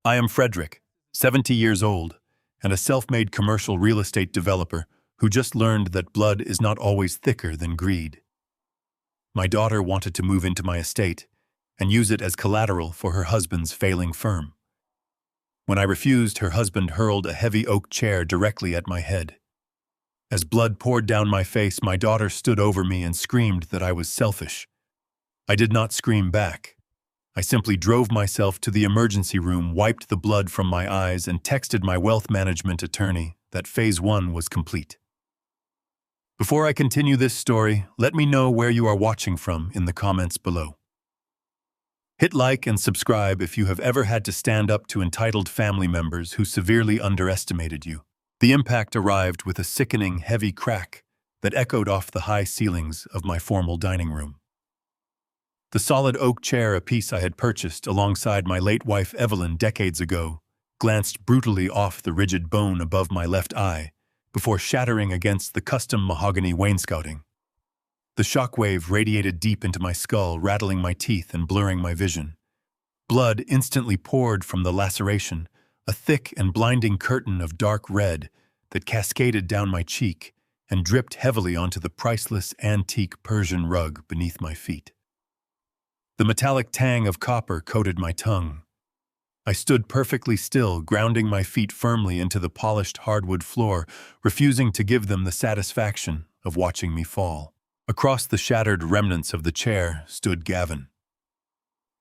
I am Frederick, 70 years old, and a self-made commercial real estate developer who just learned that blood is not always thicker than greed. My daughter wanted to move into my estate and use it as collateral for her husband's failing firm. When I refused, her husband hurled a heavy oak chair directly at my head. As blood poured down my face, my daughter stood over me and screamed that I was selfish. I did not scream back. I simply drove myself to the emergency room, wiped the blood from my eyes, and texted my wealth management attorney that phase 1 was complete. Before I continue this story, let me know where you are watching from in the comments below. Hit like and subscribe if you have ever had to stand up to entitled family members who severely underestimated you. The impact arrived with a sickening, heavy crack that echoed off the high ceilings of my formal dining room. The solid oak chair, a piece I had purchased alongside my late wife Evelyn decades ago, glanced brutally off the rigid bone above my left eye before shattering against the custom mahogany wainscoting. The shockwave radiated deep into my skull, rattling my teeth and blurring my vision. Blood instantly poured from the laceration, a thick and blinding curtain of dark red that cascaded down my cheek and dripped heavily onto the priceless antique Persian rug beneath my feet. The metallic tang of copper coated my tongue. I stood perfectly still, grounding my feet firmly into the polished hardwood floor, refusing to give them the satisfaction of watching me fall. Across the shattered remnants of the chair stood Gavin.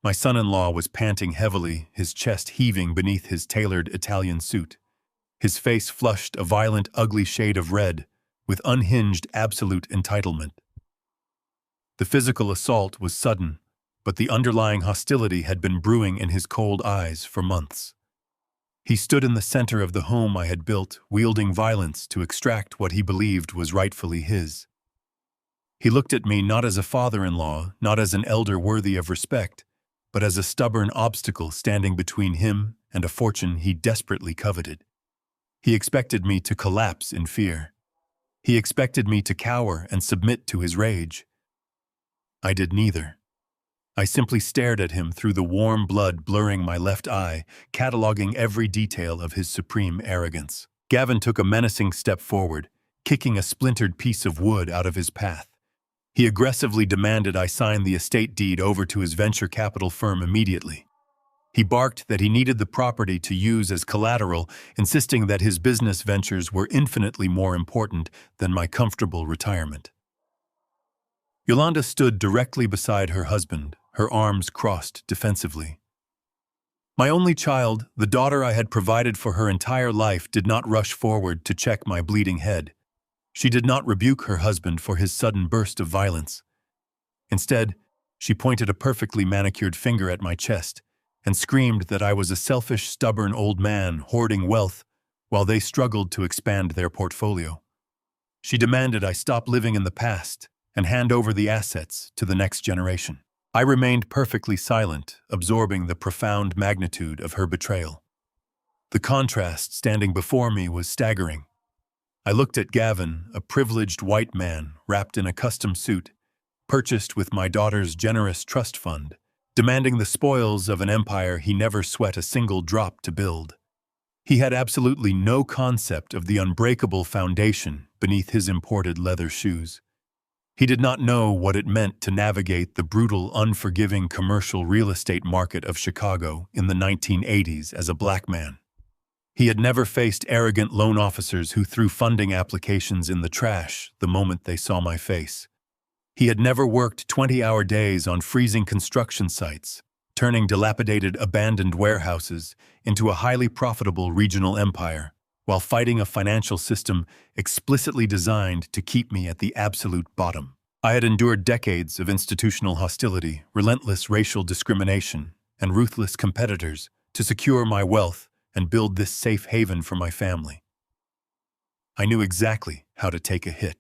My son-in-law was panting heavily, his chest heaving beneath his tailored Italian suit. His face flushed a violent, ugly shade of red, with unhinged, absolute entitlement. The physical assault was sudden, but the underlying hostility had been brewing in his cold eyes for months. He stood in the center of the home I had built, wielding violence to extract what he believed was rightfully his. He looked at me not as a father-in-law, not as an elder worthy of respect, but as a stubborn obstacle standing between him and a fortune he desperately coveted. He expected me to collapse in fear. He expected me to cower and submit to his rage. I did neither. I simply stared at him through the warm blood blurring my left eye, cataloging every detail of his supreme arrogance. Gavin took a menacing step forward, kicking a splintered piece of wood out of his path. He aggressively demanded I sign the estate deed over to his venture capital firm immediately. He barked that he needed the property to use as collateral, insisting that his business ventures were infinitely more important than my comfortable retirement. Yolanda stood directly beside her husband, her arms crossed defensively. My only child, the daughter I had provided for her entire life, did not rush forward to check my bleeding head. She did not rebuke her husband for his sudden burst of violence. Instead, she pointed a perfectly manicured finger at my chest and screamed that I was a selfish, stubborn old man hoarding wealth while they struggled to expand their portfolio. She demanded I stop living in the past and hand over the assets to the next generation. I remained perfectly silent, absorbing the profound magnitude of her betrayal. The contrast standing before me was staggering. I looked at Gavin, a privileged white man wrapped in a custom suit, purchased with my daughter's generous trust fund, demanding the spoils of an empire he never sweat a single drop to build. He had absolutely no concept of the unbreakable foundation beneath his imported leather shoes. He did not know what it meant to navigate the brutal, unforgiving commercial real estate market of Chicago in the 1980s as a black man. He had never faced arrogant loan officers who threw funding applications in the trash the moment they saw my face. He had never worked 20-hour days on freezing construction sites, turning dilapidated, abandoned warehouses into a highly profitable regional empire, while fighting a financial system explicitly designed to keep me at the absolute bottom. I had endured decades of institutional hostility, relentless racial discrimination, and ruthless competitors to secure my wealth and build this safe haven for my family. I knew exactly how to take a hit.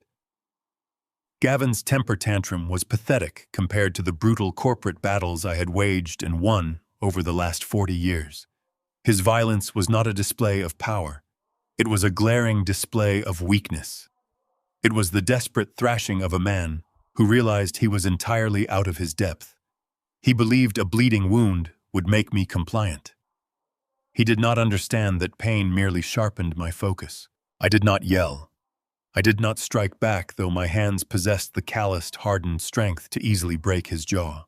Gavin's temper tantrum was pathetic compared to the brutal corporate battles I had waged and won over the last 40 years. His violence was not a display of power. It was a glaring display of weakness. It was the desperate thrashing of a man who realized he was entirely out of his depth. He believed a bleeding wound would make me compliant. He did not understand that pain merely sharpened my focus. I did not yell. I did not strike back, though my hands possessed the calloused, hardened strength to easily break his jaw.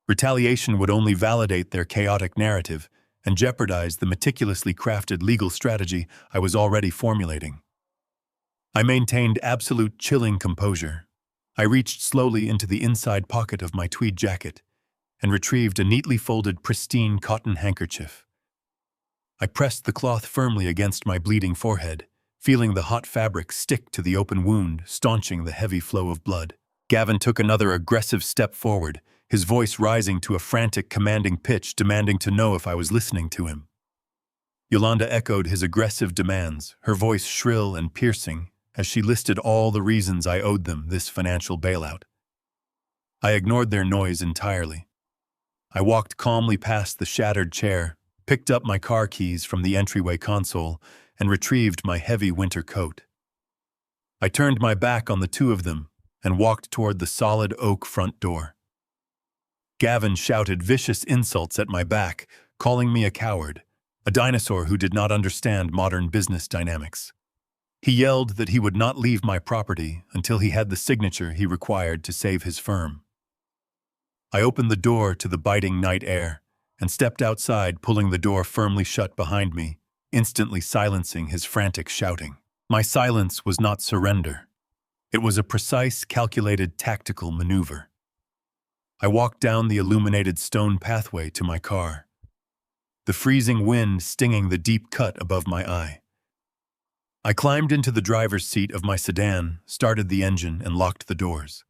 Retaliation would only validate their chaotic narrative and jeopardize the meticulously crafted legal strategy I was already formulating. I maintained absolute chilling composure. I reached slowly into the inside pocket of my tweed jacket and retrieved a neatly folded, pristine cotton handkerchief. I pressed the cloth firmly against my bleeding forehead, feeling the hot fabric stick to the open wound, staunching the heavy flow of blood. Gavin took another aggressive step forward, his voice rising to a frantic, commanding pitch, demanding to know if I was listening to him. Yolanda echoed his aggressive demands, her voice shrill and piercing, as she listed all the reasons I owed them this financial bailout. I ignored their noise entirely. I walked calmly past the shattered chair, picked up my car keys from the entryway console, and retrieved my heavy winter coat. I turned my back on the two of them and walked toward the solid oak front door. Gavin shouted vicious insults at my back, calling me a coward, a dinosaur who did not understand modern business dynamics. He yelled that he would not leave my property until he had the signature he required to save his firm. I opened the door to the biting night air and stepped outside, pulling the door firmly shut behind me, instantly silencing his frantic shouting. My silence was not surrender. It was a precise, calculated, tactical maneuver. I walked down the illuminated stone pathway to my car, the freezing wind stinging the deep cut above my eye. I climbed into the driver's seat of my sedan, started the engine, and locked the doors.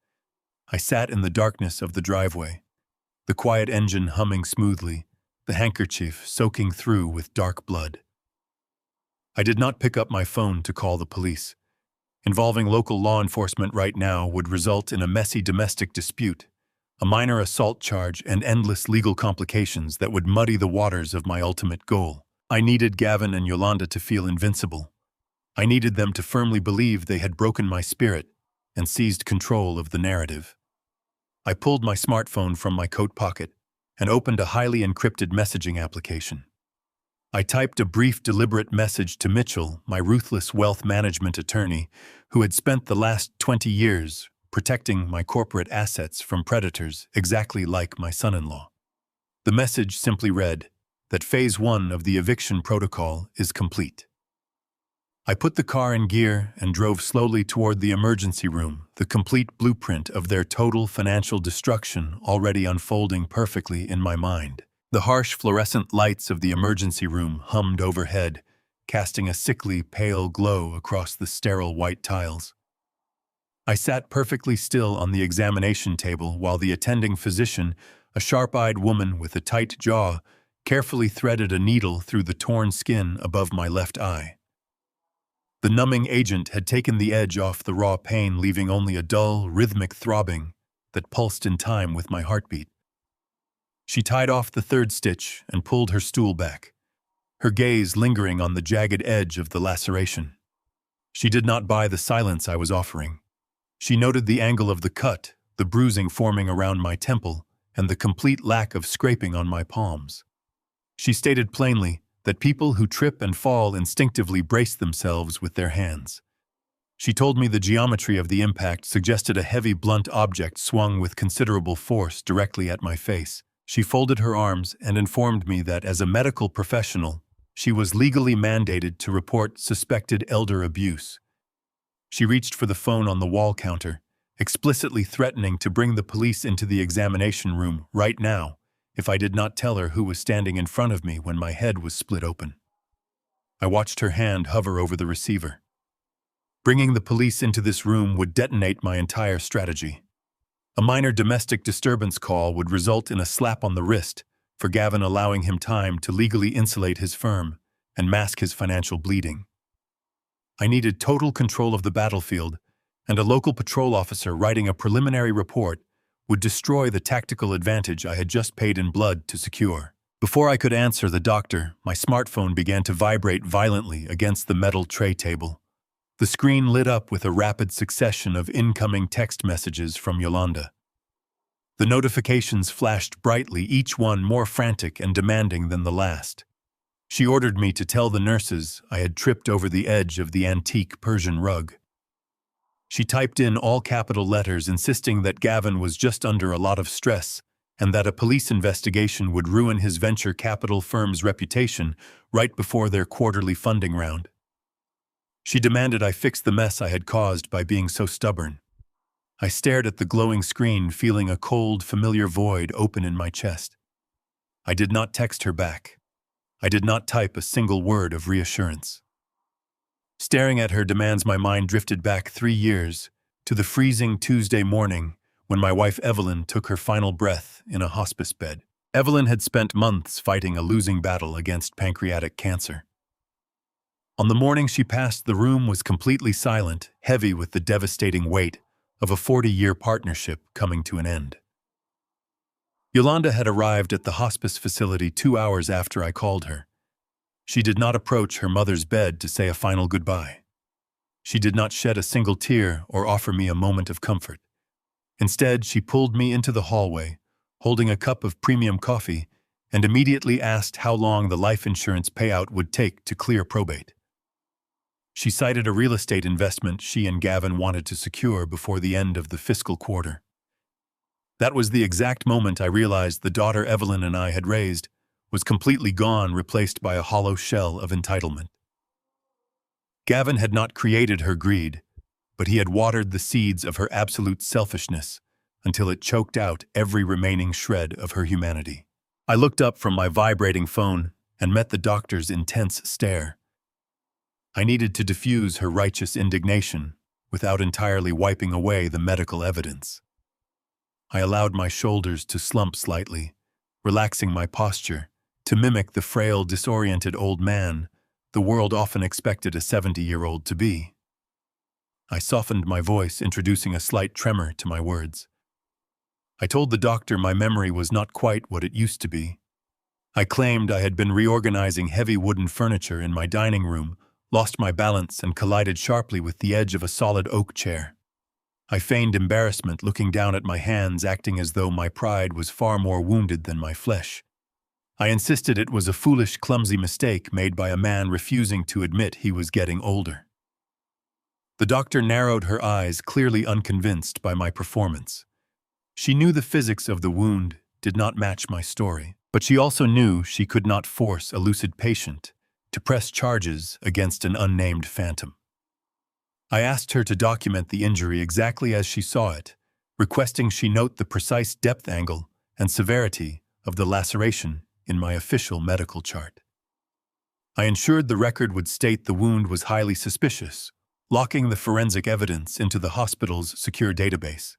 I sat in the darkness of the driveway, the quiet engine humming smoothly, the handkerchief soaking through with dark blood. I did not pick up my phone to call the police. Involving local law enforcement right now would result in a messy domestic dispute, a minor assault charge, and endless legal complications that would muddy the waters of my ultimate goal. I needed Gavin and Yolanda to feel invincible. I needed them to firmly believe they had broken my spirit and seized control of the narrative. I pulled my smartphone from my coat pocket and opened a highly encrypted messaging application. I typed a brief, deliberate message to Mitchell, my ruthless wealth management attorney, who had spent the last 20 years protecting my corporate assets from predators exactly like my son-in-law. The message simply read that Phase 1 of the eviction protocol is complete. I put the car in gear and drove slowly toward the emergency room, the complete blueprint of their total financial destruction already unfolding perfectly in my mind. The harsh fluorescent lights of the emergency room hummed overhead, casting a sickly, pale glow across the sterile white tiles. I sat perfectly still on the examination table while the attending physician, a sharp-eyed woman with a tight jaw, carefully threaded a needle through the torn skin above my left eye. The numbing agent had taken the edge off the raw pain, leaving only a dull, rhythmic throbbing that pulsed in time with my heartbeat. She tied off the third stitch and pulled her stool back, her gaze lingering on the jagged edge of the laceration. She did not buy the silence I was offering. She noted the angle of the cut, the bruising forming around my temple, and the complete lack of scraping on my palms. She stated plainly that people who trip and fall instinctively brace themselves with their hands. She told me the geometry of the impact suggested a heavy, blunt object swung with considerable force directly at my face. She folded her arms and informed me that as a medical professional, she was legally mandated to report suspected elder abuse. She reached for the phone on the wall counter, explicitly threatening to bring the police into the examination room right now if I did not tell her who was standing in front of me when my head was split open. I watched her hand hover over the receiver. Bringing the police into this room would detonate my entire strategy. A minor domestic disturbance call would result in a slap on the wrist for Gavin, allowing him time to legally insulate his firm and mask his financial bleeding. I needed total control of the battlefield, and a local patrol officer writing a preliminary report would destroy the tactical advantage I had just paid in blood to secure. Before I could answer the doctor, my smartphone began to vibrate violently against the metal tray table. The screen lit up with a rapid succession of incoming text messages from Yolanda. The notifications flashed brightly, each one more frantic and demanding than the last. She ordered me to tell the nurses I had tripped over the edge of the antique Persian rug. She typed in all capital letters insisting that Gavin was just under a lot of stress and that a police investigation would ruin his venture capital firm's reputation right before their quarterly funding round. She demanded I fix the mess I had caused by being so stubborn. I stared at the glowing screen, feeling a cold, familiar void open in my chest. I did not text her back. I did not type a single word of reassurance. Staring at her demands, my mind drifted back 3 years to the freezing Tuesday morning when my wife Evelyn took her final breath in a hospice bed. Evelyn had spent months fighting a losing battle against pancreatic cancer. On the morning she passed, the room was completely silent, heavy with the devastating weight of a 40-year partnership coming to an end. Yolanda had arrived at the hospice facility 2 hours after I called her. She did not approach her mother's bed to say a final goodbye. She did not shed a single tear or offer me a moment of comfort. Instead, she pulled me into the hallway, holding a cup of premium coffee, and immediately asked how long the life insurance payout would take to clear probate. She cited a real estate investment she and Gavin wanted to secure before the end of the fiscal quarter. That was the exact moment I realized the daughter Evelyn and I had raised was completely gone, replaced by a hollow shell of entitlement. Gavin had not created her greed, but he had watered the seeds of her absolute selfishness until it choked out every remaining shred of her humanity. I looked up from my vibrating phone and met the doctor's intense stare. I needed to diffuse her righteous indignation without entirely wiping away the medical evidence. I allowed my shoulders to slump slightly, relaxing my posture to mimic the frail, disoriented old man the world often expected a 70-year-old to be. I softened my voice, introducing a slight tremor to my words. I told the doctor my memory was not quite what it used to be. I claimed I had been reorganizing heavy wooden furniture in my dining room, lost my balance, and collided sharply with the edge of a solid oak chair. I feigned embarrassment, looking down at my hands, acting as though my pride was far more wounded than my flesh. I insisted it was a foolish, clumsy mistake made by a man refusing to admit he was getting older. The doctor narrowed her eyes, clearly unconvinced by my performance. She knew the physics of the wound did not match my story, but she also knew she could not force a lucid patient to press charges against an unnamed phantom. I asked her to document the injury exactly as she saw it, requesting she note the precise depth angle and severity of the laceration in my official medical chart. I ensured the record would state the wound was highly suspicious, locking the forensic evidence into the hospital's secure database.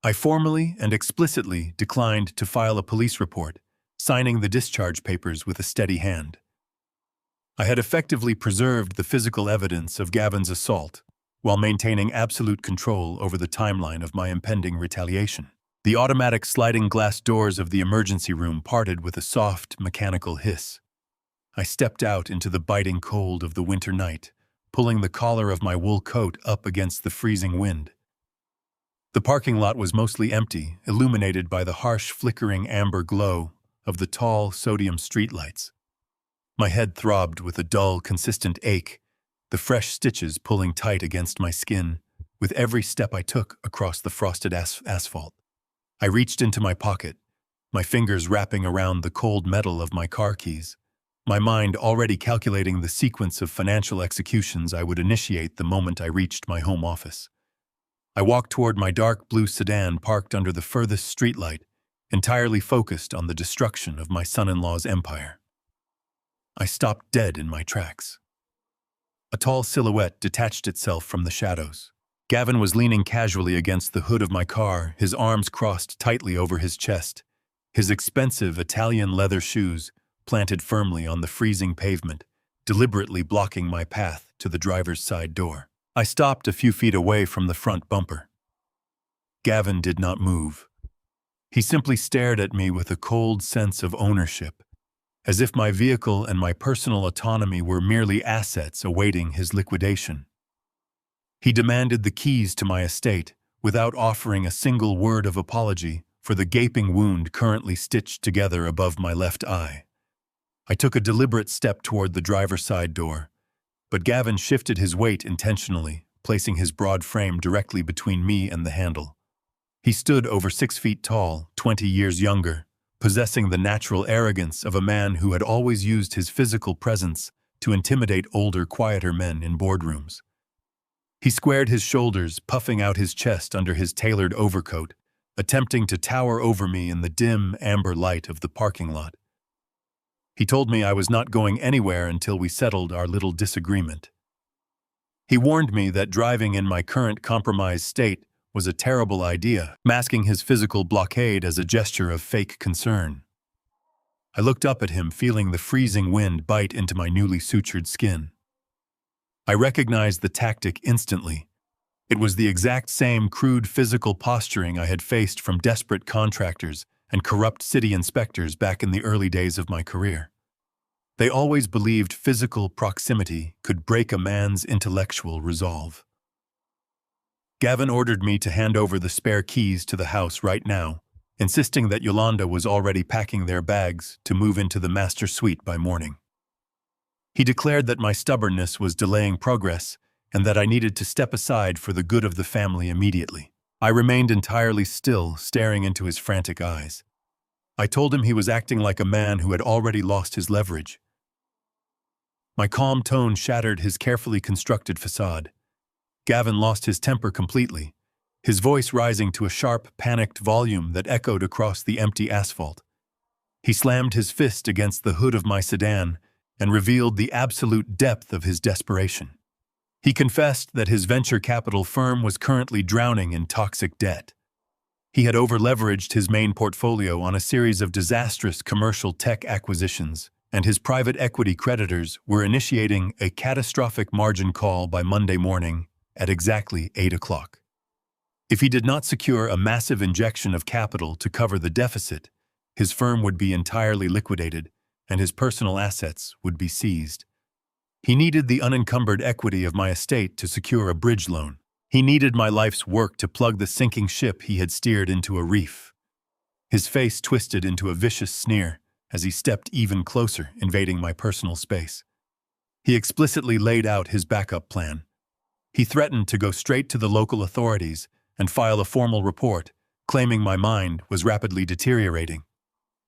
I formally and explicitly declined to file a police report, signing the discharge papers with a steady hand. I had effectively preserved the physical evidence of Gavin's assault while maintaining absolute control over the timeline of my impending retaliation. The automatic sliding glass doors of the emergency room parted with a soft, mechanical hiss. I stepped out into the biting cold of the winter night, pulling the collar of my wool coat up against the freezing wind. The parking lot was mostly empty, illuminated by the harsh, flickering amber glow of the tall sodium streetlights. My head throbbed with a dull, consistent ache, the fresh stitches pulling tight against my skin with every step I took across the frosted asphalt. I reached into my pocket, my fingers wrapping around the cold metal of my car keys, my mind already calculating the sequence of financial executions I would initiate the moment I reached my home office. I walked toward my dark blue sedan parked under the furthest streetlight, entirely focused on the destruction of my son-in-law's empire. I stopped dead in my tracks. A tall silhouette detached itself from the shadows. Gavin was leaning casually against the hood of my car, his arms crossed tightly over his chest, his expensive Italian leather shoes planted firmly on the freezing pavement, deliberately blocking my path to the driver's side door. I stopped a few feet away from the front bumper. Gavin did not move. He simply stared at me with a cold sense of ownership, as if my vehicle and my personal autonomy were merely assets awaiting his liquidation. He demanded the keys to my estate without offering a single word of apology for the gaping wound currently stitched together above my left eye. I took a deliberate step toward the driver's side door, but Gavin shifted his weight intentionally, placing his broad frame directly between me and the handle. He stood over 6 feet tall, 20 years younger, possessing the natural arrogance of a man who had always used his physical presence to intimidate older, quieter men in boardrooms. He squared his shoulders, puffing out his chest under his tailored overcoat, attempting to tower over me in the dim, amber light of the parking lot. He told me I was not going anywhere until we settled our little disagreement. He warned me that driving in my current compromised state was a terrible idea, masking his physical blockade as a gesture of fake concern. I looked up at him, feeling the freezing wind bite into my newly sutured skin. I recognized the tactic instantly. It was the exact same crude physical posturing I had faced from desperate contractors and corrupt city inspectors back in the early days of my career. They always believed physical proximity could break a man's intellectual resolve. Gavin ordered me to hand over the spare keys to the house right now, insisting that Yolanda was already packing their bags to move into the master suite by morning. He declared that my stubbornness was delaying progress and that I needed to step aside for the good of the family immediately. I remained entirely still, staring into his frantic eyes. I told him he was acting like a man who had already lost his leverage. My calm tone shattered his carefully constructed facade. Gavin lost his temper completely, his voice rising to a sharp, panicked volume that echoed across the empty asphalt. He slammed his fist against the hood of my sedan and revealed the absolute depth of his desperation. He confessed that his venture capital firm was currently drowning in toxic debt. He had over-leveraged his main portfolio on a series of disastrous commercial tech acquisitions, and his private equity creditors were initiating a catastrophic margin call by Monday morning at exactly 8 o'clock. If he did not secure a massive injection of capital to cover the deficit, his firm would be entirely liquidated and his personal assets would be seized. He needed the unencumbered equity of my estate to secure a bridge loan. He needed my life's work to plug the sinking ship he had steered into a reef. His face twisted into a vicious sneer as he stepped even closer, invading my personal space. He explicitly laid out his backup plan. He threatened to go straight to the local authorities and file a formal report, claiming my mind was rapidly deteriorating.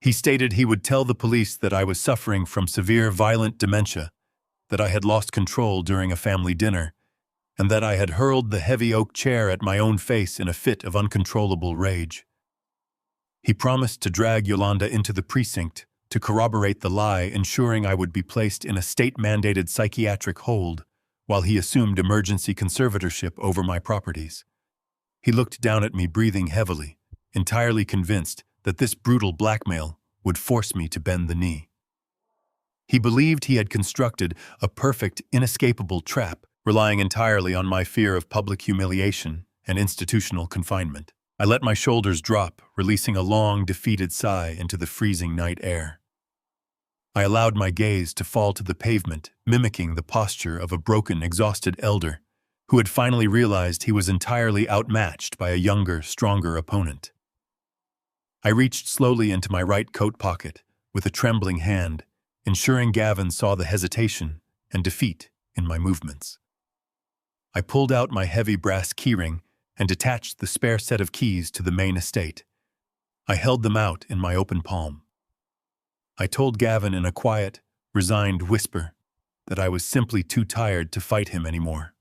He stated he would tell the police that I was suffering from severe violent dementia, that I had lost control during a family dinner, and that I had hurled the heavy oak chair at my own face in a fit of uncontrollable rage. He promised to drag Yolanda into the precinct to corroborate the lie, ensuring I would be placed in a state-mandated psychiatric hold while he assumed emergency conservatorship over my properties. He looked down at me, breathing heavily, entirely convinced that this brutal blackmail would force me to bend the knee. He believed he had constructed a perfect, inescapable trap, relying entirely on my fear of public humiliation and institutional confinement. I let my shoulders drop, releasing a long, defeated sigh into the freezing night air. I allowed my gaze to fall to the pavement, mimicking the posture of a broken, exhausted elder who had finally realized he was entirely outmatched by a younger, stronger opponent. I reached slowly into my right coat pocket with a trembling hand, ensuring Gavin saw the hesitation and defeat in my movements. I pulled out my heavy brass keyring and detached the spare set of keys to the main estate. I held them out in my open palm. I told Gavin in a quiet, resigned whisper that I was simply too tired to fight him anymore.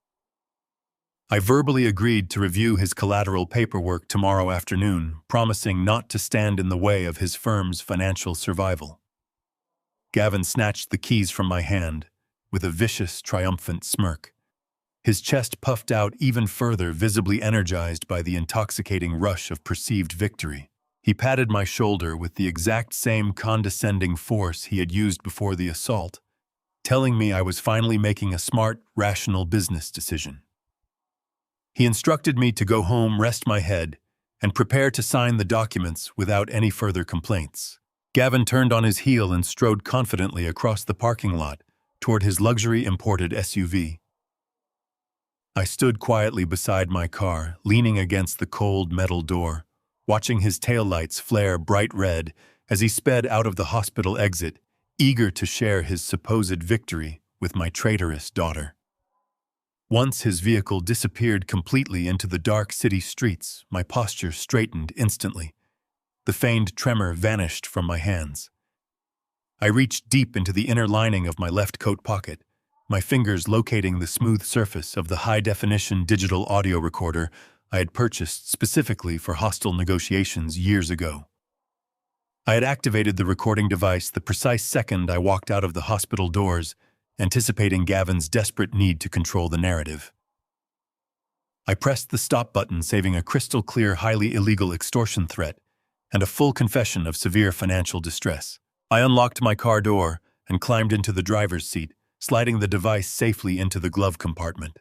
I verbally agreed to review his collateral paperwork tomorrow afternoon, promising not to stand in the way of his firm's financial survival. Gavin snatched the keys from my hand with a vicious, triumphant smirk. His chest puffed out even further, visibly energized by the intoxicating rush of perceived victory. He patted my shoulder with the exact same condescending force he had used before the assault, telling me I was finally making a smart, rational business decision. He instructed me to go home, rest my head, and prepare to sign the documents without any further complaints. Gavin turned on his heel and strode confidently across the parking lot toward his luxury imported SUV. I stood quietly beside my car, leaning against the cold metal door, watching his taillights flare bright red as he sped out of the hospital exit eager to share his supposed victory with my traitorous daughter. Once his vehicle disappeared completely into the dark city streets, my posture straightened instantly. The feigned tremor vanished from my hands. I reached deep into the inner lining of my left coat pocket, my fingers locating the smooth surface of the high-definition digital audio recorder I had purchased specifically for hostile negotiations years ago. I had activated the recording device the precise second I walked out of the hospital doors, anticipating Gavin's desperate need to control the narrative. I pressed the stop button, saving a crystal-clear, highly illegal extortion threat and a full confession of severe financial distress. I unlocked my car door and climbed into the driver's seat, sliding the device safely into the glove compartment.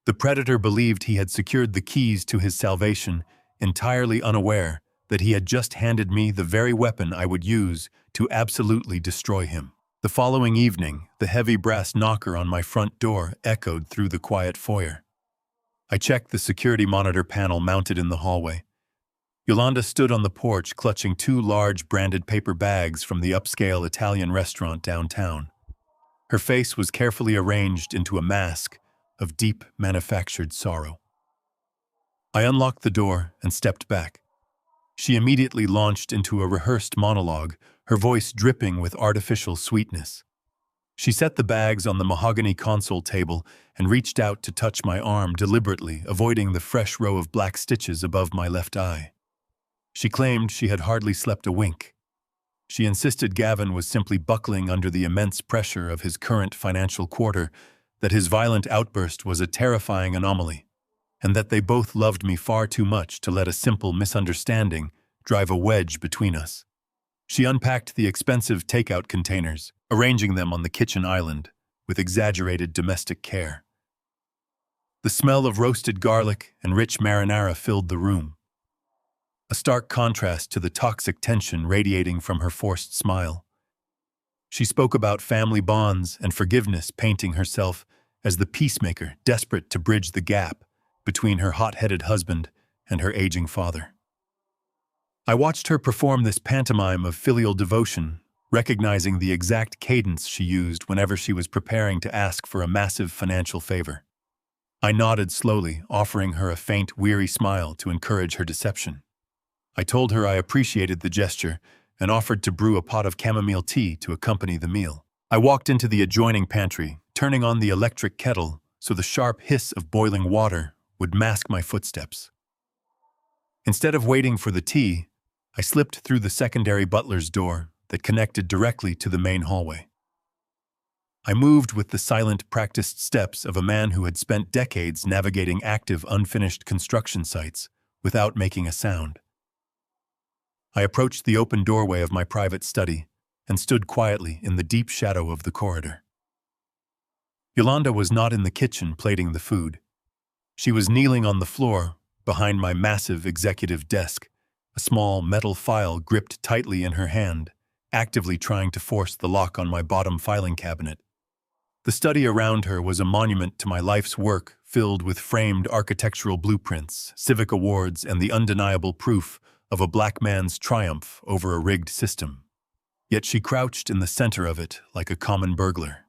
The predator believed he had secured the keys to his salvation, entirely unaware that he had just handed me the very weapon I would use to absolutely destroy him. The following evening, the heavy brass knocker on my front door echoed through the quiet foyer. I checked the security monitor panel mounted in the hallway. Yolanda stood on the porch clutching two large branded paper bags from the upscale Italian restaurant downtown. Her face was carefully arranged into a mask of deep manufactured sorrow. I unlocked the door and stepped back. She immediately launched into a rehearsed monologue, her voice dripping with artificial sweetness. She set the bags on the mahogany console table and reached out to touch my arm deliberately, avoiding the fresh row of black stitches above my left eye. She claimed she had hardly slept a wink. She insisted Gavin was simply buckling under the immense pressure of his current financial quarter, that his violent outburst was a terrifying anomaly, and that they both loved me far too much to let a simple misunderstanding drive a wedge between us. She unpacked the expensive takeout containers, arranging them on the kitchen island with exaggerated domestic care. The smell of roasted garlic and rich marinara filled the room, a stark contrast to the toxic tension radiating from her forced smile. She spoke about family bonds and forgiveness, painting herself as the peacemaker desperate to bridge the gap between her hot-headed husband and her aging father. I watched her perform this pantomime of filial devotion, recognizing the exact cadence she used whenever she was preparing to ask for a massive financial favor. I nodded slowly, offering her a faint, weary smile to encourage her deception. I told her I appreciated the gesture and offered to brew a pot of chamomile tea to accompany the meal. I walked into the adjoining pantry, turning on the electric kettle so the sharp hiss of boiling water would mask my footsteps. Instead of waiting for the tea, I slipped through the secondary butler's door that connected directly to the main hallway. I moved with the silent, practiced steps of a man who had spent decades navigating active, unfinished construction sites without making a sound. I approached the open doorway of my private study and stood quietly in the deep shadow of the corridor. Yolanda was not in the kitchen plating the food. She was kneeling on the floor behind my massive executive desk, a small metal file gripped tightly in her hand, actively trying to force the lock on my bottom filing cabinet. The study around her was a monument to my life's work, filled with framed architectural blueprints, civic awards, and the undeniable proof of a black man's triumph over a rigged system. Yet she crouched in the center of it like a common burglar.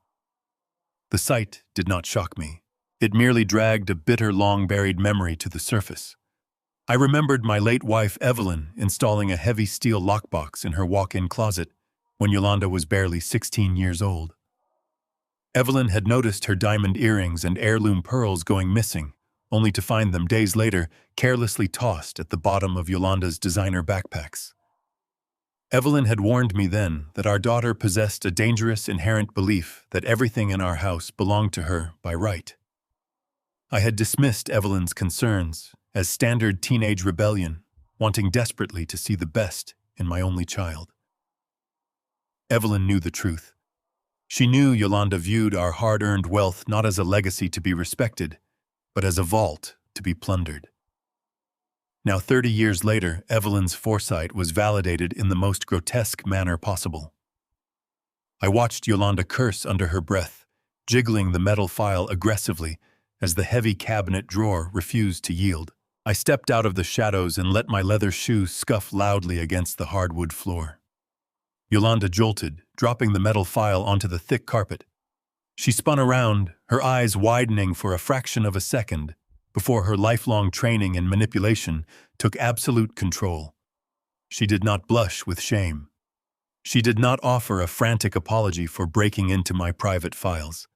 The sight did not shock me. It merely dragged a bitter, long-buried memory to the surface. I remembered my late wife, Evelyn, installing a heavy steel lockbox in her walk-in closet when Yolanda was barely 16 years old. Evelyn had noticed her diamond earrings and heirloom pearls going missing, only to find them days later carelessly tossed at the bottom of Yolanda's designer backpacks. Evelyn had warned me then that our daughter possessed a dangerous inherent belief that everything in our house belonged to her by right. I had dismissed Evelyn's concerns as standard teenage rebellion, wanting desperately to see the best in my only child. Evelyn knew the truth. She knew Yolanda viewed our hard-earned wealth not as a legacy to be respected, but as a vault to be plundered. Now, 30 years later, Evelyn's foresight was validated in the most grotesque manner possible. I watched Yolanda curse under her breath, jiggling the metal file aggressively as the heavy cabinet drawer refused to yield. I stepped out of the shadows and let my leather shoes scuff loudly against the hardwood floor. Yolanda jolted, dropping the metal file onto the thick carpet. She spun around, her eyes widening for a fraction of a second, before her lifelong training and manipulation took absolute control. She did not blush with shame. She did not offer a frantic apology for breaking into my private files.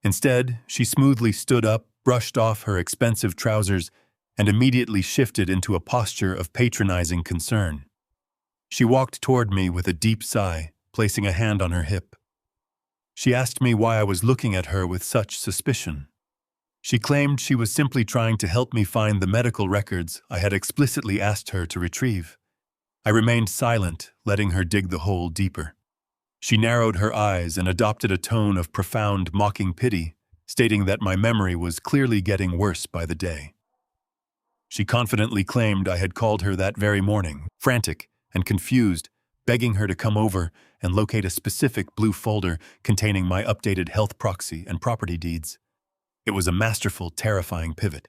Instead, she smoothly stood up, brushed off her expensive trousers, and immediately shifted into a posture of patronizing concern. She walked toward me with a deep sigh, placing a hand on her hip. She asked me why I was looking at her with such suspicion. She claimed she was simply trying to help me find the medical records I had explicitly asked her to retrieve. I remained silent, letting her dig the hole deeper. She narrowed her eyes and adopted a tone of profound, mocking pity, stating that my memory was clearly getting worse by the day. She confidently claimed I had called her that very morning, frantic and confused, begging her to come over and locate a specific blue folder containing my updated health proxy and property deeds. It was a masterful, terrifying pivot.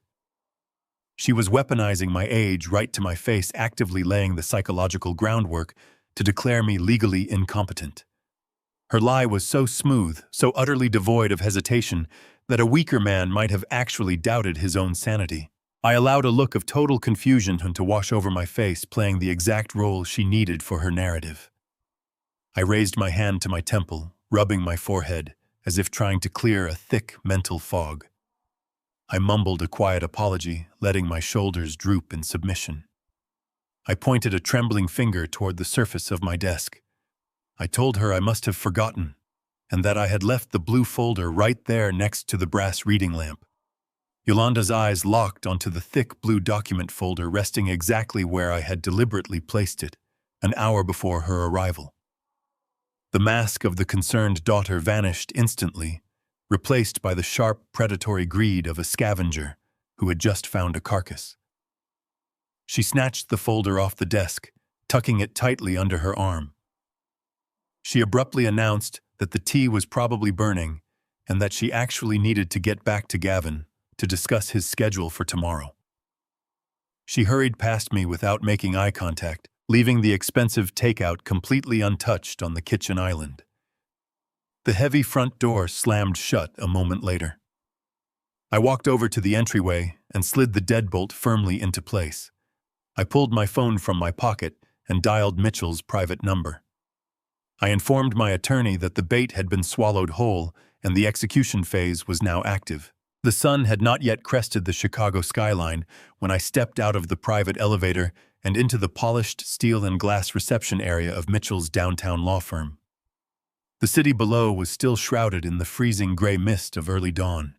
She was weaponizing my age right to my face, actively laying the psychological groundwork to declare me legally incompetent. Her lie was so smooth, so utterly devoid of hesitation, that a weaker man might have actually doubted his own sanity. I allowed a look of total confusion to wash over my face, playing the exact role she needed for her narrative. I raised my hand to my temple, rubbing my forehead, as if trying to clear a thick mental fog. I mumbled a quiet apology, letting my shoulders droop in submission. I pointed a trembling finger toward the surface of my desk. I told her I must have forgotten, and that I had left the blue folder right there next to the brass reading lamp. Yolanda's eyes locked onto the thick blue document folder resting exactly where I had deliberately placed it, an hour before her arrival. The mask of the concerned daughter vanished instantly, replaced by the sharp, predatory greed of a scavenger who had just found a carcass. She snatched the folder off the desk, tucking it tightly under her arm. She abruptly announced that the tea was probably burning and that she actually needed to get back to Gavin to discuss his schedule for tomorrow. She hurried past me without making eye contact, leaving the expensive takeout completely untouched on the kitchen island. The heavy front door slammed shut a moment later. I walked over to the entryway and slid the deadbolt firmly into place. I pulled my phone from my pocket and dialed Mitchell's private number. I informed my attorney that the bait had been swallowed whole and the execution phase was now active. The sun had not yet crested the Chicago skyline when I stepped out of the private elevator and into the polished steel and glass reception area of Mitchell's downtown law firm. The city below was still shrouded in the freezing gray mist of early dawn.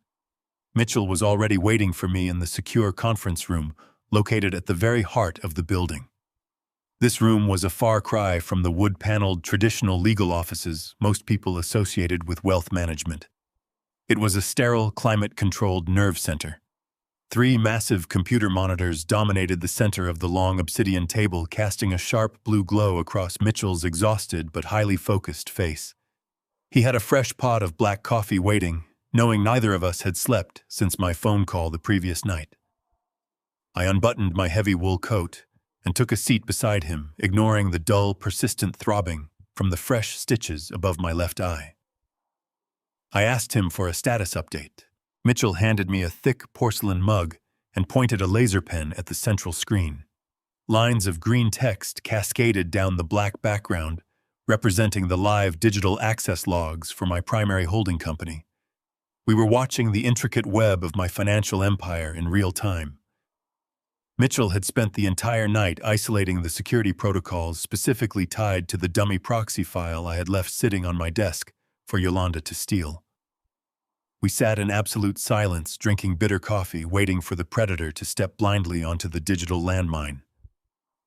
Mitchell was already waiting for me in the secure conference room located at the very heart of the building. This room was a far cry from the wood-paneled traditional legal offices most people associated with wealth management. It was a sterile, climate-controlled nerve center. 3 massive computer monitors dominated the center of the long obsidian table, casting a sharp blue glow across Mitchell's exhausted but highly focused face. He had a fresh pot of black coffee waiting, knowing neither of us had slept since my phone call the previous night. I unbuttoned my heavy wool coat and took a seat beside him, ignoring the dull, persistent throbbing from the fresh stitches above my left eye. I asked him for a status update. Mitchell handed me a thick porcelain mug and pointed a laser pen at the central screen. Lines of green text cascaded down the black background, representing the live digital access logs for my primary holding company. We were watching the intricate web of my financial empire in real time. Mitchell had spent the entire night isolating the security protocols specifically tied to the dummy proxy file I had left sitting on my desk for Yolanda to steal. We sat in absolute silence, drinking bitter coffee, waiting for the predator to step blindly onto the digital landmine.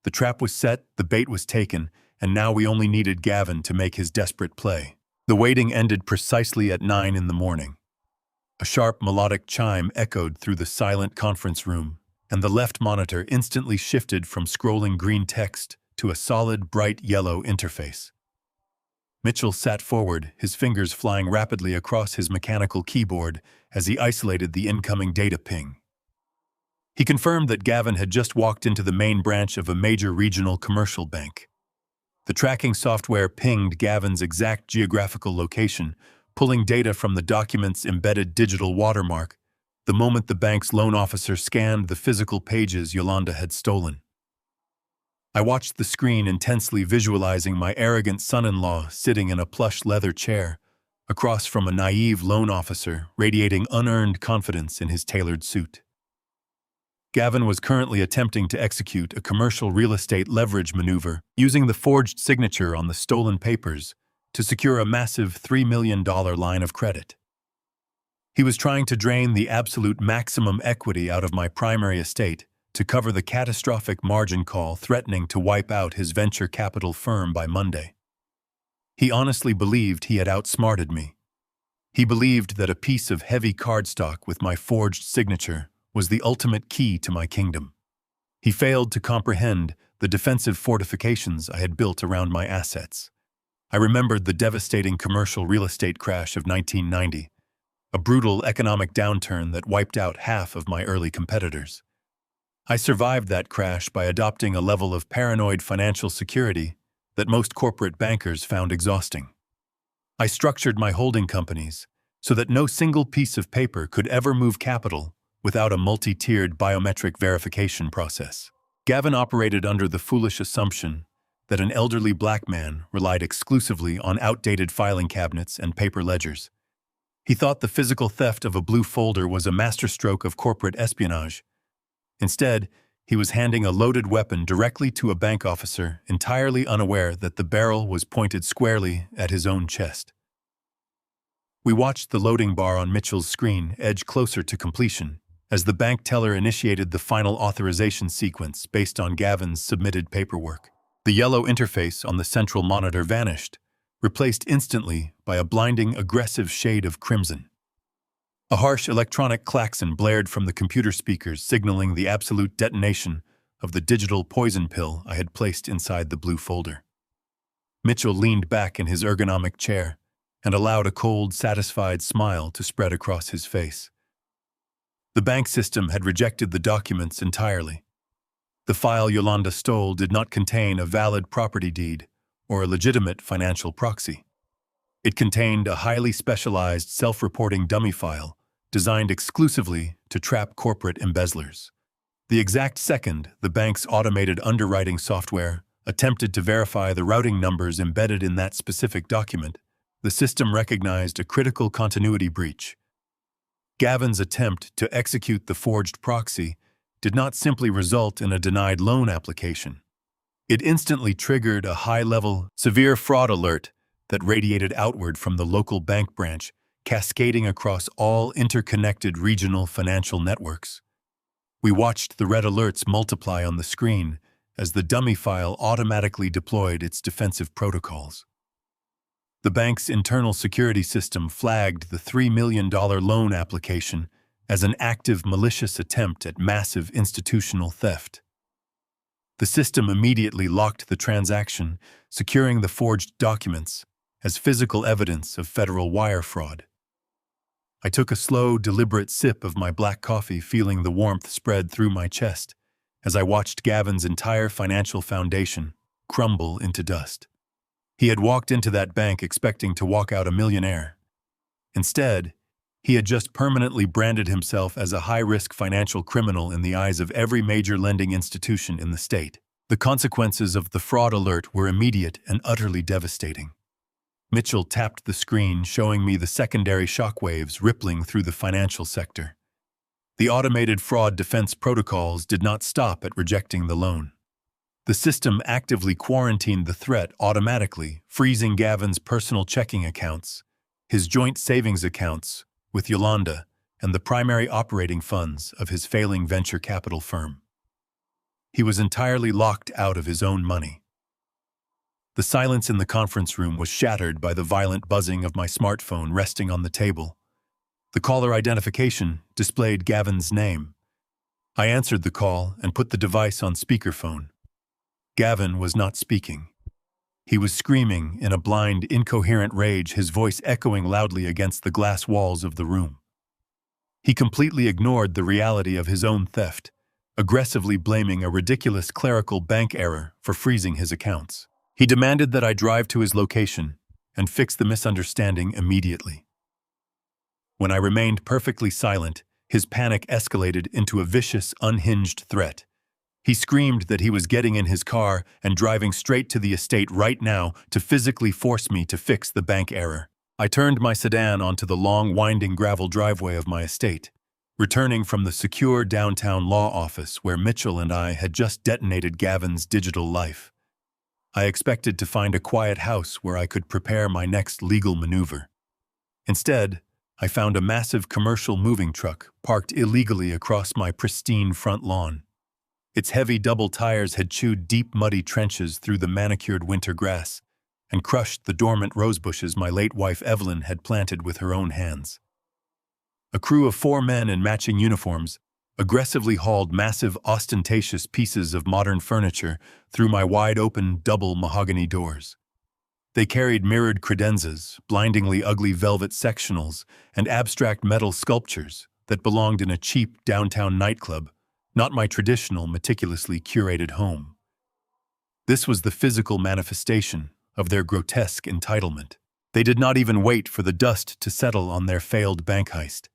The trap was set, the bait was taken, and now we only needed Gavin to make his desperate play. The waiting ended precisely at 9 in the morning. A sharp melodic chime echoed through the silent conference room, and the left monitor instantly shifted from scrolling green text to a solid, bright yellow interface. Mitchell sat forward, his fingers flying rapidly across his mechanical keyboard as he isolated the incoming data ping. He confirmed that Gavin had just walked into the main branch of a major regional commercial bank. The tracking software pinged Gavin's exact geographical location, pulling data from the document's embedded digital watermark the moment the bank's loan officer scanned the physical pages Yolanda had stolen. I watched the screen intensely, visualizing my arrogant son-in-law sitting in a plush leather chair, across from a naive loan officer radiating unearned confidence in his tailored suit. Gavin was currently attempting to execute a commercial real estate leverage maneuver using the forged signature on the stolen papers to secure a massive $3 million line of credit. He was trying to drain the absolute maximum equity out of my primary estate to cover the catastrophic margin call threatening to wipe out his venture capital firm by Monday. He honestly believed he had outsmarted me. He believed that a piece of heavy cardstock with my forged signature was the ultimate key to my kingdom. He failed to comprehend the defensive fortifications I had built around my assets. I remembered the devastating commercial real estate crash of 1990, a brutal economic downturn that wiped out half of my early competitors. I survived that crash by adopting a level of paranoid financial security that most corporate bankers found exhausting. I structured my holding companies so that no single piece of paper could ever move capital without a multi-tiered biometric verification process. Gavin operated under the foolish assumption that an elderly black man relied exclusively on outdated filing cabinets and paper ledgers. He thought the physical theft of a blue folder was a masterstroke of corporate espionage. Instead, he was handing a loaded weapon directly to a bank officer, entirely unaware that the barrel was pointed squarely at his own chest. We watched the loading bar on Mitchell's screen edge closer to completion as the bank teller initiated the final authorization sequence based on Gavin's submitted paperwork. The yellow interface on the central monitor vanished, replaced instantly by a blinding, aggressive shade of crimson. A harsh electronic klaxon blared from the computer speakers, signaling the absolute detonation of the digital poison pill I had placed inside the blue folder. Mitchell leaned back in his ergonomic chair and allowed a cold, satisfied smile to spread across his face. The bank system had rejected the documents entirely. The file Yolanda stole did not contain a valid property deed or a legitimate financial proxy. It contained a highly specialized self-reporting dummy file designed exclusively to trap corporate embezzlers. The exact second the bank's automated underwriting software attempted to verify the routing numbers embedded in that specific document, the system recognized a critical continuity breach. Gavin's attempt to execute the forged proxy did not simply result in a denied loan application. It instantly triggered a high-level, severe fraud alert that radiated outward from the local bank branch, cascading across all interconnected regional financial networks. We watched the red alerts multiply on the screen as the dummy file automatically deployed its defensive protocols. The bank's internal security system flagged the $3 million loan application as an active malicious attempt at massive institutional theft. The system immediately locked the transaction, securing the forged documents as physical evidence of federal wire fraud. I took a slow, deliberate sip of my black coffee, feeling the warmth spread through my chest as I watched Gavin's entire financial foundation crumble into dust. He had walked into that bank expecting to walk out a millionaire. Instead, he had just permanently branded himself as a high-risk financial criminal in the eyes of every major lending institution in the state. The consequences of the fraud alert were immediate and utterly devastating. Mitchell tapped the screen, showing me the secondary shockwaves rippling through the financial sector. The automated fraud defense protocols did not stop at rejecting the loan. The system actively quarantined the threat automatically, freezing Gavin's personal checking accounts, his joint savings accounts with Yolanda, and the primary operating funds of his failing venture capital firm. He was entirely locked out of his own money. The silence in the conference room was shattered by the violent buzzing of my smartphone resting on the table. The caller identification displayed Gavin's name. I answered the call and put the device on speakerphone. Gavin was not speaking. He was screaming in a blind, incoherent rage, his voice echoing loudly against the glass walls of the room. He completely ignored the reality of his own theft, aggressively blaming a ridiculous clerical bank error for freezing his accounts. He demanded that I drive to his location and fix the misunderstanding immediately. When I remained perfectly silent, his panic escalated into a vicious, unhinged threat. He screamed that he was getting in his car and driving straight to the estate right now to physically force me to fix the bank error. I turned my sedan onto the long, winding gravel driveway of my estate, returning from the secure downtown law office where Mitchell and I had just detonated Gavin's digital life. I expected to find a quiet house where I could prepare my next legal maneuver. Instead, I found a massive commercial moving truck parked illegally across my pristine front lawn. Its heavy double tires had chewed deep muddy trenches through the manicured winter grass and crushed the dormant rosebushes my late wife Evelyn had planted with her own hands. A crew of 4 men in matching uniforms aggressively hauled massive, ostentatious pieces of modern furniture through my wide-open double mahogany doors. They carried mirrored credenzas, blindingly ugly velvet sectionals, and abstract metal sculptures that belonged in a cheap downtown nightclub, not my traditional, meticulously curated home. This was the physical manifestation of their grotesque entitlement. They did not even wait for the dust to settle on their failed bank heist.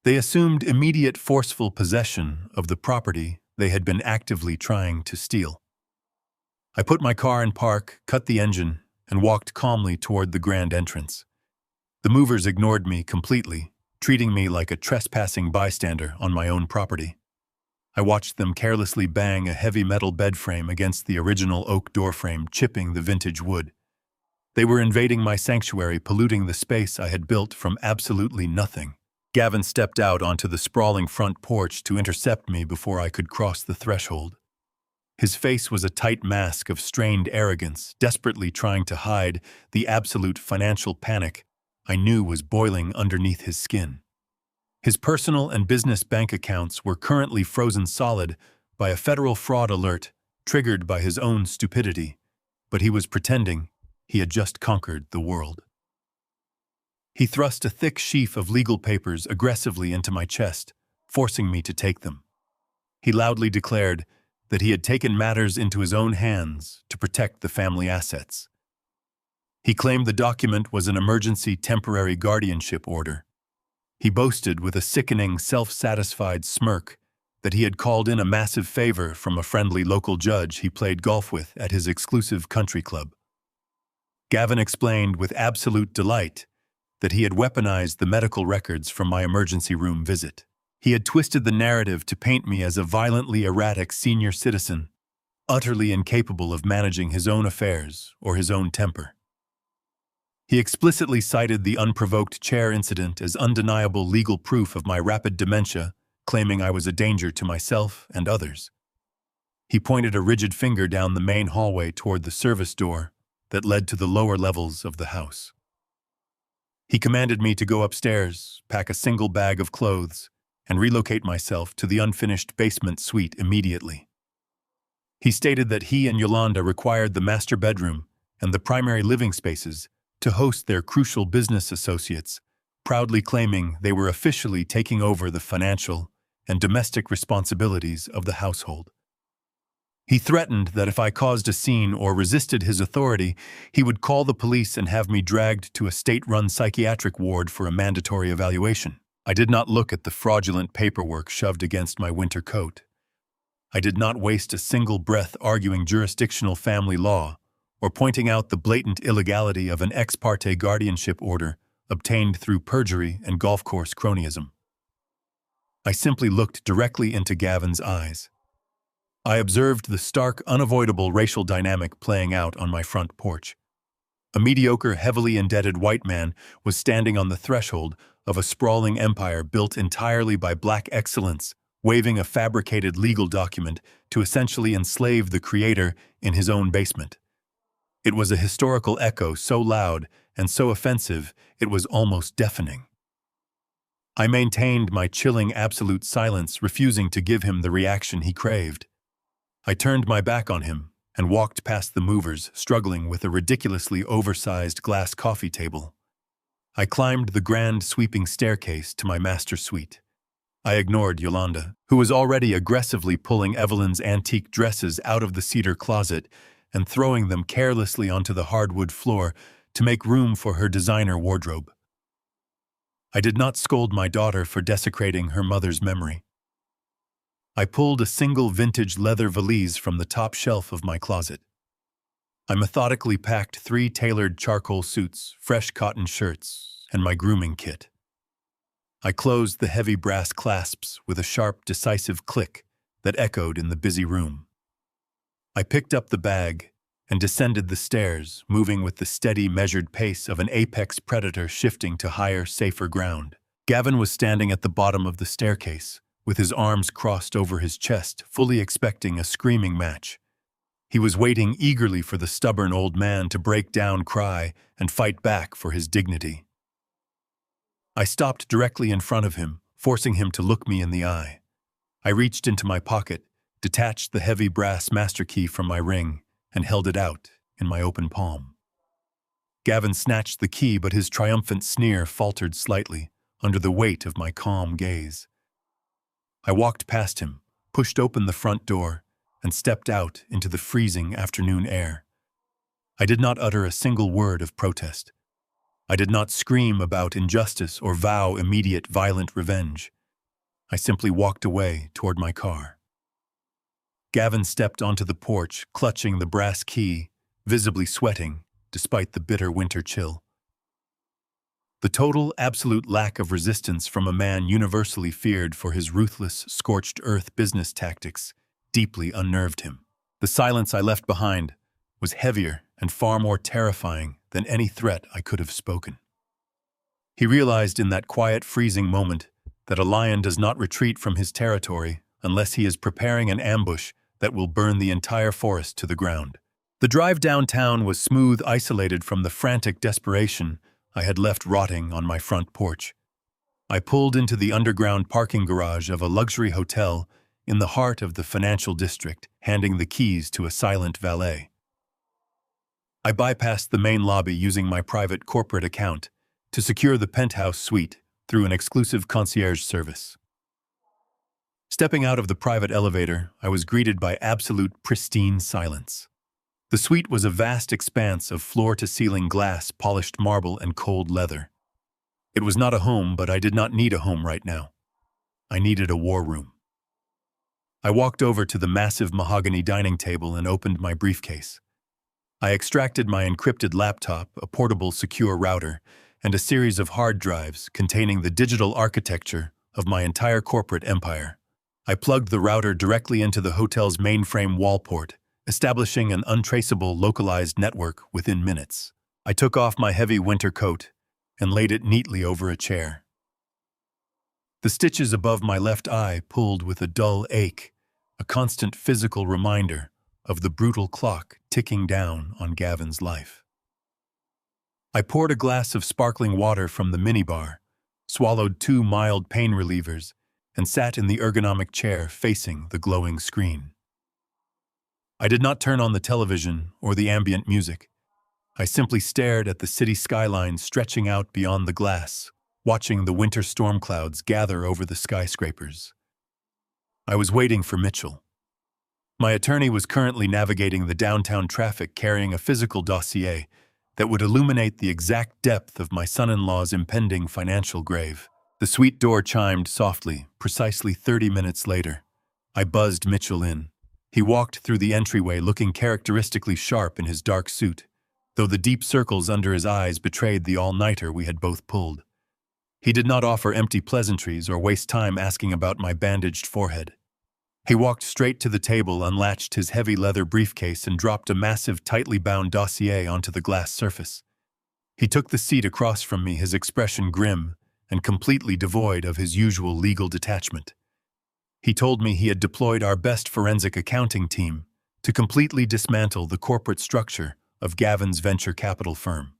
They assumed immediate forceful possession of the property they had been actively trying to steal. I put my car in park, cut the engine, and walked calmly toward the grand entrance. The movers ignored me completely, treating me like a trespassing bystander on my own property. I watched them carelessly bang a heavy metal bed frame against the original oak doorframe, chipping the vintage wood. They were invading my sanctuary, polluting the space I had built from absolutely nothing. Gavin stepped out onto the sprawling front porch to intercept me before I could cross the threshold. His face was a tight mask of strained arrogance, desperately trying to hide the absolute financial panic I knew was boiling underneath his skin. His personal and business bank accounts were currently frozen solid by a federal fraud alert triggered by his own stupidity, but he was pretending he had just conquered the world. He thrust a thick sheaf of legal papers aggressively into my chest, forcing me to take them. He loudly declared that he had taken matters into his own hands to protect the family assets. He claimed the document was an emergency temporary guardianship order. He boasted with a sickening, self-satisfied smirk that he had called in a massive favor from a friendly local judge he played golf with at his exclusive country club. Gavin explained with absolute delight that he had weaponized the medical records from my emergency room visit. He had twisted the narrative to paint me as a violently erratic senior citizen, utterly incapable of managing his own affairs or his own temper. He explicitly cited the unprovoked chair incident as undeniable legal proof of my rapid dementia, claiming I was a danger to myself and others. He pointed a rigid finger down the main hallway toward the service door that led to the lower levels of the house. He commanded me to go upstairs, pack a single bag of clothes, and relocate myself to the unfinished basement suite immediately. He stated that he and Yolanda required the master bedroom and the primary living spaces to host their crucial business associates, proudly claiming they were officially taking over the financial and domestic responsibilities of the household. He threatened that if I caused a scene or resisted his authority, he would call the police and have me dragged to a state-run psychiatric ward for a mandatory evaluation. I did not look at the fraudulent paperwork shoved against my winter coat. I did not waste a single breath arguing jurisdictional family law or pointing out the blatant illegality of an ex parte guardianship order obtained through perjury and golf course cronyism. I simply looked directly into Gavin's eyes. I observed the stark, unavoidable racial dynamic playing out on my front porch. A mediocre, heavily indebted white man was standing on the threshold of a sprawling empire built entirely by black excellence, waving a fabricated legal document to essentially enslave the creator in his own basement. It was a historical echo so loud and so offensive it was almost deafening. I maintained my chilling absolute silence, refusing to give him the reaction he craved. I turned my back on him and walked past the movers, struggling with a ridiculously oversized glass coffee table. I climbed the grand sweeping staircase to my master suite. I ignored Yolanda, who was already aggressively pulling Evelyn's antique dresses out of the cedar closet and throwing them carelessly onto the hardwood floor to make room for her designer wardrobe. I did not scold my daughter for desecrating her mother's memory. I pulled a single vintage leather valise from the top shelf of my closet. I methodically packed 3 tailored charcoal suits, fresh cotton shirts, and my grooming kit. I closed the heavy brass clasps with a sharp, decisive click that echoed in the busy room. I picked up the bag and descended the stairs, moving with the steady, measured pace of an apex predator shifting to higher, safer ground. Gavin was standing at the bottom of the staircase, with his arms crossed over his chest, fully expecting a screaming match. He was waiting eagerly for the stubborn old man to break down, cry, and fight back for his dignity. I stopped directly in front of him, forcing him to look me in the eye. I reached into my pocket, detached the heavy brass master key from my ring, and held it out in my open palm. Gavin snatched the key, but his triumphant sneer faltered slightly under the weight of my calm gaze. I walked past him, pushed open the front door, and stepped out into the freezing afternoon air. I did not utter a single word of protest. I did not scream about injustice or vow immediate violent revenge. I simply walked away toward my car. Gavin stepped onto the porch, clutching the brass key, visibly sweating despite the bitter winter chill. The total, absolute lack of resistance from a man universally feared for his ruthless, scorched earth business tactics deeply unnerved him. The silence I left behind was heavier and far more terrifying than any threat I could have spoken. He realized in that quiet, freezing moment that a lion does not retreat from his territory unless he is preparing an ambush that will burn the entire forest to the ground. The drive downtown was smooth, isolated from the frantic desperation I had left rotting on my front porch. I pulled into the underground parking garage of a luxury hotel in the heart of the financial district, handing the keys to a silent valet. I bypassed the main lobby using my private corporate account to secure the penthouse suite through an exclusive concierge service. Stepping out of the private elevator, I was greeted by absolute pristine silence. The suite was a vast expanse of floor-to-ceiling glass, polished marble, and cold leather. It was not a home, but I did not need a home right now. I needed a war room. I walked over to the massive mahogany dining table and opened my briefcase. I extracted my encrypted laptop, a portable secure router, and a series of hard drives containing the digital architecture of my entire corporate empire. I plugged the router directly into the hotel's mainframe wall port, establishing an untraceable localized network within minutes. I took off my heavy winter coat and laid it neatly over a chair. The stitches above my left eye pulled with a dull ache, a constant physical reminder of the brutal clock ticking down on Gavin's life. I poured a glass of sparkling water from the minibar, swallowed 2 mild pain relievers, and sat in the ergonomic chair facing the glowing screen. I did not turn on the television or the ambient music. I simply stared at the city skyline stretching out beyond the glass, watching the winter storm clouds gather over the skyscrapers. I was waiting for Mitchell. My attorney was currently navigating the downtown traffic, carrying a physical dossier that would illuminate the exact depth of my son-in-law's impending financial grave. The suite door chimed softly, precisely 30 minutes later. I buzzed Mitchell in. He walked through the entryway looking characteristically sharp in his dark suit, though the deep circles under his eyes betrayed the all-nighter we had both pulled. He did not offer empty pleasantries or waste time asking about my bandaged forehead. He walked straight to the table, unlatched his heavy leather briefcase, and dropped a massive, tightly bound dossier onto the glass surface. He took the seat across from me, his expression grim and completely devoid of his usual legal detachment. He told me he had deployed our best forensic accounting team to completely dismantle the corporate structure of Gavin's venture capital firm.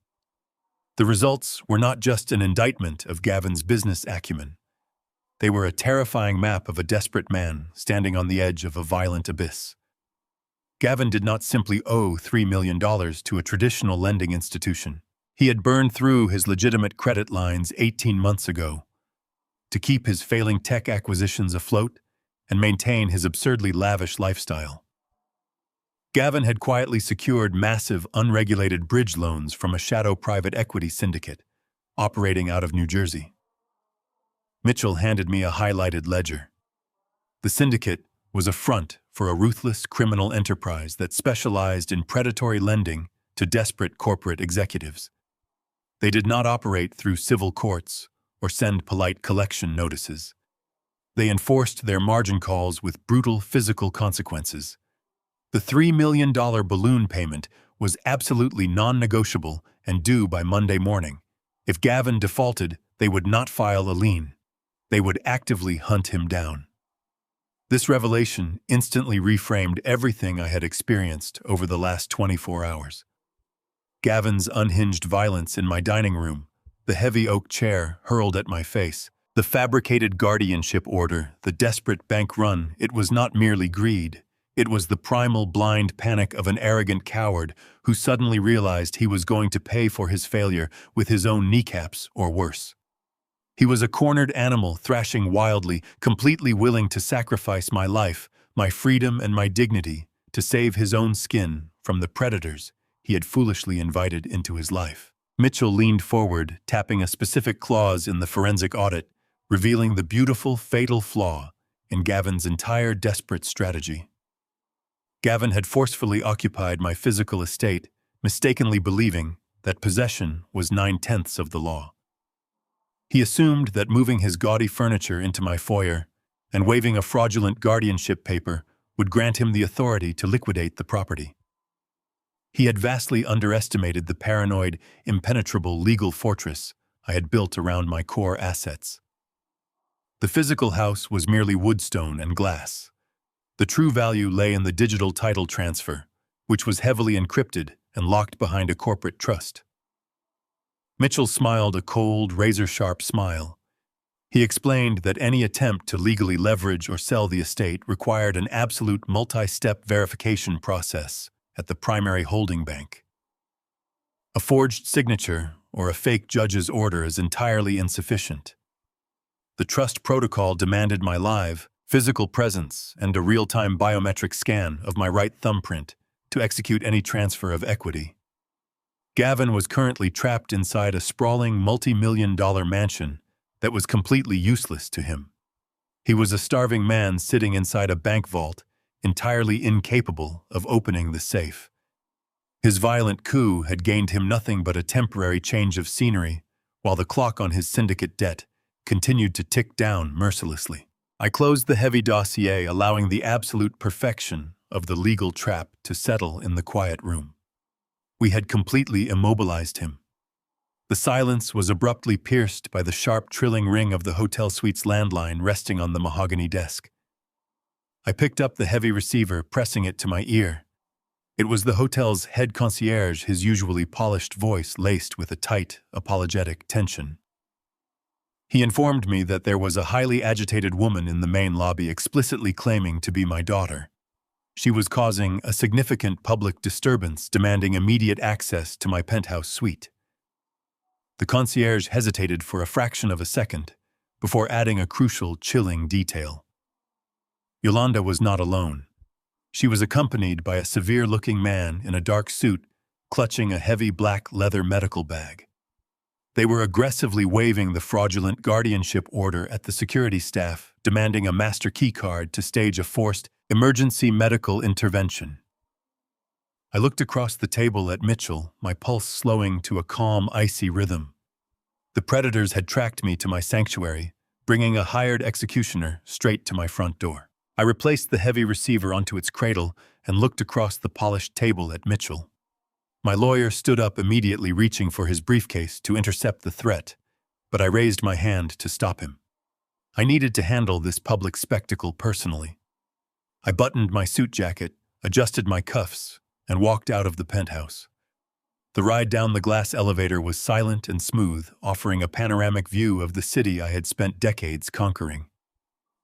The results were not just an indictment of Gavin's business acumen. They were a terrifying map of a desperate man standing on the edge of a violent abyss. Gavin did not simply owe $3 million to a traditional lending institution. He had burned through his legitimate credit lines 18 months ago to keep his failing tech acquisitions afloat and maintain his absurdly lavish lifestyle. Gavin had quietly secured massive, unregulated bridge loans from a shadow private equity syndicate operating out of New Jersey. Mitchell handed me a highlighted ledger. The syndicate was a front for a ruthless criminal enterprise that specialized in predatory lending to desperate corporate executives. They did not operate through civil courts or send polite collection notices. They enforced their margin calls with brutal physical consequences. The $3 million balloon payment was absolutely non-negotiable and due by Monday morning. If Gavin defaulted, they would not file a lien. They would actively hunt him down. This revelation instantly reframed everything I had experienced over the last 24 hours. Gavin's unhinged violence in my dining room, the heavy oak chair hurled at my face, the fabricated guardianship order, the desperate bank run, it was not merely greed. It was the primal blind panic of an arrogant coward who suddenly realized he was going to pay for his failure with his own kneecaps or worse. He was a cornered animal thrashing wildly, completely willing to sacrifice my life, my freedom and my dignity to save his own skin from the predators he had foolishly invited into his life. Mitchell leaned forward, tapping a specific clause in the forensic audit, revealing the beautiful, fatal flaw in Gavin's entire desperate strategy. Gavin had forcefully occupied my physical estate, mistakenly believing that possession was 9/10 of the law. He assumed that moving his gaudy furniture into my foyer and waving a fraudulent guardianship paper would grant him the authority to liquidate the property. He had vastly underestimated the paranoid, impenetrable legal fortress I had built around my core assets. The physical house was merely woodstone and glass. The true value lay in the digital title transfer, which was heavily encrypted and locked behind a corporate trust. Mitchell smiled a cold, razor-sharp smile. He explained that any attempt to legally leverage or sell the estate required an absolute multi-step verification process at the primary holding bank. A forged signature or a fake judge's order is entirely insufficient. The trust protocol demanded my live, physical presence and a real-time biometric scan of my right thumbprint to execute any transfer of equity. Gavin was currently trapped inside a sprawling multi-million-dollar mansion that was completely useless to him. He was a starving man sitting inside a bank vault, entirely incapable of opening the safe. His violent coup had gained him nothing but a temporary change of scenery, while the clock on his syndicate debt continued to tick down mercilessly. I closed the heavy dossier, allowing the absolute perfection of the legal trap to settle in the quiet room. We had completely immobilized him. The silence was abruptly pierced by the sharp trilling ring of the hotel suite's landline resting on the mahogany desk. I picked up the heavy receiver, pressing it to my ear. It was the hotel's head concierge, his usually polished voice laced with a tight, apologetic tension. He informed me that there was a highly agitated woman in the main lobby explicitly claiming to be my daughter. She was causing a significant public disturbance, demanding immediate access to my penthouse suite. The concierge hesitated for a fraction of a second before adding a crucial, chilling detail. Yolanda was not alone. She was accompanied by a severe-looking man in a dark suit, clutching a heavy black leather medical bag. They were aggressively waving the fraudulent guardianship order at the security staff, demanding a master key card to stage a forced emergency medical intervention. I looked across the table at Mitchell, my pulse slowing to a calm, icy rhythm. The predators had tracked me to my sanctuary, bringing a hired executioner straight to my front door. I replaced the heavy receiver onto its cradle and looked across the polished table at Mitchell. My lawyer stood up immediately, reaching for his briefcase to intercept the threat, but I raised my hand to stop him. I needed to handle this public spectacle personally. I buttoned my suit jacket, adjusted my cuffs, and walked out of the penthouse. The ride down the glass elevator was silent and smooth, offering a panoramic view of the city I had spent decades conquering.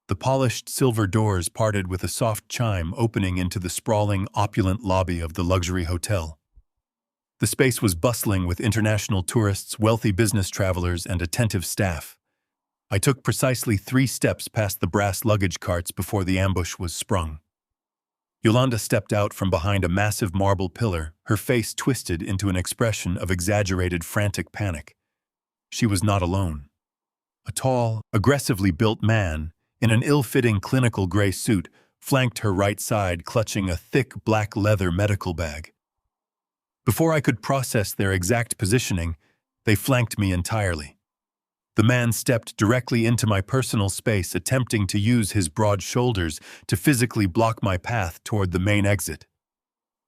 The polished silver doors parted with a soft chime, opening into the sprawling, opulent lobby of the luxury hotel. The space was bustling with international tourists, wealthy business travelers, and attentive staff. I took precisely 3 steps past the brass luggage carts before the ambush was sprung. Yolanda stepped out from behind a massive marble pillar, her face twisted into an expression of exaggerated frantic panic. She was not alone. A tall, aggressively built man, in an ill-fitting clinical gray suit, flanked her right side, clutching a thick black leather medical bag. Before I could process their exact positioning, they flanked me entirely. The man stepped directly into my personal space, attempting to use his broad shoulders to physically block my path toward the main exit.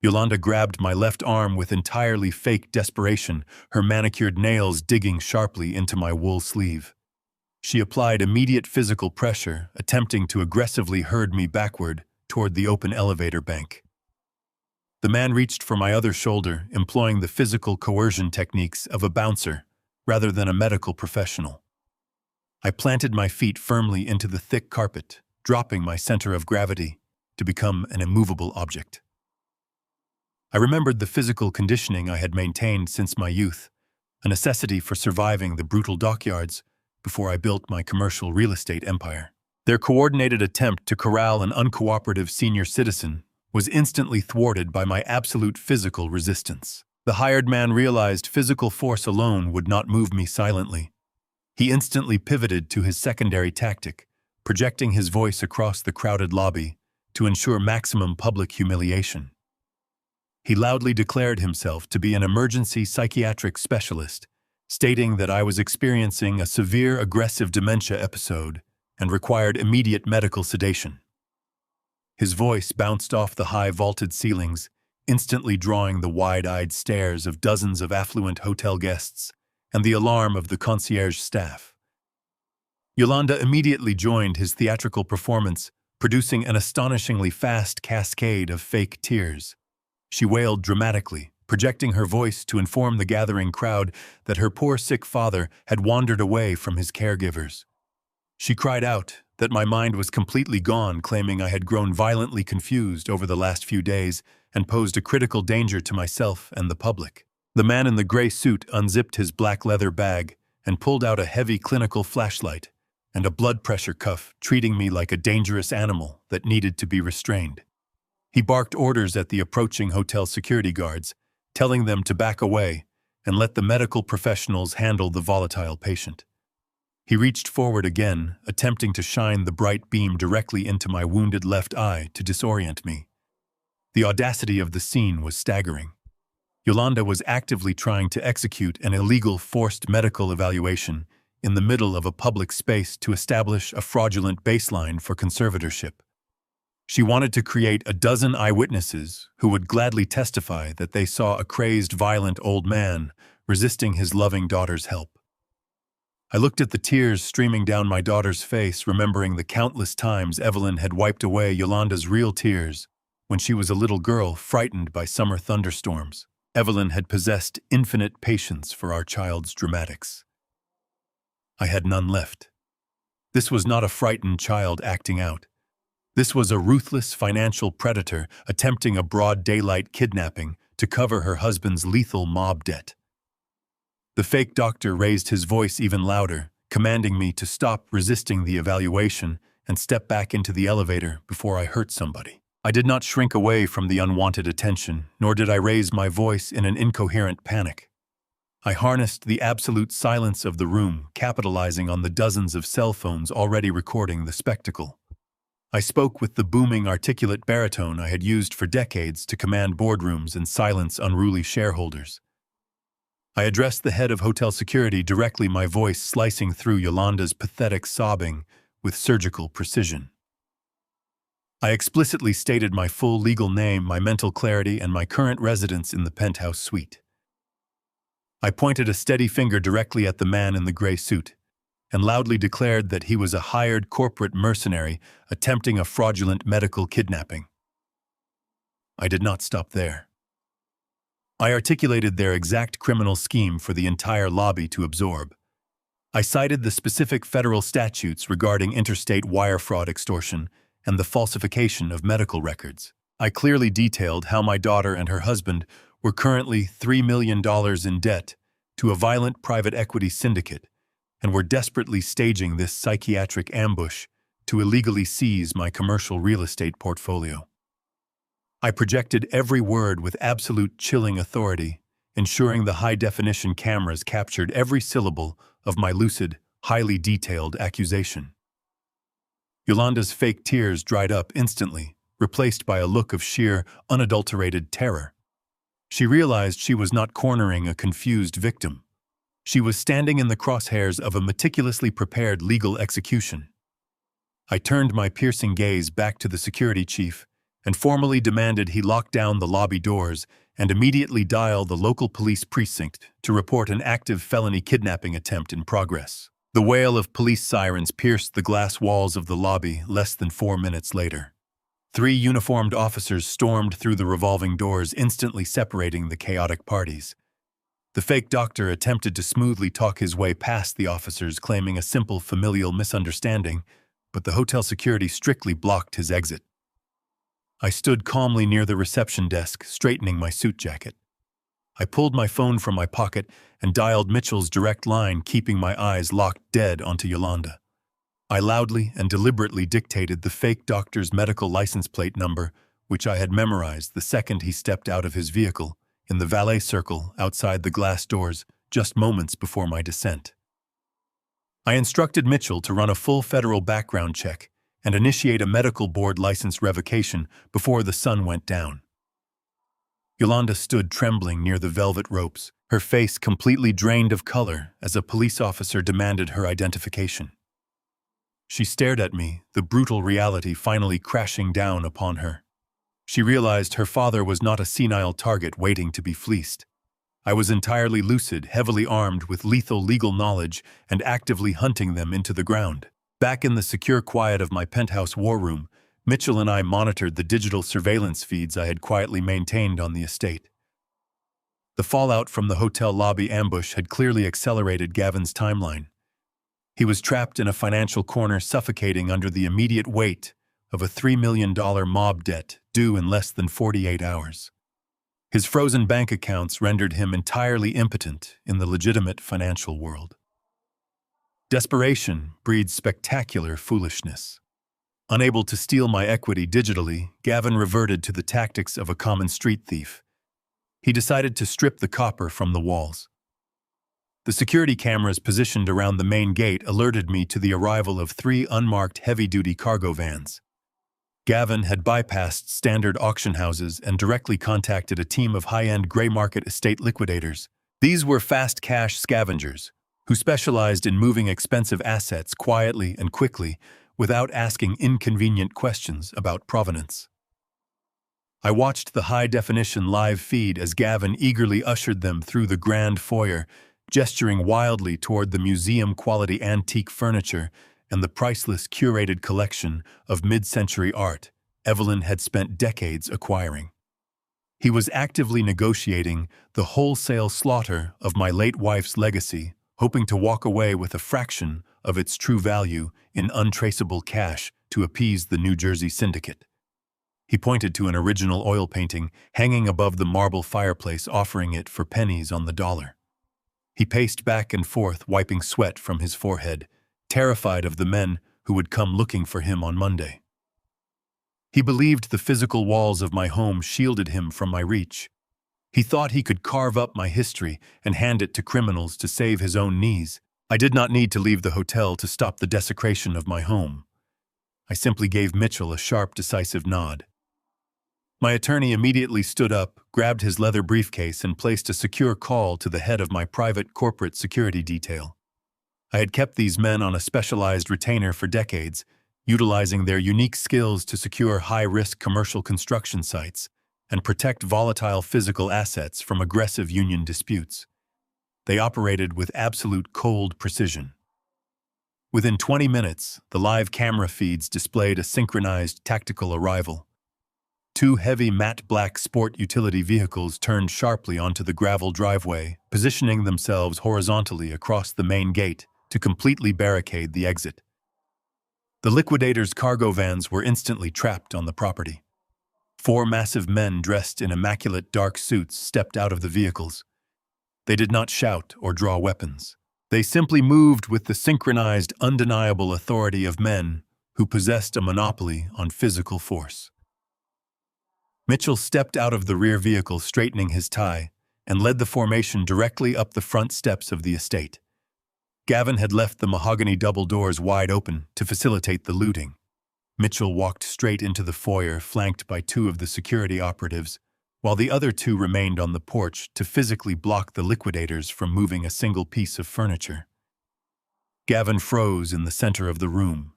Yolanda grabbed my left arm with entirely fake desperation, her manicured nails digging sharply into my wool sleeve. She applied immediate physical pressure, attempting to aggressively herd me backward toward the open elevator bank. The man reached for my other shoulder, employing the physical coercion techniques of a bouncer rather than a medical professional. I planted my feet firmly into the thick carpet, dropping my center of gravity to become an immovable object. I remembered the physical conditioning I had maintained since my youth, a necessity for surviving the brutal dockyards before I built my commercial real estate empire. Their coordinated attempt to corral an uncooperative senior citizen was instantly thwarted by my absolute physical resistance. The hired man realized physical force alone would not move me silently. He instantly pivoted to his secondary tactic, projecting his voice across the crowded lobby to ensure maximum public humiliation. He loudly declared himself to be an emergency psychiatric specialist, stating that I was experiencing a severe aggressive dementia episode and required immediate medical sedation. His voice bounced off the high vaulted ceilings, instantly drawing the wide-eyed stares of dozens of affluent hotel guests and the alarm of the concierge staff. Yolanda immediately joined his theatrical performance, producing an astonishingly fast cascade of fake tears. She wailed dramatically, projecting her voice to inform the gathering crowd that her poor sick father had wandered away from his caregivers. She cried out that my mind was completely gone, claiming I had grown violently confused over the last few days and posed a critical danger to myself and the public. The man in the gray suit unzipped his black leather bag and pulled out a heavy clinical flashlight and a blood pressure cuff, treating me like a dangerous animal that needed to be restrained. He barked orders at the approaching hotel security guards, telling them to back away and let the medical professionals handle the volatile patient. He reached forward again, attempting to shine the bright beam directly into my wounded left eye to disorient me. The audacity of the scene was staggering. Yolanda was actively trying to execute an illegal forced medical evaluation in the middle of a public space to establish a fraudulent baseline for conservatorship. She wanted to create a dozen eyewitnesses who would gladly testify that they saw a crazed, violent old man resisting his loving daughter's help. I looked at the tears streaming down my daughter's face, remembering the countless times Evelyn had wiped away Yolanda's real tears when she was a little girl frightened by summer thunderstorms. Evelyn had possessed infinite patience for our child's dramatics. I had none left. This was not a frightened child acting out. This was a ruthless financial predator attempting a broad daylight kidnapping to cover her husband's lethal mob debt. The fake doctor raised his voice even louder, commanding me to stop resisting the evaluation and step back into the elevator before I hurt somebody. I did not shrink away from the unwanted attention, nor did I raise my voice in an incoherent panic. I harnessed the absolute silence of the room, capitalizing on the dozens of cell phones already recording the spectacle. I spoke with the booming, articulate baritone I had used for decades to command boardrooms and silence unruly shareholders. I addressed the head of hotel security directly, my voice slicing through Yolanda's pathetic sobbing with surgical precision. I explicitly stated my full legal name, my mental clarity, and my current residence in the penthouse suite. I pointed a steady finger directly at the man in the gray suit and loudly declared that he was a hired corporate mercenary attempting a fraudulent medical kidnapping. I did not stop there. I articulated their exact criminal scheme for the entire lobby to absorb. I cited the specific federal statutes regarding interstate wire fraud, extortion, and the falsification of medical records. I clearly detailed how my daughter and her husband were currently $3 million in debt to a violent private equity syndicate and were desperately staging this psychiatric ambush to illegally seize my commercial real estate portfolio. I projected every word with absolute chilling authority, ensuring the high-definition cameras captured every syllable of my lucid, highly detailed accusation. Yolanda's fake tears dried up instantly, replaced by a look of sheer, unadulterated terror. She realized she was not cornering a confused victim. She was standing in the crosshairs of a meticulously prepared legal execution. I turned my piercing gaze back to the security chief and formally demanded he lock down the lobby doors and immediately dial the local police precinct to report an active felony kidnapping attempt in progress. The wail of police sirens pierced the glass walls of the lobby less than 4 minutes later. 3 uniformed officers stormed through the revolving doors, instantly separating the chaotic parties. The fake doctor attempted to smoothly talk his way past the officers, claiming a simple familial misunderstanding, but the hotel security strictly blocked his exit. I stood calmly near the reception desk, straightening my suit jacket. I pulled my phone from my pocket and dialed Mitchell's direct line, keeping my eyes locked dead onto Yolanda. I loudly and deliberately dictated the fake doctor's medical license plate number, which I had memorized the second he stepped out of his vehicle in the valet circle outside the glass doors just moments before my descent. I instructed Mitchell to run a full federal background check and initiate a medical board license revocation before the sun went down. Yolanda stood trembling near the velvet ropes, her face completely drained of color as a police officer demanded her identification. She stared at me, the brutal reality finally crashing down upon her. She realized her father was not a senile target waiting to be fleeced. I was entirely lucid, heavily armed with lethal legal knowledge, and actively hunting them into the ground. Back in the secure quiet of my penthouse war room, Mitchell and I monitored the digital surveillance feeds I had quietly maintained on the estate. The fallout from the hotel lobby ambush had clearly accelerated Gavin's timeline. He was trapped in a financial corner, suffocating under the immediate weight of a $3 million mob debt due in less than 48 hours. His frozen bank accounts rendered him entirely impotent in the legitimate financial world. Desperation breeds spectacular foolishness. Unable to steal my equity digitally, Gavin reverted to the tactics of a common street thief. He decided to strip the copper from the walls. The security cameras positioned around the main gate alerted me to the arrival of 3 unmarked heavy-duty cargo vans. Gavin had bypassed standard auction houses and directly contacted a team of high-end gray-market estate liquidators. These were fast cash scavengers who specialized in moving expensive assets quietly and quickly without asking inconvenient questions about provenance. I watched the high-definition live feed as Gavin eagerly ushered them through the grand foyer, gesturing wildly toward the museum-quality antique furniture and the priceless curated collection of mid-century art Evelyn had spent decades acquiring. He was actively negotiating the wholesale slaughter of my late wife's legacy, hoping to walk away with a fraction of its true value in untraceable cash to appease the New Jersey syndicate. He pointed to an original oil painting hanging above the marble fireplace, offering it for pennies on the dollar. He paced back and forth, wiping sweat from his forehead, terrified of the men who would come looking for him on Monday. He believed the physical walls of my home shielded him from my reach. He thought he could carve up my history and hand it to criminals to save his own knees. I did not need to leave the hotel to stop the desecration of my home. I simply gave Mitchell a sharp, decisive nod. My attorney immediately stood up, grabbed his leather briefcase, and placed a secure call to the head of my private corporate security detail. I had kept these men on a specialized retainer for decades, utilizing their unique skills to secure high-risk commercial construction sites and protect volatile physical assets from aggressive union disputes. They operated with absolute cold precision. Within 20 minutes, the live camera feeds displayed a synchronized tactical arrival. 2 heavy matte black sport utility vehicles turned sharply onto the gravel driveway, positioning themselves horizontally across the main gate to completely barricade the exit. The liquidators' cargo vans were instantly trapped on the property. 4 massive men dressed in immaculate dark suits stepped out of the vehicles. They did not shout or draw weapons. They simply moved with the synchronized, undeniable authority of men who possessed a monopoly on physical force. Mitchell stepped out of the rear vehicle, straightening his tie, and led the formation directly up the front steps of the estate. Gavin had left the mahogany double doors wide open to facilitate the looting. Mitchell walked straight into the foyer, flanked by two of the security operatives, while the other two remained on the porch to physically block the liquidators from moving a single piece of furniture. Gavin froze in the center of the room,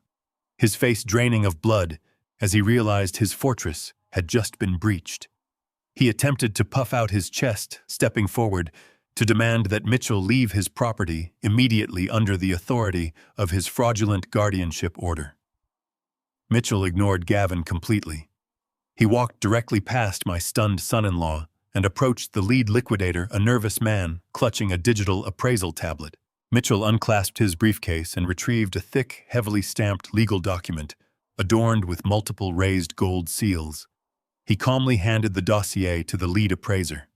his face draining of blood as he realized his fortress had just been breached. He attempted to puff out his chest, stepping forward to demand that Mitchell leave his property immediately under the authority of his fraudulent guardianship order. Mitchell ignored Gavin completely. He walked directly past my stunned son-in-law and approached the lead liquidator, a nervous man clutching a digital appraisal tablet. Mitchell unclasped his briefcase and retrieved a thick, heavily stamped legal document adorned with multiple raised gold seals. He calmly handed the dossier to the lead appraiser.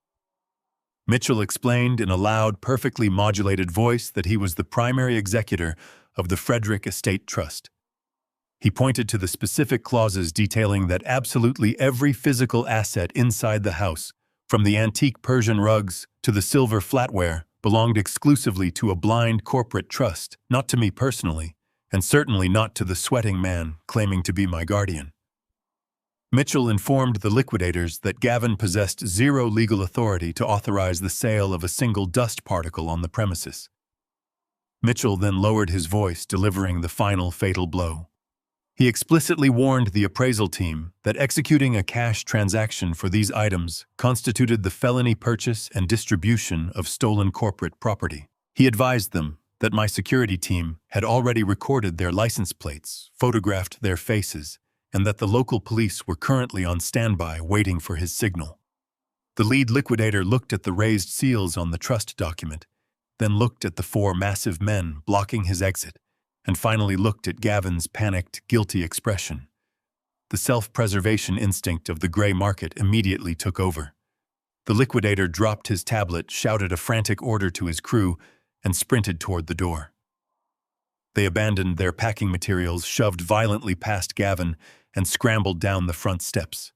Mitchell explained in a loud, perfectly modulated voice that he was the primary executor of the Frederick Estate Trust. He pointed to the specific clauses detailing that absolutely every physical asset inside the house, from the antique Persian rugs to the silver flatware, belonged exclusively to a blind corporate trust, not to me personally, and certainly not to the sweating man claiming to be my guardian. Mitchell informed the liquidators that Gavin possessed zero legal authority to authorize the sale of a single dust particle on the premises. Mitchell then lowered his voice, delivering the final fatal blow. He explicitly warned the appraisal team that executing a cash transaction for these items constituted the felony purchase and distribution of stolen corporate property. He advised them that my security team had already recorded their license plates, photographed their faces, and that the local police were currently on standby waiting for his signal. The lead liquidator looked at the raised seals on the trust document, then looked at the four massive men blocking his exit, and finally looked at Gavin's panicked, guilty expression. The self-preservation instinct of the gray market immediately took over. The liquidator dropped his tablet, shouted a frantic order to his crew, and sprinted toward the door. They abandoned their packing materials, shoved violently past Gavin, and scrambled down the front steps.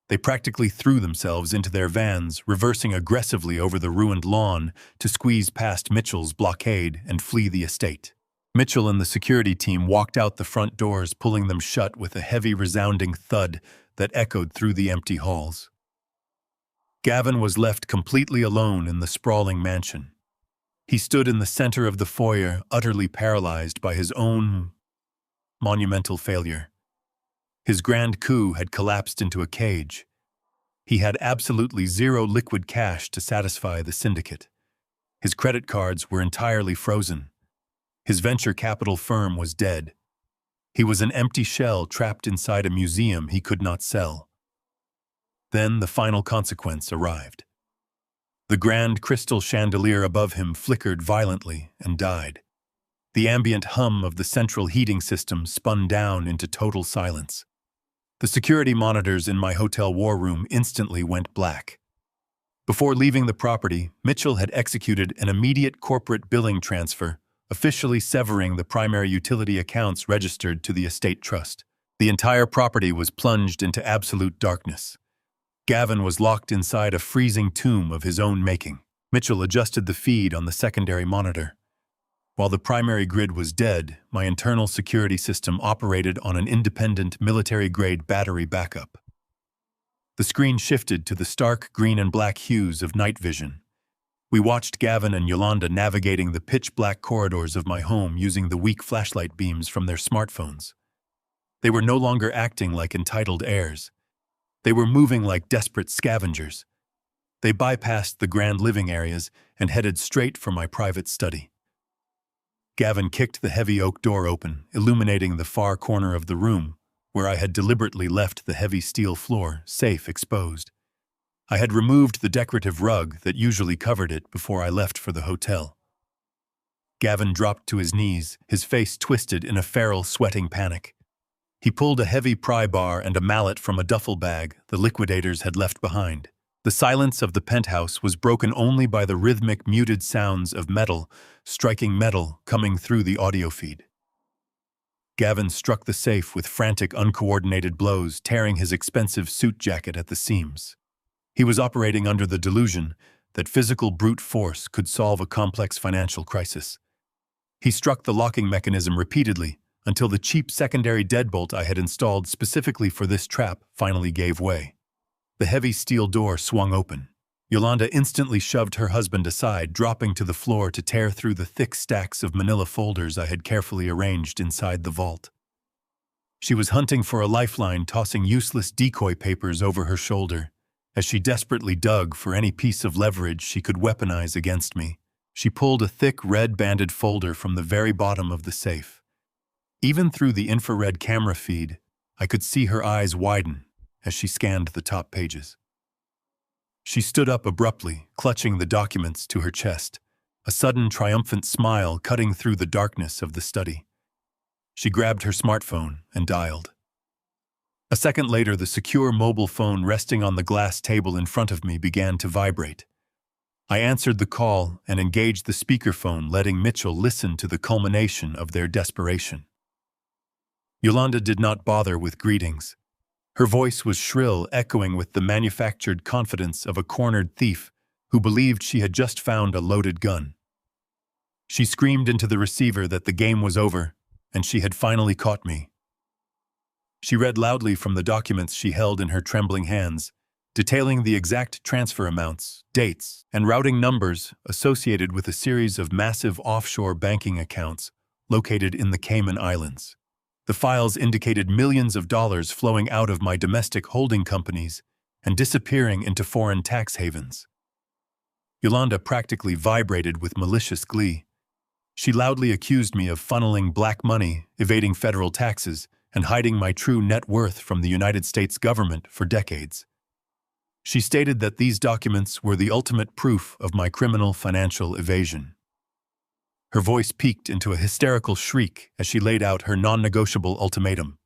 They practically threw themselves into their vans, reversing aggressively over the ruined lawn to squeeze past Mitchell's blockade and flee the estate. Mitchell and the security team walked out the front doors, pulling them shut with a heavy, resounding thud that echoed through the empty halls. Gavin was left completely alone in the sprawling mansion. He stood in the center of the foyer, utterly paralyzed by his own monumental failure. His grand coup had collapsed into a cage. He had absolutely zero liquid cash to satisfy the syndicate. His credit cards were entirely frozen. His venture capital firm was dead. He was an empty shell trapped inside a museum he could not sell. Then the final consequence arrived. The grand crystal chandelier above him flickered violently and died. The ambient hum of the central heating system spun down into total silence. The security monitors in my hotel war room instantly went black. Before leaving the property, Mitchell had executed an immediate corporate billing transfer, officially severing the primary utility accounts registered to the estate trust. The entire property was plunged into absolute darkness. Gavin was locked inside a freezing tomb of his own making. Mitchell adjusted the feed on the secondary monitor. While the primary grid was dead, my internal security system operated on an independent military-grade battery backup. The screen shifted to the stark green and black hues of night vision. We watched Gavin and Yolanda navigating the pitch-black corridors of my home using the weak flashlight beams from their smartphones. They were no longer acting like entitled heirs. They were moving like desperate scavengers. They bypassed the grand living areas and headed straight for my private study. Gavin kicked the heavy oak door open, illuminating the far corner of the room, where I had deliberately left the heavy steel floor safe exposed. I had removed the decorative rug that usually covered it before I left for the hotel. Gavin dropped to his knees, his face twisted in a feral, sweating panic. He pulled a heavy pry bar and a mallet from a duffel bag the liquidators had left behind. The silence of the penthouse was broken only by the rhythmic, muted sounds of metal striking metal coming through the audio feed. Gavin struck the safe with frantic, uncoordinated blows, tearing his expensive suit jacket at the seams. He was operating under the delusion that physical brute force could solve a complex financial crisis. He struck the locking mechanism repeatedly until the cheap secondary deadbolt I had installed specifically for this trap finally gave way. The heavy steel door swung open. Yolanda instantly shoved her husband aside, dropping to the floor to tear through the thick stacks of manila folders I had carefully arranged inside the vault. She was hunting for a lifeline, tossing useless decoy papers over her shoulder, as she desperately dug for any piece of leverage she could weaponize against me. She pulled a thick, red-banded folder from the very bottom of the safe. Even through the infrared camera feed, I could see her eyes widen as she scanned the top pages. She stood up abruptly, clutching the documents to her chest, a sudden triumphant smile cutting through the darkness of the study. She grabbed her smartphone and dialed. A second later, the secure mobile phone resting on the glass table in front of me began to vibrate. I answered the call and engaged the speakerphone, letting Mitchell listen to the culmination of their desperation. Yolanda did not bother with greetings. Her voice was shrill, echoing with the manufactured confidence of a cornered thief who believed she had just found a loaded gun. She screamed into the receiver that the game was over, and she had finally caught me. She read loudly from the documents she held in her trembling hands, detailing the exact transfer amounts, dates, and routing numbers associated with a series of massive offshore banking accounts located in the Cayman Islands. The files indicated millions of dollars flowing out of my domestic holding companies and disappearing into foreign tax havens. Yolanda practically vibrated with malicious glee. She loudly accused me of funneling black money, evading federal taxes, and hiding my true net worth from the United States government for decades. She stated that these documents were the ultimate proof of my criminal financial evasion. Her voice peaked into a hysterical shriek as she laid out her non-negotiable ultimatum.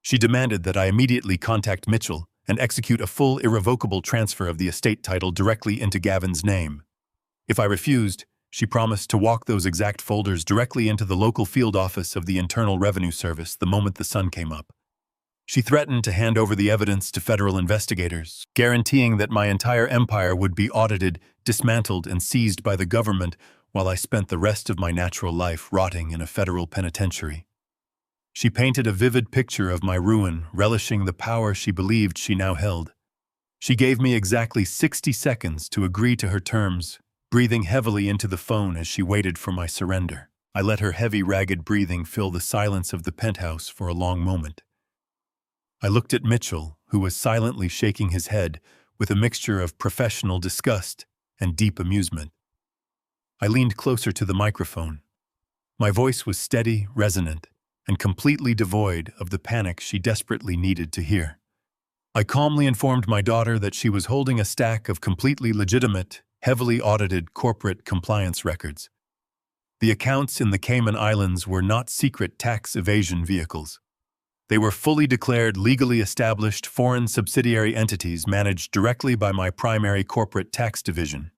She demanded that I immediately contact Mitchell and execute a full, irrevocable transfer of the estate title directly into Gavin's name. If I refused, she promised to walk those exact folders directly into the local field office of the Internal Revenue Service the moment the sun came up. She threatened to hand over the evidence to federal investigators, guaranteeing that my entire empire would be audited, dismantled, and seized by the government while I spent the rest of my natural life rotting in a federal penitentiary. She painted a vivid picture of my ruin, relishing the power she believed she now held. She gave me exactly 60 seconds to agree to her terms, breathing heavily into the phone as she waited for my surrender. I let her heavy, ragged breathing fill the silence of the penthouse for a long moment. I looked at Mitchell, who was silently shaking his head with a mixture of professional disgust and deep amusement. I leaned closer to the microphone. My voice was steady, resonant, and completely devoid of the panic she desperately needed to hear. I calmly informed my daughter that she was holding a stack of completely legitimate, heavily audited corporate compliance records. The accounts in the Cayman Islands were not secret tax evasion vehicles. They were fully declared, legally established foreign subsidiary entities managed directly by my primary corporate tax division.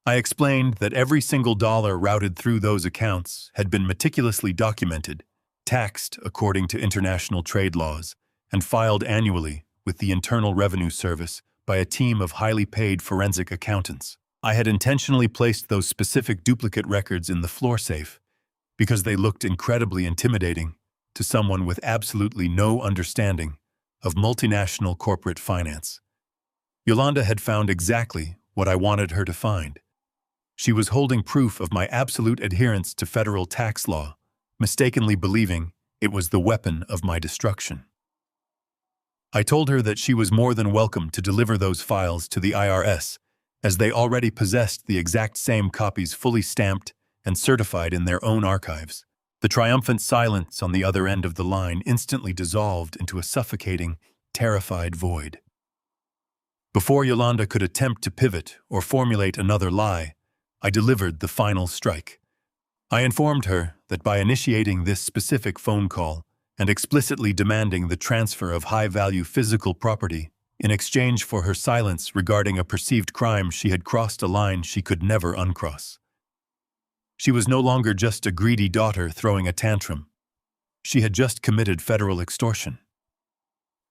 I explained that every single dollar routed through those accounts had been meticulously documented, taxed according to international trade laws, and filed annually with the Internal Revenue Service by a team of highly paid forensic accountants. I had intentionally placed those specific duplicate records in the floor safe because they looked incredibly intimidating to someone with absolutely no understanding of multinational corporate finance. Yolanda had found exactly what I wanted her to find. She was holding proof of my absolute adherence to federal tax law, mistakenly believing it was the weapon of my destruction. I told her that she was more than welcome to deliver those files to the IRS, as they already possessed the exact same copies fully stamped and certified in their own archives. The triumphant silence on the other end of the line instantly dissolved into a suffocating, terrified void. Before Yolanda could attempt to pivot or formulate another lie, I delivered the final strike. I informed her that by initiating this specific phone call and explicitly demanding the transfer of high-value physical property in exchange for her silence regarding a perceived crime, she had crossed a line she could never uncross. She was no longer just a greedy daughter throwing a tantrum. She had just committed federal extortion.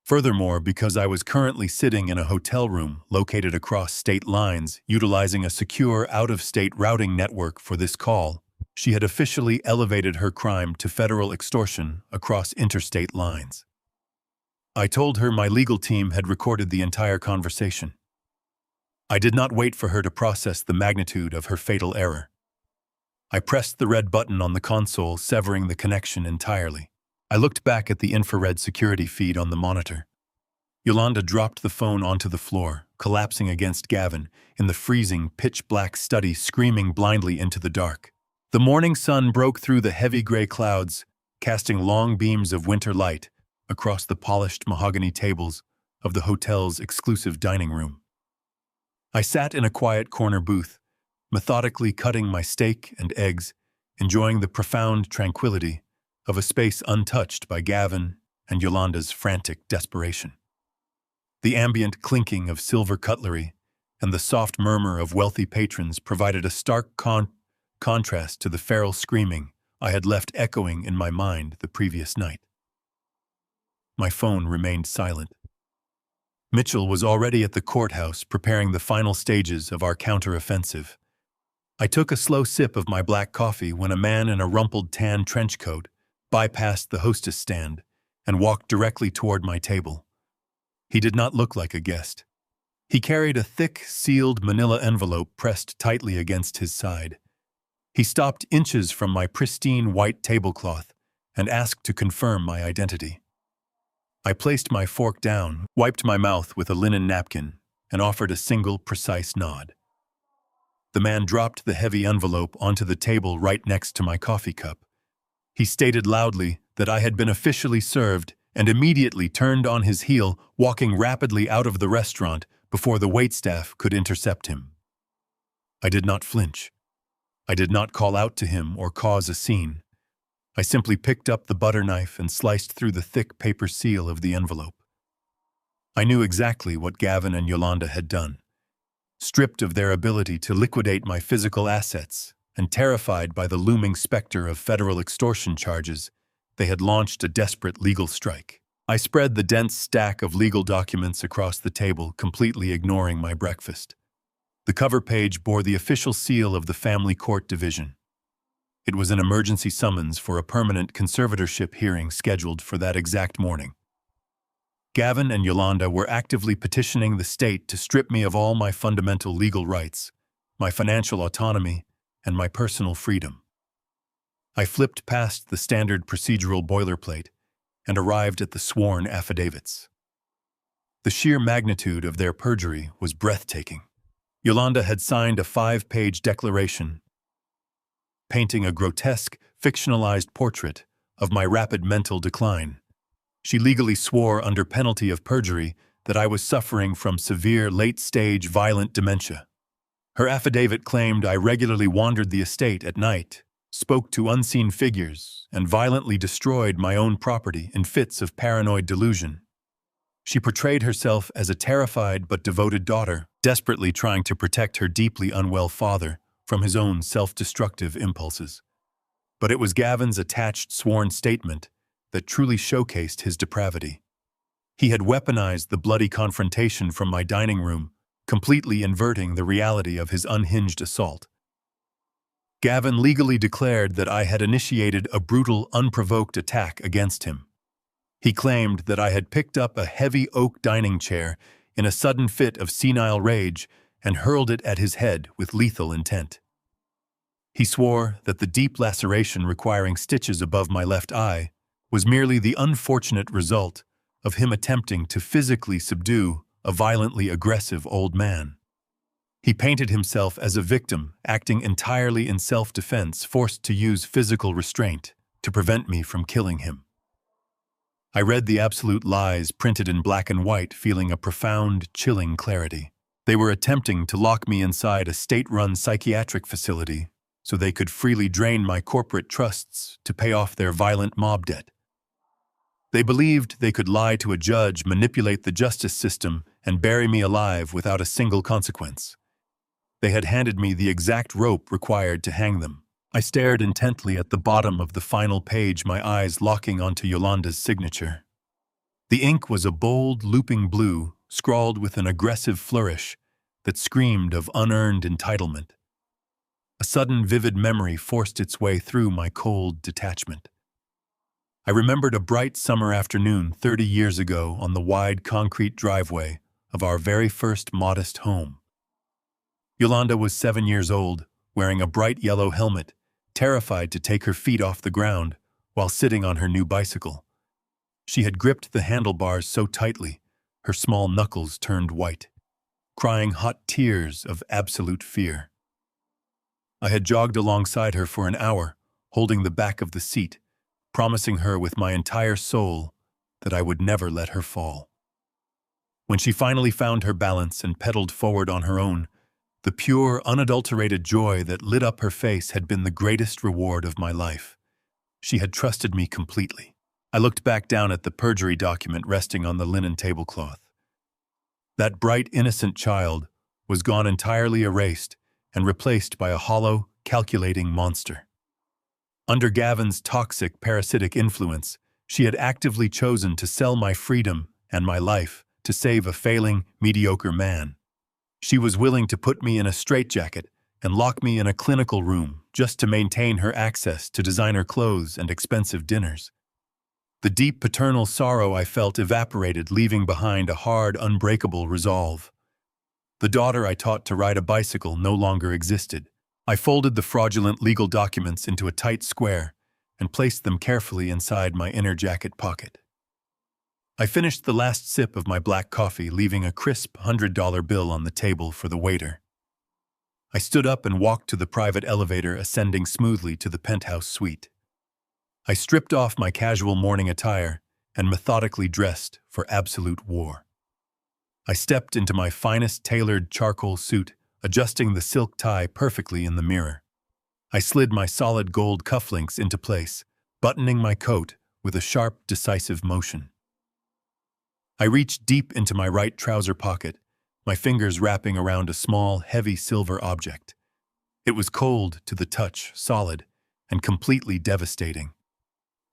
Furthermore, because I was currently sitting in a hotel room located across state lines, utilizing a secure out-of-state routing network for this call, she had officially elevated her crime to federal extortion across interstate lines. I told her my legal team had recorded the entire conversation. I did not wait for her to process the magnitude of her fatal error. I pressed the red button on the console, severing the connection entirely. I looked back at the infrared security feed on the monitor. Yolanda dropped the phone onto the floor, collapsing against Gavin in the freezing, pitch-black study, screaming blindly into the dark. The morning sun broke through the heavy gray clouds, casting long beams of winter light across the polished mahogany tables of the hotel's exclusive dining room. I sat in a quiet corner booth, methodically cutting my steak and eggs, enjoying the profound tranquility of a space untouched by Gavin and Yolanda's frantic desperation. The ambient clinking of silver cutlery and the soft murmur of wealthy patrons provided a stark contrast to the feral screaming I had left echoing in my mind the previous night. My phone remained silent. Mitchell was already at the courthouse preparing the final stages of our counteroffensive. I took a slow sip of my black coffee when a man in a rumpled tan trench coat bypassed the hostess stand and walked directly toward my table. He did not look like a guest. He carried a thick, sealed manila envelope pressed tightly against his side. He stopped inches from my pristine white tablecloth and asked to confirm my identity. I placed my fork down, wiped my mouth with a linen napkin, and offered a single, precise nod. The man dropped the heavy envelope onto the table right next to my coffee cup. He stated loudly that I had been officially served and immediately turned on his heel, walking rapidly out of the restaurant before the waitstaff could intercept him. I did not flinch. I did not call out to him or cause a scene. I simply picked up the butter knife and sliced through the thick paper seal of the envelope. I knew exactly what Gavin and Yolanda had done. Stripped of their ability to liquidate my physical assets and terrified by the looming specter of federal extortion charges, they had launched a desperate legal strike. I spread the dense stack of legal documents across the table, completely ignoring my breakfast. The cover page bore the official seal of the Family Court Division. It was an emergency summons for a permanent conservatorship hearing scheduled for that exact morning. Gavin and Yolanda were actively petitioning the state to strip me of all my fundamental legal rights, my financial autonomy, and my personal freedom. I flipped past the standard procedural boilerplate and arrived at the sworn affidavits. The sheer magnitude of their perjury was breathtaking. Yolanda had signed a 5-page declaration, painting a grotesque, fictionalized portrait of my rapid mental decline. She legally swore under penalty of perjury that I was suffering from severe late-stage violent dementia. Her affidavit claimed I regularly wandered the estate at night, spoke to unseen figures, and violently destroyed my own property in fits of paranoid delusion. She portrayed herself as a terrified but devoted daughter, desperately trying to protect her deeply unwell father from his own self-destructive impulses. But it was Gavin's attached sworn statement that truly showcased his depravity. He had weaponized the bloody confrontation from my dining room, completely inverting the reality of his unhinged assault. Gavin legally declared that I had initiated a brutal, unprovoked attack against him. He claimed that I had picked up a heavy oak dining chair in a sudden fit of senile rage and hurled it at his head with lethal intent. He swore that the deep laceration requiring stitches above my left eye was merely the unfortunate result of him attempting to physically subdue a violently aggressive old man. He painted himself as a victim, acting entirely in self-defense, forced to use physical restraint to prevent me from killing him. I read the absolute lies printed in black and white, feeling a profound, chilling clarity. They were attempting to lock me inside a state-run psychiatric facility so they could freely drain my corporate trusts to pay off their violent mob debt. They believed they could lie to a judge, manipulate the justice system, and bury me alive without a single consequence. They had handed me the exact rope required to hang them, I stared intently at the bottom of the final page, my eyes locking onto Yolanda's signature. The ink was a bold, looping blue, scrawled with an aggressive flourish that screamed of unearned entitlement. A sudden vivid memory forced its way through my cold detachment. I remembered a bright summer afternoon 30 years ago on the wide concrete driveway of our very first modest home. Yolanda was 7 years old, wearing a bright yellow helmet, terrified to take her feet off the ground while sitting on her new bicycle. She had gripped the handlebars so tightly, her small knuckles turned white, crying hot tears of absolute fear. I had jogged alongside her for an hour, holding the back of the seat, promising her with my entire soul that I would never let her fall. When she finally found her balance and pedaled forward on her own, the pure, unadulterated joy that lit up her face had been the greatest reward of my life. She had trusted me completely. I looked back down at the perjury document resting on the linen tablecloth. That bright, innocent child was gone, entirely erased and replaced by a hollow, calculating monster. Under Gavin's toxic, parasitic influence, she had actively chosen to sell my freedom and my life to save a failing, mediocre man. She was willing to put me in a straitjacket and lock me in a clinical room just to maintain her access to designer clothes and expensive dinners. The deep paternal sorrow I felt evaporated, leaving behind a hard, unbreakable resolve. The daughter I taught to ride a bicycle no longer existed. I folded the fraudulent legal documents into a tight square and placed them carefully inside my inner jacket pocket. I finished the last sip of my black coffee, leaving a crisp $100 bill on the table for the waiter. I stood up and walked to the private elevator, ascending smoothly to the penthouse suite. I stripped off my casual morning attire and methodically dressed for absolute war. I stepped into my finest tailored charcoal suit, adjusting the silk tie perfectly in the mirror. I slid my solid gold cufflinks into place, buttoning my coat with a sharp, decisive motion. I reached deep into my right trouser pocket, my fingers wrapping around a small, heavy silver object. It was cold to the touch, solid, and completely devastating.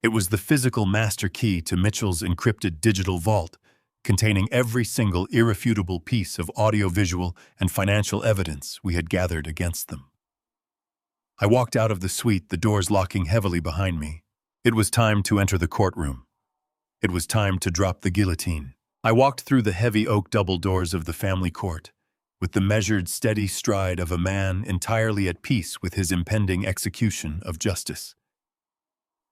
It was the physical master key to Mitchell's encrypted digital vault, containing every single irrefutable piece of audiovisual and financial evidence we had gathered against them. I walked out of the suite, the doors locking heavily behind me. It was time to enter the courtroom. It was time to drop the guillotine. I walked through the heavy oak double doors of the family court, with the measured, steady stride of a man entirely at peace with his impending execution of justice.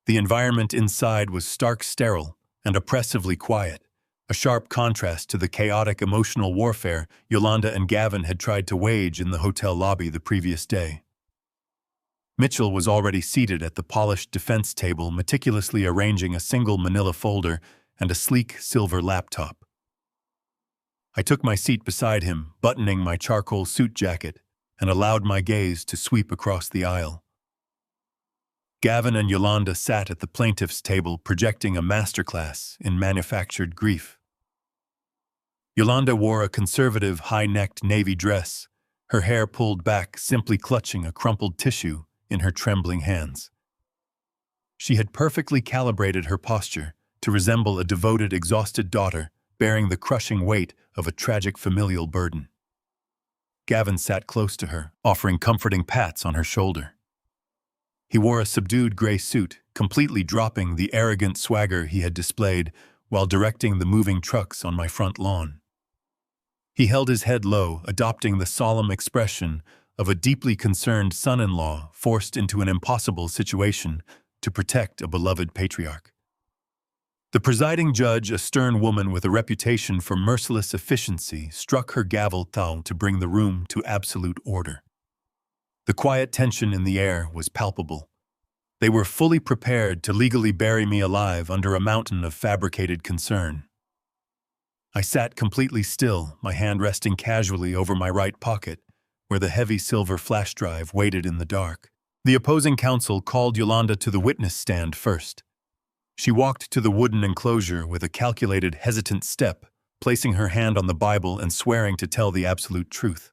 The environment inside was stark, sterile, and oppressively quiet, a sharp contrast to the chaotic emotional warfare Yolanda and Gavin had tried to wage in the hotel lobby the previous day. Mitchell was already seated at the polished defense table, meticulously arranging a single manila folder and a sleek silver laptop. I took my seat beside him, buttoning my charcoal suit jacket, and allowed my gaze to sweep across the aisle. Gavin and Yolanda sat at the plaintiff's table, projecting a masterclass in manufactured grief. Yolanda wore a conservative, high-necked navy dress, her hair pulled back, simply clutching a crumpled tissue in her trembling hands. She had perfectly calibrated her posture to resemble a devoted, exhausted daughter bearing the crushing weight of a tragic familial burden. Gavin sat close to her, offering comforting pats on her shoulder. He wore a subdued gray suit, completely dropping the arrogant swagger he had displayed while directing the moving trucks on my front lawn. He held his head low, adopting the solemn expression of a deeply concerned son-in-law forced into an impossible situation to protect a beloved patriarch. The presiding judge, a stern woman with a reputation for merciless efficiency, struck her gavel to bring the room to absolute order. The quiet tension in the air was palpable. They were fully prepared to legally bury me alive under a mountain of fabricated concern. I sat completely still, my hand resting casually over my right pocket, where the heavy silver flash drive waited in the dark. The opposing counsel called Yolanda to the witness stand first. She walked to the wooden enclosure with a calculated, hesitant step, placing her hand on the Bible and swearing to tell the absolute truth.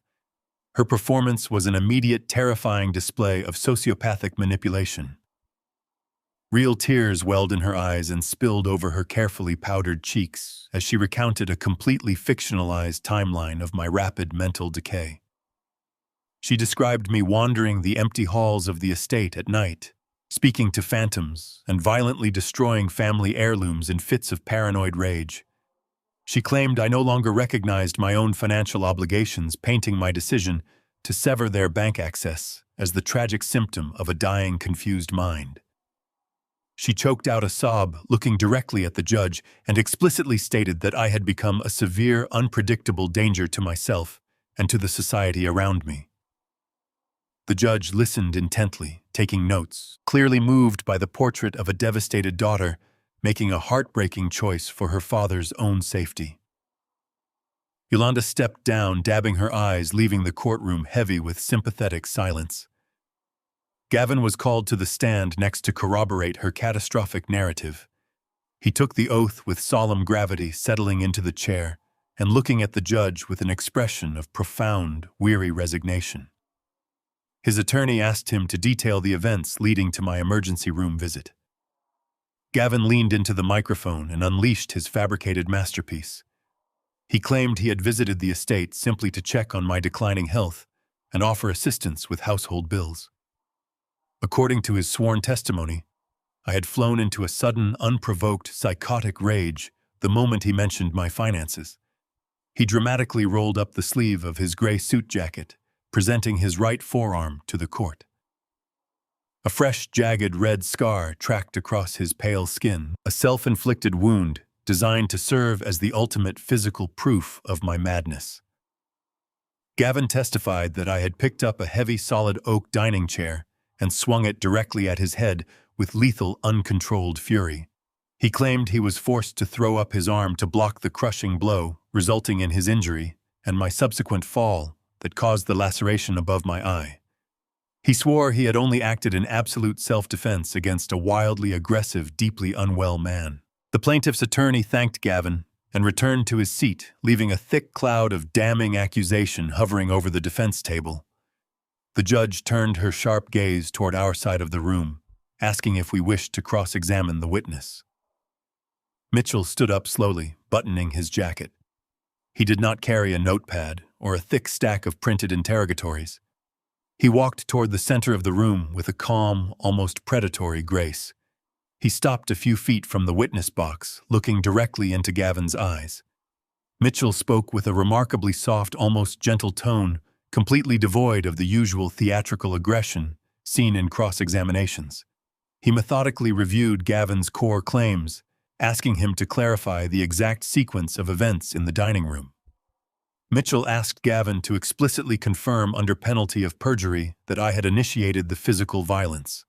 Her performance was an immediate, terrifying display of sociopathic manipulation. Real tears welled in her eyes and spilled over her carefully powdered cheeks as she recounted a completely fictionalized timeline of my rapid mental decay. She described me wandering the empty halls of the estate at night, speaking to phantoms and violently destroying family heirlooms in fits of paranoid rage. She claimed I no longer recognized my own financial obligations, painting my decision to sever their bank access as the tragic symptom of a dying, confused mind. She choked out a sob, looking directly at the judge, and explicitly stated that I had become a severe, unpredictable danger to myself and to the society around me. The judge listened intently, taking notes, clearly moved by the portrait of a devastated daughter, making a heartbreaking choice for her father's own safety. Yolanda stepped down, dabbing her eyes, leaving the courtroom heavy with sympathetic silence. Gavin was called to the stand next to corroborate her catastrophic narrative. He took the oath with solemn gravity, settling into the chair and looking at the judge with an expression of profound, weary resignation. His attorney asked him to detail the events leading to my emergency room visit. Gavin leaned into the microphone and unleashed his fabricated masterpiece. He claimed he had visited the estate simply to check on my declining health and offer assistance with household bills. According to his sworn testimony, I had flown into a sudden, unprovoked, psychotic rage the moment he mentioned my finances. He dramatically rolled up the sleeve of his gray suit jacket, presenting his right forearm to the court. A fresh, jagged red scar tracked across his pale skin, a self-inflicted wound designed to serve as the ultimate physical proof of my madness. Gavin testified that I had picked up a heavy solid oak dining chair and swung it directly at his head with lethal, uncontrolled fury. He claimed he was forced to throw up his arm to block the crushing blow, resulting in his injury and my subsequent fall that caused the laceration above my eye. He swore he had only acted in absolute self-defense against a wildly aggressive, deeply unwell man. The plaintiff's attorney thanked Gavin and returned to his seat, leaving a thick cloud of damning accusation hovering over the defense table. The judge turned her sharp gaze toward our side of the room, asking if we wished to cross-examine the witness. Mitchell stood up slowly, buttoning his jacket. He did not carry a notepad or a thick stack of printed interrogatories. He walked toward the center of the room with a calm, almost predatory grace. He stopped a few feet from the witness box, looking directly into Gavin's eyes. Mitchell spoke with a remarkably soft, almost gentle tone, completely devoid of the usual theatrical aggression seen in cross-examinations. He methodically reviewed Gavin's core claims, asking him to clarify the exact sequence of events in the dining room. Mitchell asked Gavin to explicitly confirm under penalty of perjury that I had initiated the physical violence.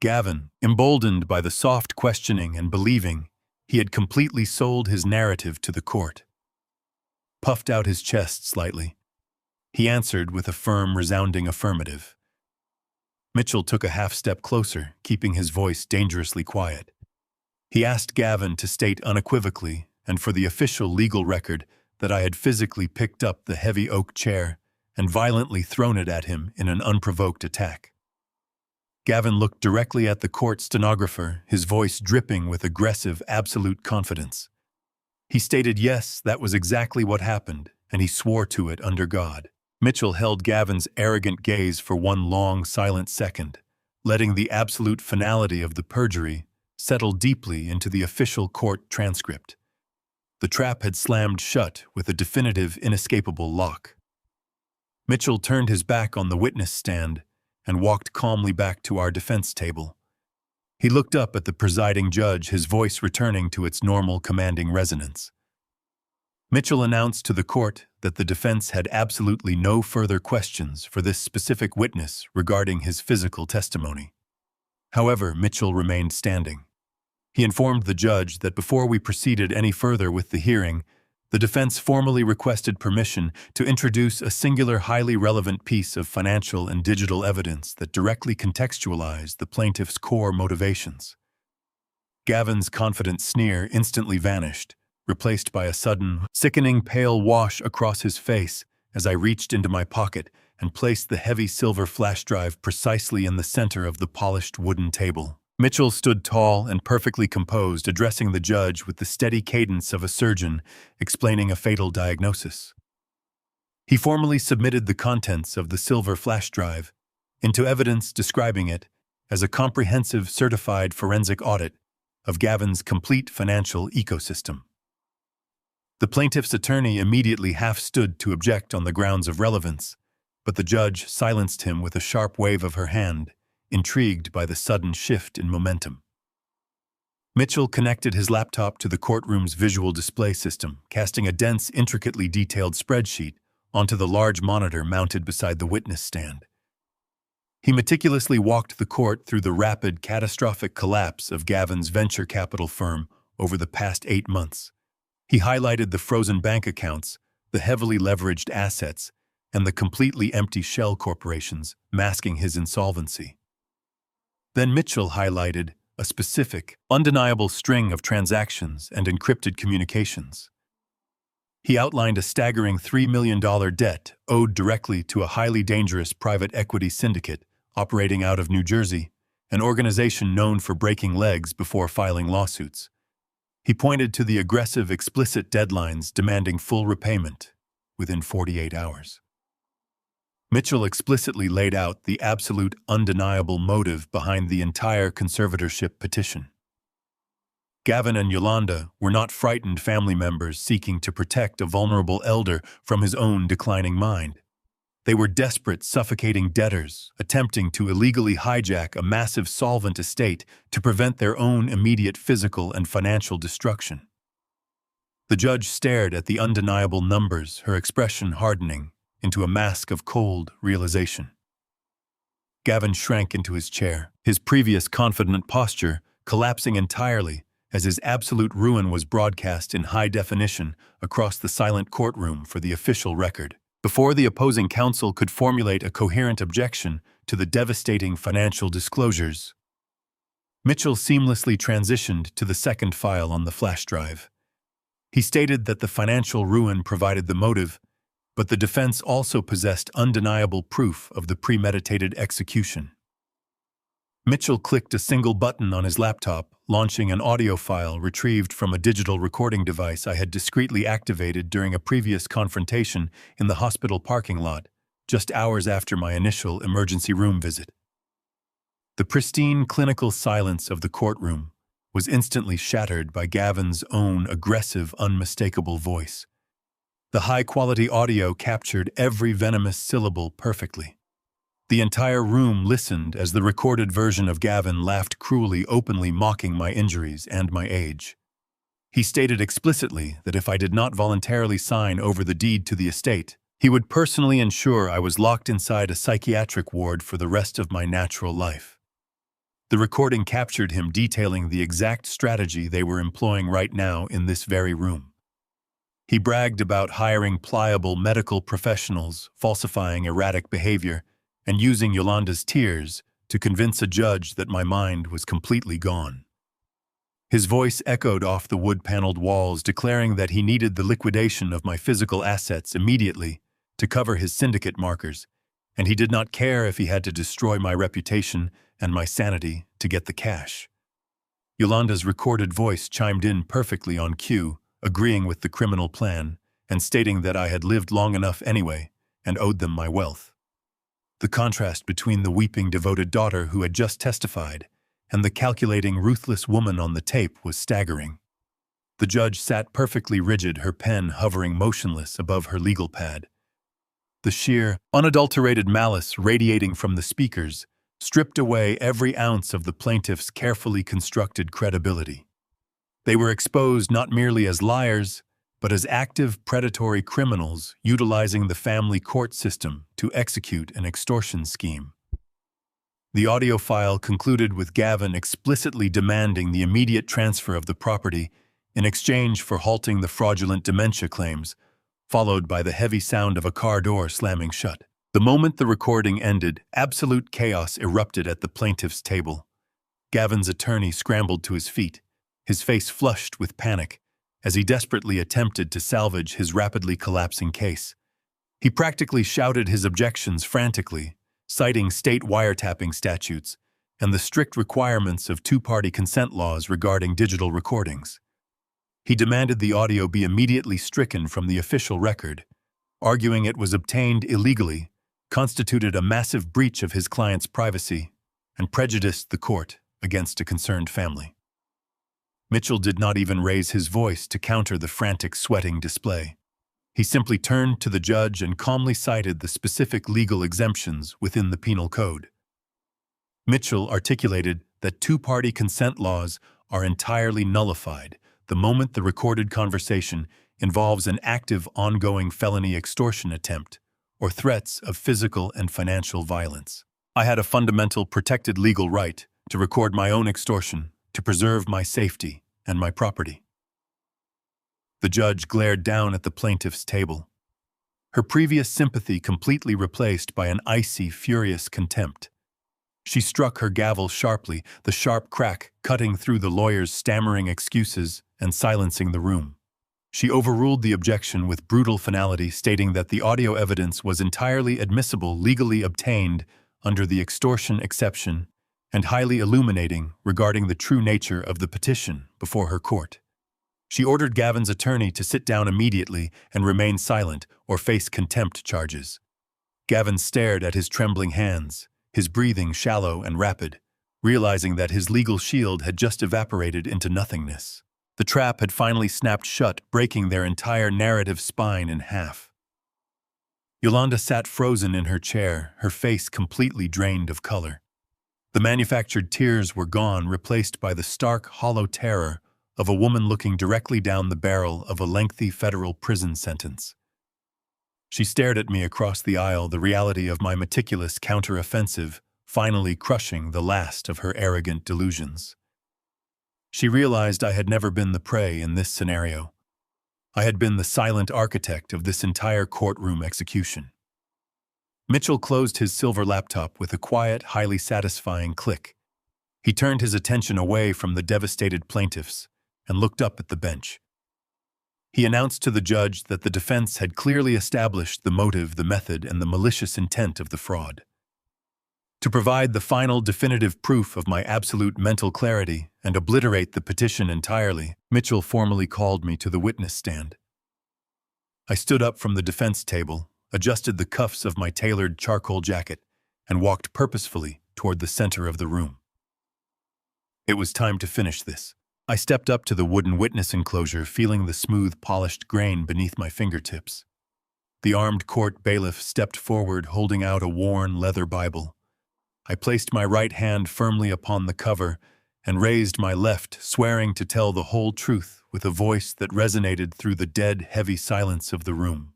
Gavin, emboldened by the soft questioning and believing he had completely sold his narrative to the court, puffed out his chest slightly. He answered with a firm, resounding affirmative. Mitchell took a half-step closer, keeping his voice dangerously quiet. He asked Gavin to state unequivocally, and for the official legal record, that I had physically picked up the heavy oak chair and violently thrown it at him in an unprovoked attack. Gavin looked directly at the court stenographer, his voice dripping with aggressive, absolute confidence. He stated yes, that was exactly what happened, and he swore to it under God. Mitchell held Gavin's arrogant gaze for one long, silent second, letting the absolute finality of the perjury settle deeply into the official court transcript. The trap had slammed shut with a definitive, inescapable lock. Mitchell turned his back on the witness stand and walked calmly back to our defense table. He looked up at the presiding judge, his voice returning to its normal, commanding resonance. Mitchell announced to the court that the defense had absolutely no further questions for this specific witness regarding his physical testimony. However, Mitchell remained standing. He informed the judge that before we proceeded any further with the hearing, the defense formally requested permission to introduce a singular, highly relevant piece of financial and digital evidence that directly contextualized the plaintiff's core motivations. Gavin's confident sneer instantly vanished, replaced by a sudden, sickening pale wash across his face as I reached into my pocket and placed the heavy silver flash drive precisely in the center of the polished wooden table. Mitchell stood tall and perfectly composed, addressing the judge with the steady cadence of a surgeon explaining a fatal diagnosis. He formally submitted the contents of the silver flash drive into evidence, describing it as a comprehensive certified forensic audit of Gavin's complete financial ecosystem. The plaintiff's attorney immediately half stood to object on the grounds of relevance, but the judge silenced him with a sharp wave of her hand, intrigued by the sudden shift in momentum. Mitchell connected his laptop to the courtroom's visual display system, casting a dense, intricately detailed spreadsheet onto the large monitor mounted beside the witness stand. He meticulously walked the court through the rapid, catastrophic collapse of Gavin's venture capital firm over the past 8 months. He highlighted the frozen bank accounts, the heavily leveraged assets, and the completely empty shell corporations, masking his insolvency. Then Mitchell highlighted a specific, undeniable string of transactions and encrypted communications. He outlined a staggering $3 million debt owed directly to a highly dangerous private equity syndicate operating out of New Jersey, an organization known for breaking legs before filing lawsuits. He pointed to the aggressive, explicit deadlines demanding full repayment within 48 hours. Mitchell explicitly laid out the absolute, undeniable motive behind the entire conservatorship petition. Gavin and Yolanda were not frightened family members seeking to protect a vulnerable elder from his own declining mind. They were desperate, suffocating debtors, attempting to illegally hijack a massive solvent estate to prevent their own immediate physical and financial destruction. The judge stared at the undeniable numbers, her expression hardening into a mask of cold realization. Gavin shrank into his chair, his previous confident posture collapsing entirely as his absolute ruin was broadcast in high definition across the silent courtroom for the official record. Before the opposing counsel could formulate a coherent objection to the devastating financial disclosures, Mitchell seamlessly transitioned to the second file on the flash drive. He stated that the financial ruin provided the motive, but the defense also possessed undeniable proof of the premeditated execution. Mitchell clicked a single button on his laptop, launching an audio file retrieved from a digital recording device I had discreetly activated during a previous confrontation in the hospital parking lot, just hours after my initial emergency room visit. The pristine clinical silence of the courtroom was instantly shattered by Gavin's own aggressive, unmistakable voice. The high-quality audio captured every venomous syllable perfectly. The entire room listened as the recorded version of Gavin laughed cruelly, openly mocking my injuries and my age. He stated explicitly that if I did not voluntarily sign over the deed to the estate, he would personally ensure I was locked inside a psychiatric ward for the rest of my natural life. The recording captured him detailing the exact strategy they were employing right now in this very room. He bragged about hiring pliable medical professionals, falsifying erratic behavior, and using Yolanda's tears to convince a judge that my mind was completely gone. His voice echoed off the wood-paneled walls, declaring that he needed the liquidation of my physical assets immediately to cover his syndicate markers, and he did not care if he had to destroy my reputation and my sanity to get the cash. Yolanda's recorded voice chimed in perfectly on cue, agreeing with the criminal plan and stating that I had lived long enough anyway and owed them my wealth. The contrast between the weeping, devoted daughter who had just testified and the calculating, ruthless woman on the tape was staggering. The judge sat perfectly rigid, her pen hovering motionless above her legal pad. The sheer, unadulterated malice radiating from the speakers stripped away every ounce of the plaintiff's carefully constructed credibility. They were exposed not merely as liars, but as active predatory criminals utilizing the family court system to execute an extortion scheme. The audio file concluded with Gavin explicitly demanding the immediate transfer of the property in exchange for halting the fraudulent dementia claims, followed by the heavy sound of a car door slamming shut. The moment the recording ended, absolute chaos erupted at the plaintiff's table. Gavin's attorney scrambled to his feet, his face flushed with panic, as he desperately attempted to salvage his rapidly collapsing case. He practically shouted his objections frantically, citing state wiretapping statutes and the strict requirements of two-party consent laws regarding digital recordings. He demanded the audio be immediately stricken from the official record, arguing it was obtained illegally, constituted a massive breach of his client's privacy, and prejudiced the court against a concerned family. Mitchell did not even raise his voice to counter the frantic sweating display. He simply turned to the judge and calmly cited the specific legal exemptions within the penal code. Mitchell articulated that two-party consent laws are entirely nullified the moment the recorded conversation involves an active, ongoing felony extortion attempt or threats of physical and financial violence. I had a fundamental protected legal right to record my own extortion to preserve my safety and my property. The judge glared down at the plaintiff's table, her previous sympathy completely replaced by an icy, furious contempt. She struck her gavel sharply, the sharp crack cutting through the lawyer's stammering excuses and silencing the room. She overruled the objection with brutal finality, stating that the audio evidence was entirely admissible, legally obtained under the extortion exception, and highly illuminating regarding the true nature of the petition before her court. She ordered Gavin's attorney to sit down immediately and remain silent or face contempt charges. Gavin stared at his trembling hands, his breathing shallow and rapid, realizing that his legal shield had just evaporated into nothingness. The trap had finally snapped shut, breaking their entire narrative spine in half. Yolanda sat frozen in her chair, her face completely drained of color. The manufactured tears were gone, replaced by the stark, hollow terror of a woman looking directly down the barrel of a lengthy federal prison sentence. She stared at me across the aisle, the reality of my meticulous counter-offensive finally crushing the last of her arrogant delusions. She realized I had never been the prey in this scenario. I had been the silent architect of this entire courtroom execution. Mitchell closed his silver laptop with a quiet, highly satisfying click. He turned his attention away from the devastated plaintiffs and looked up at the bench. He announced to the judge that the defense had clearly established the motive, the method, and the malicious intent of the fraud. To provide the final definitive proof of my absolute mental clarity and obliterate the petition entirely, Mitchell formally called me to the witness stand. I stood up from the defense table, adjusted the cuffs of my tailored charcoal jacket, and walked purposefully toward the center of the room. It was time to finish this. I stepped up to the wooden witness enclosure, feeling the smooth, polished grain beneath my fingertips. The armed court bailiff stepped forward, holding out a worn leather Bible. I placed my right hand firmly upon the cover and raised my left, swearing to tell the whole truth with a voice that resonated through the dead, heavy silence of the room.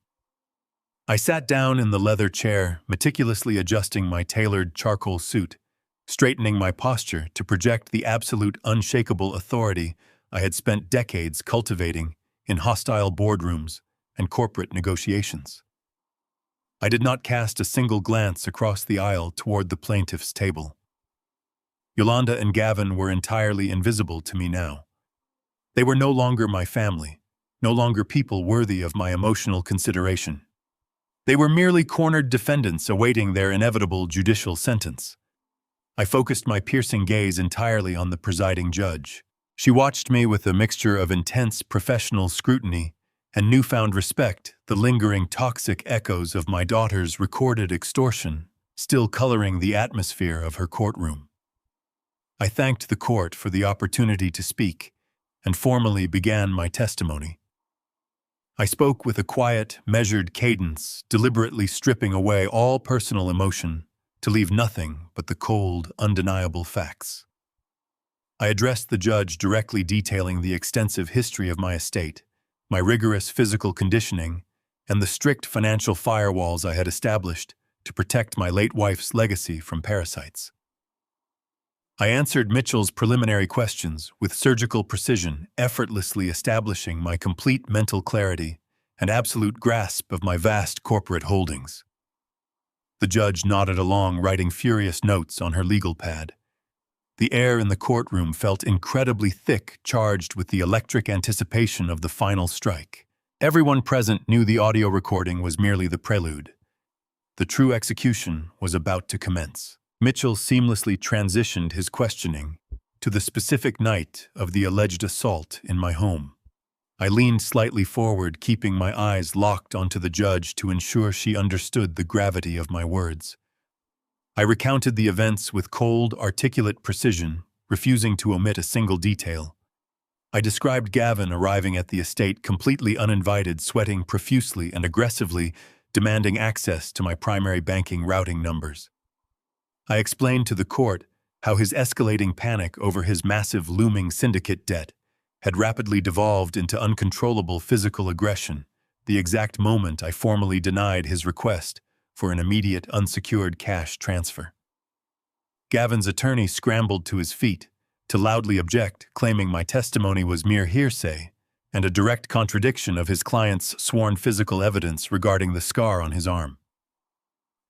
I sat down in the leather chair, meticulously adjusting my tailored charcoal suit, straightening my posture to project the absolute unshakable authority I had spent decades cultivating in hostile boardrooms and corporate negotiations. I did not cast a single glance across the aisle toward the plaintiff's table. Yolanda and Gavin were entirely invisible to me now. They were no longer my family, no longer people worthy of my emotional consideration. They were merely cornered defendants awaiting their inevitable judicial sentence. I focused my piercing gaze entirely on the presiding judge. She watched me with a mixture of intense professional scrutiny and newfound respect, the lingering toxic echoes of my daughter's recorded extortion still coloring the atmosphere of her courtroom. I thanked the court for the opportunity to speak and formally began my testimony. I spoke with a quiet, measured cadence, deliberately stripping away all personal emotion to leave nothing but the cold, undeniable facts. I addressed the judge directly, detailing the extensive history of my estate, my rigorous physical conditioning, and the strict financial firewalls I had established to protect my late wife's legacy from parasites. I answered Mitchell's preliminary questions with surgical precision, effortlessly establishing my complete mental clarity and absolute grasp of my vast corporate holdings. The judge nodded along, writing furious notes on her legal pad. The air in the courtroom felt incredibly thick, charged with the electric anticipation of the final strike. Everyone present knew the audio recording was merely the prelude. The true execution was about to commence. Mitchell seamlessly transitioned his questioning to the specific night of the alleged assault in my home. I leaned slightly forward, keeping my eyes locked onto the judge to ensure she understood the gravity of my words. I recounted the events with cold, articulate precision, refusing to omit a single detail. I described Gavin arriving at the estate completely uninvited, sweating profusely and aggressively, demanding access to my primary banking routing numbers. I explained to the court how his escalating panic over his massive looming syndicate debt had rapidly devolved into uncontrollable physical aggression, the exact moment I formally denied his request for an immediate unsecured cash transfer. Gavin's attorney scrambled to his feet to loudly object, claiming my testimony was mere hearsay and a direct contradiction of his client's sworn physical evidence regarding the scar on his arm.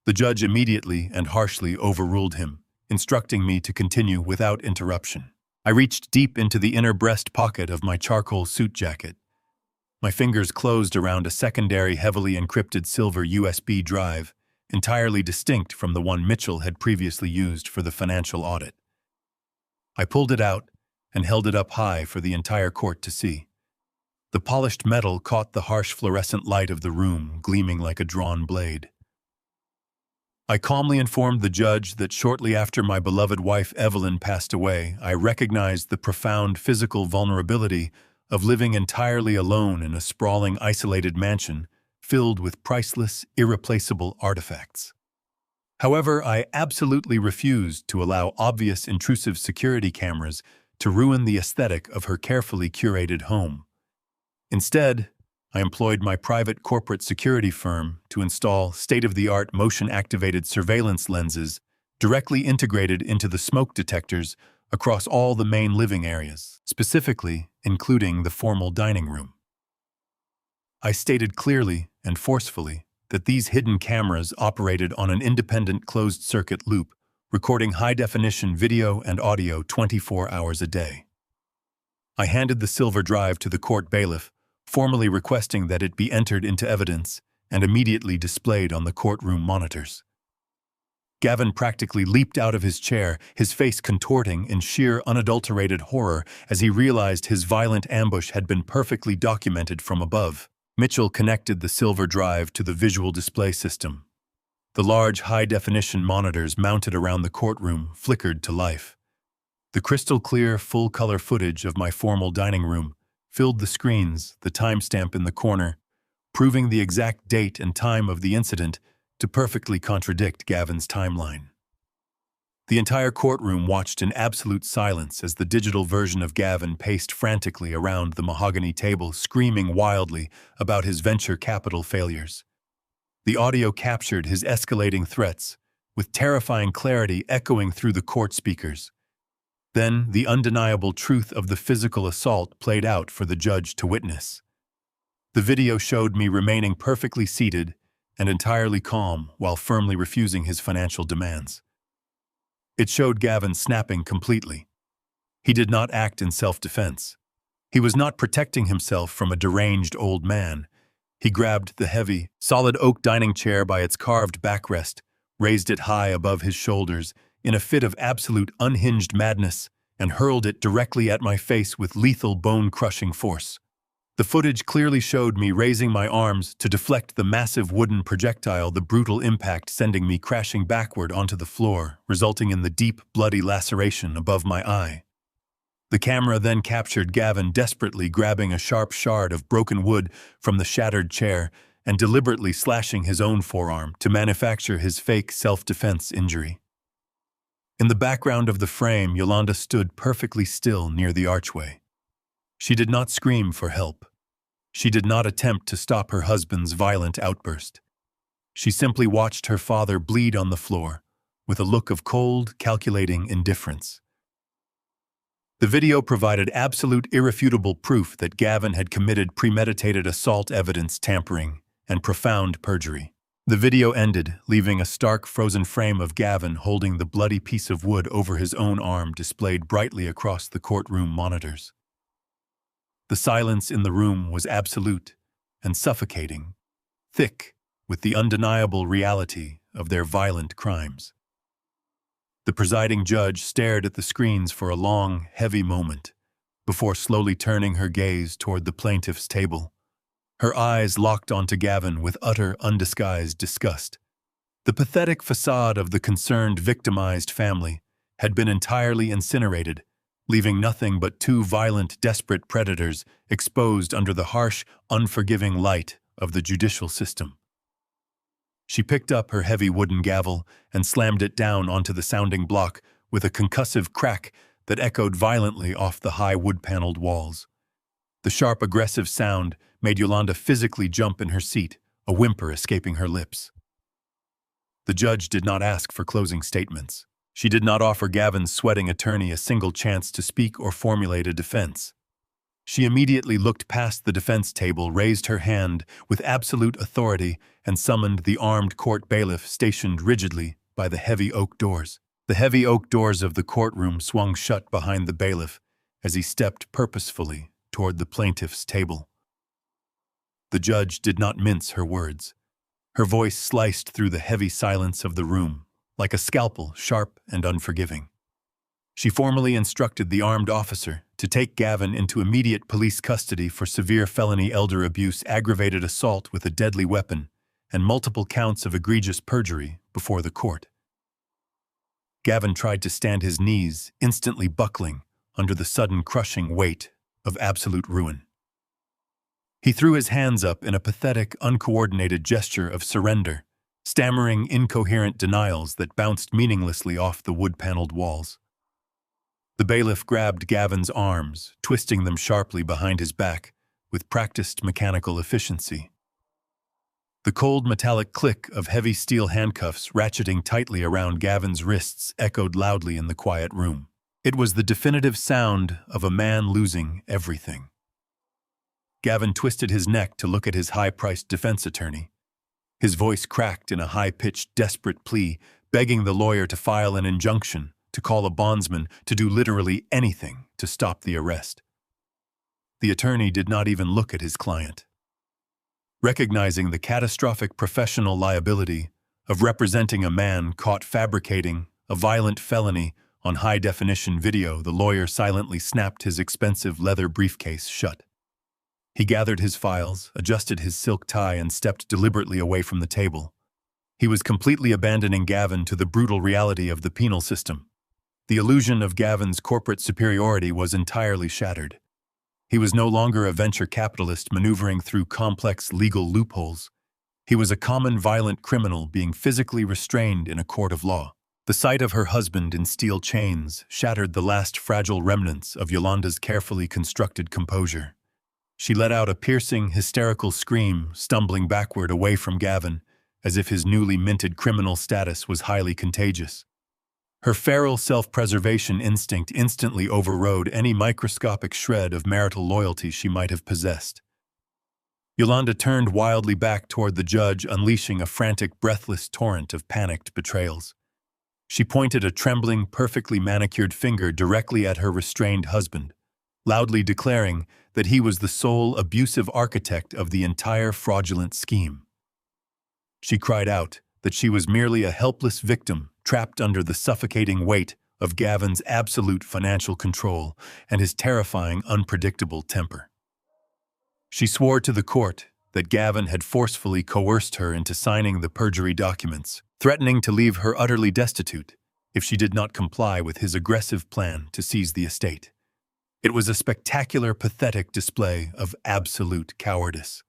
The judge immediately and harshly overruled him, instructing me to continue without interruption. I reached deep into the inner breast pocket of my charcoal suit jacket. My fingers closed around a secondary heavily encrypted silver USB drive, entirely distinct from the one Mitchell had previously used for the financial audit. I pulled it out and held it up high for the entire court to see. The polished metal caught the harsh fluorescent light of the room, gleaming like a drawn blade. I calmly informed the judge that shortly after my beloved wife Evelyn passed away, I recognized the profound physical vulnerability of living entirely alone in a sprawling, isolated mansion filled with priceless, irreplaceable artifacts. However, I absolutely refused to allow obvious intrusive security cameras to ruin the aesthetic of her carefully curated home. Instead, I employed my private corporate security firm to install state-of-the-art motion-activated surveillance lenses directly integrated into the smoke detectors across all the main living areas, specifically including the formal dining room. I stated clearly and forcefully that these hidden cameras operated on an independent closed-circuit loop, recording high-definition video and audio 24 hours a day. I handed the silver drive to the court bailiff, formally requesting that it be entered into evidence and immediately displayed on the courtroom monitors. Gavin practically leaped out of his chair, his face contorting in sheer unadulterated horror as he realized his violent ambush had been perfectly documented from above. Mitchell connected the silver drive to the visual display system. The large high-definition monitors mounted around the courtroom flickered to life. The crystal-clear, full-color footage of my formal dining room filled the screens, the timestamp in the corner, proving the exact date and time of the incident to perfectly contradict Gavin's timeline. The entire courtroom watched in absolute silence as the digital version of Gavin paced frantically around the mahogany table, screaming wildly about his venture capital failures. The audio captured his escalating threats, with terrifying clarity echoing through the court speakers. Then, the undeniable truth of the physical assault played out for the judge to witness. The video showed me remaining perfectly seated and entirely calm while firmly refusing his financial demands. It showed Gavin snapping completely. He did not act in self-defense. He was not protecting himself from a deranged old man. He grabbed the heavy, solid oak dining chair by its carved backrest, raised it high above his shoulders in a fit of absolute unhinged madness, and hurled it directly at my face with lethal bone-crushing force. The footage clearly showed me raising my arms to deflect the massive wooden projectile, the brutal impact sending me crashing backward onto the floor, resulting in the deep, bloody laceration above my eye. The camera then captured Gavin desperately grabbing a sharp shard of broken wood from the shattered chair and deliberately slashing his own forearm to manufacture his fake self-defense injury. In the background of the frame, Yolanda stood perfectly still near the archway. She did not scream for help. She did not attempt to stop her husband's violent outburst. She simply watched her father bleed on the floor, with a look of cold, calculating indifference. The video provided absolute irrefutable proof that Gavin had committed premeditated assault, evidence tampering, and profound perjury. The video ended, leaving a stark, frozen frame of Gavin holding the bloody piece of wood over his own arm displayed brightly across the courtroom monitors. The silence in the room was absolute, and suffocating, thick with the undeniable reality of their violent crimes. The presiding judge stared at the screens for a long, heavy moment before slowly turning her gaze toward the plaintiff's table. Her eyes locked onto Gavin with utter, undisguised disgust. The pathetic facade of the concerned, victimized family had been entirely incinerated, leaving nothing but two violent, desperate predators exposed under the harsh, unforgiving light of the judicial system. She picked up her heavy wooden gavel and slammed it down onto the sounding block with a concussive crack that echoed violently off the high wood-paneled walls. The sharp, aggressive sound made Yolanda physically jump in her seat, a whimper escaping her lips. The judge did not ask for closing statements. She did not offer Gavin's sweating attorney a single chance to speak or formulate a defense. She immediately looked past the defense table, raised her hand with absolute authority, and summoned the armed court bailiff stationed rigidly by the heavy oak doors. The heavy oak doors of the courtroom swung shut behind the bailiff as he stepped purposefully toward the plaintiff's table. The judge did not mince her words. Her voice sliced through the heavy silence of the room, like a scalpel, sharp and unforgiving. She formally instructed the armed officer to take Gavin into immediate police custody for severe felony elder abuse, aggravated assault with a deadly weapon, and multiple counts of egregious perjury before the court. Gavin tried to stand his knees, instantly buckling under the sudden crushing weight of absolute ruin. He threw his hands up in a pathetic, uncoordinated gesture of surrender, stammering incoherent denials that bounced meaninglessly off the wood-paneled walls. The bailiff grabbed Gavin's arms, twisting them sharply behind his back with practiced mechanical efficiency. The cold metallic click of heavy steel handcuffs ratcheting tightly around Gavin's wrists echoed loudly in the quiet room. It was the definitive sound of a man losing everything. Gavin twisted his neck to look at his high-priced defense attorney. His voice cracked in a high-pitched, desperate plea, begging the lawyer to file an injunction, to call a bondsman, to do literally anything to stop the arrest. The attorney did not even look at his client. Recognizing the catastrophic professional liability of representing a man caught fabricating a violent felony on high-definition video, the lawyer silently snapped his expensive leather briefcase shut. He gathered his files, adjusted his silk tie, and stepped deliberately away from the table. He was completely abandoning Gavin to the brutal reality of the penal system. The illusion of Gavin's corporate superiority was entirely shattered. He was no longer a venture capitalist maneuvering through complex legal loopholes. He was a common violent criminal being physically restrained in a court of law. The sight of her husband in steel chains shattered the last fragile remnants of Yolanda's carefully constructed composure. She let out a piercing, hysterical scream, stumbling backward away from Gavin, as if his newly minted criminal status was highly contagious. Her feral self-preservation instinct instantly overrode any microscopic shred of marital loyalty she might have possessed. Yolanda turned wildly back toward the judge, unleashing a frantic, breathless torrent of panicked betrayals. She pointed a trembling, perfectly manicured finger directly at her restrained husband, loudly declaring that he was the sole abusive architect of the entire fraudulent scheme. She cried out that she was merely a helpless victim trapped under the suffocating weight of Gavin's absolute financial control and his terrifying, unpredictable temper. She swore to the court that Gavin had forcefully coerced her into signing the perjury documents, threatening to leave her utterly destitute if she did not comply with his aggressive plan to seize the estate. It was a spectacular, pathetic display of absolute cowardice.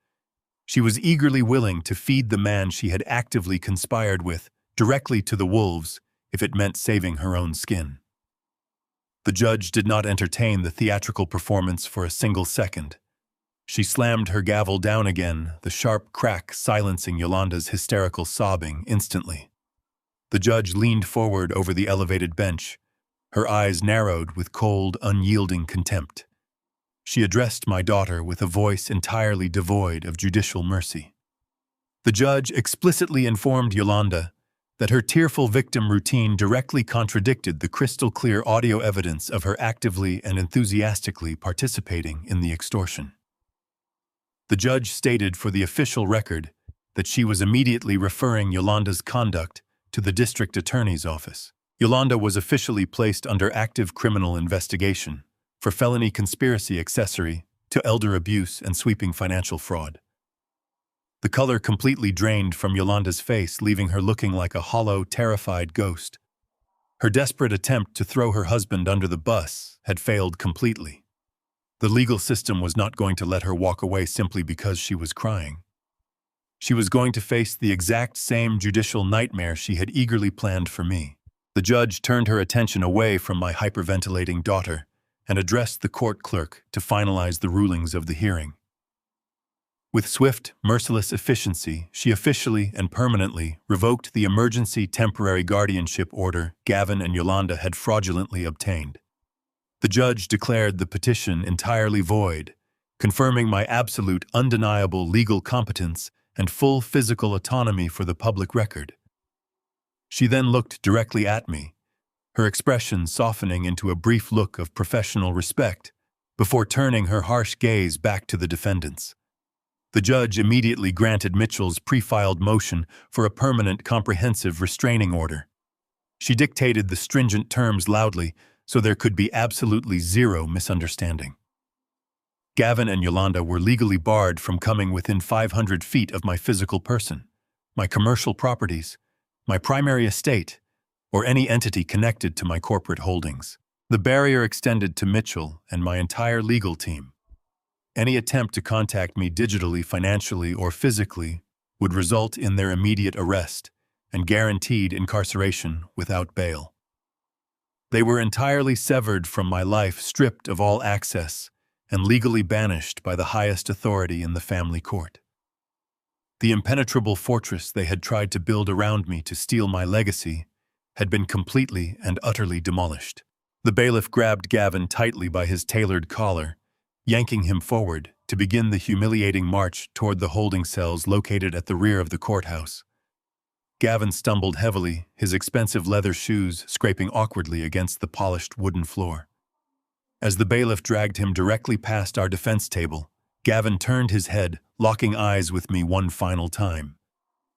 She was eagerly willing to feed the man she had actively conspired with directly to the wolves if it meant saving her own skin. The judge did not entertain the theatrical performance for a single second. She slammed her gavel down again, the sharp crack silencing Yolanda's hysterical sobbing instantly. The judge leaned forward over the elevated bench, her eyes narrowed with cold, unyielding contempt. She addressed my daughter with a voice entirely devoid of judicial mercy. The judge explicitly informed Yolanda that her tearful victim routine directly contradicted the crystal-clear audio evidence of her actively and enthusiastically participating in the extortion. The judge stated for the official record that she was immediately referring Yolanda's conduct to the district attorney's office. Yolanda was officially placed under active criminal investigation for felony conspiracy accessory to elder abuse and sweeping financial fraud. The color completely drained from Yolanda's face, leaving her looking like a hollow, terrified ghost. Her desperate attempt to throw her husband under the bus had failed completely. The legal system was not going to let her walk away simply because she was crying. She was going to face the exact same judicial nightmare she had eagerly planned for me. The judge turned her attention away from my hyperventilating daughter and addressed the court clerk to finalize the rulings of the hearing. With swift, merciless efficiency, she officially and permanently revoked the emergency temporary guardianship order Gavin and Yolanda had fraudulently obtained. The judge declared the petition entirely void, confirming my absolute, undeniable legal competence and full physical autonomy for the public record. She then looked directly at me, her expression softening into a brief look of professional respect, before turning her harsh gaze back to the defendants. The judge immediately granted Mitchell's pre-filed motion for a permanent comprehensive restraining order. She dictated the stringent terms loudly so there could be absolutely zero misunderstanding. Gavin and Yolanda were legally barred from coming within 500 feet of my physical person, my commercial properties, my primary estate, or any entity connected to my corporate holdings. The barrier extended to Mitchell and my entire legal team. Any attempt to contact me digitally, financially, or physically would result in their immediate arrest and guaranteed incarceration without bail. They were entirely severed from my life, stripped of all access, and legally banished by the highest authority in the family court. The impenetrable fortress they had tried to build around me to steal my legacy had been completely and utterly demolished. The bailiff grabbed Gavin tightly by his tailored collar, yanking him forward to begin the humiliating march toward the holding cells located at the rear of the courthouse. Gavin stumbled heavily, his expensive leather shoes scraping awkwardly against the polished wooden floor. As the bailiff dragged him directly past our defense table, Gavin turned his head, locking eyes with me one final time.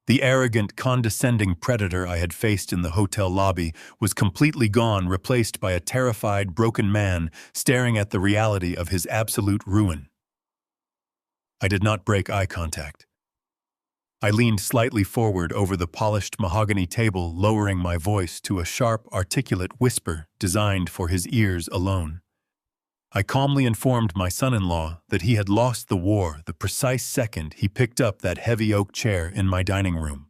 The arrogant, condescending predator I had faced in the hotel lobby was completely gone, replaced by a terrified, broken man staring at the reality of his absolute ruin. I did not break eye contact. I leaned slightly forward over the polished mahogany table, lowering my voice to a sharp, articulate whisper designed for his ears alone. I calmly informed my son-in-law that he had lost the war the precise second he picked up that heavy oak chair in my dining room.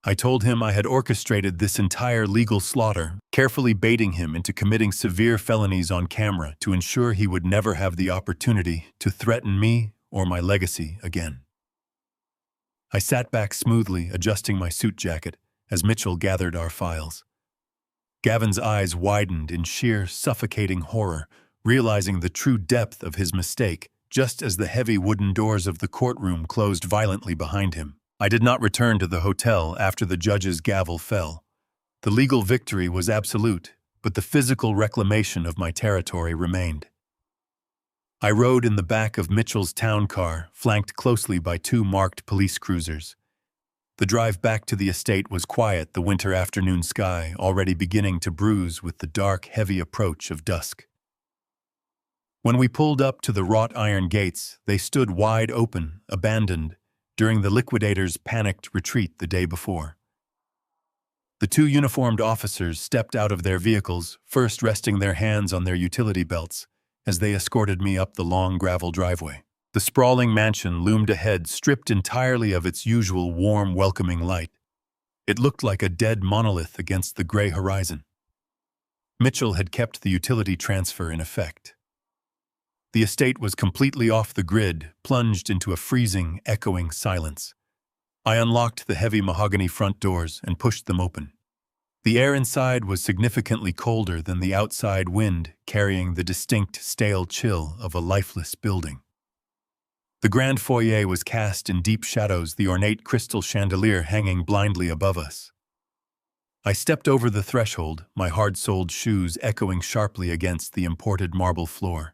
I told him I had orchestrated this entire legal slaughter, carefully baiting him into committing severe felonies on camera to ensure he would never have the opportunity to threaten me or my legacy again. I sat back smoothly, adjusting my suit jacket as Mitchell gathered our files. Gavin's eyes widened in sheer, suffocating horror, realizing the true depth of his mistake, just as the heavy wooden doors of the courtroom closed violently behind him. I did not return to the hotel after the judge's gavel fell. The legal victory was absolute, but the physical reclamation of my territory remained. I rode in the back of Mitchell's town car, flanked closely by two marked police cruisers. The drive back to the estate was quiet, the winter afternoon sky already beginning to bruise with the dark, heavy approach of dusk. When we pulled up to the wrought iron gates, they stood wide open, abandoned, during the liquidators' panicked retreat the day before. The two uniformed officers stepped out of their vehicles, first resting their hands on their utility belts, as they escorted me up the long gravel driveway. The sprawling mansion loomed ahead, stripped entirely of its usual warm, welcoming light. It looked like a dead monolith against the gray horizon. Mitchell had kept the utility transfer in effect. The estate was completely off the grid, plunged into a freezing, echoing silence. I unlocked the heavy mahogany front doors and pushed them open. The air inside was significantly colder than the outside wind, carrying the distinct, stale chill of a lifeless building. The grand foyer was cast in deep shadows, the ornate crystal chandelier hanging blindly above us. I stepped over the threshold, my hard-soled shoes echoing sharply against the imported marble floor.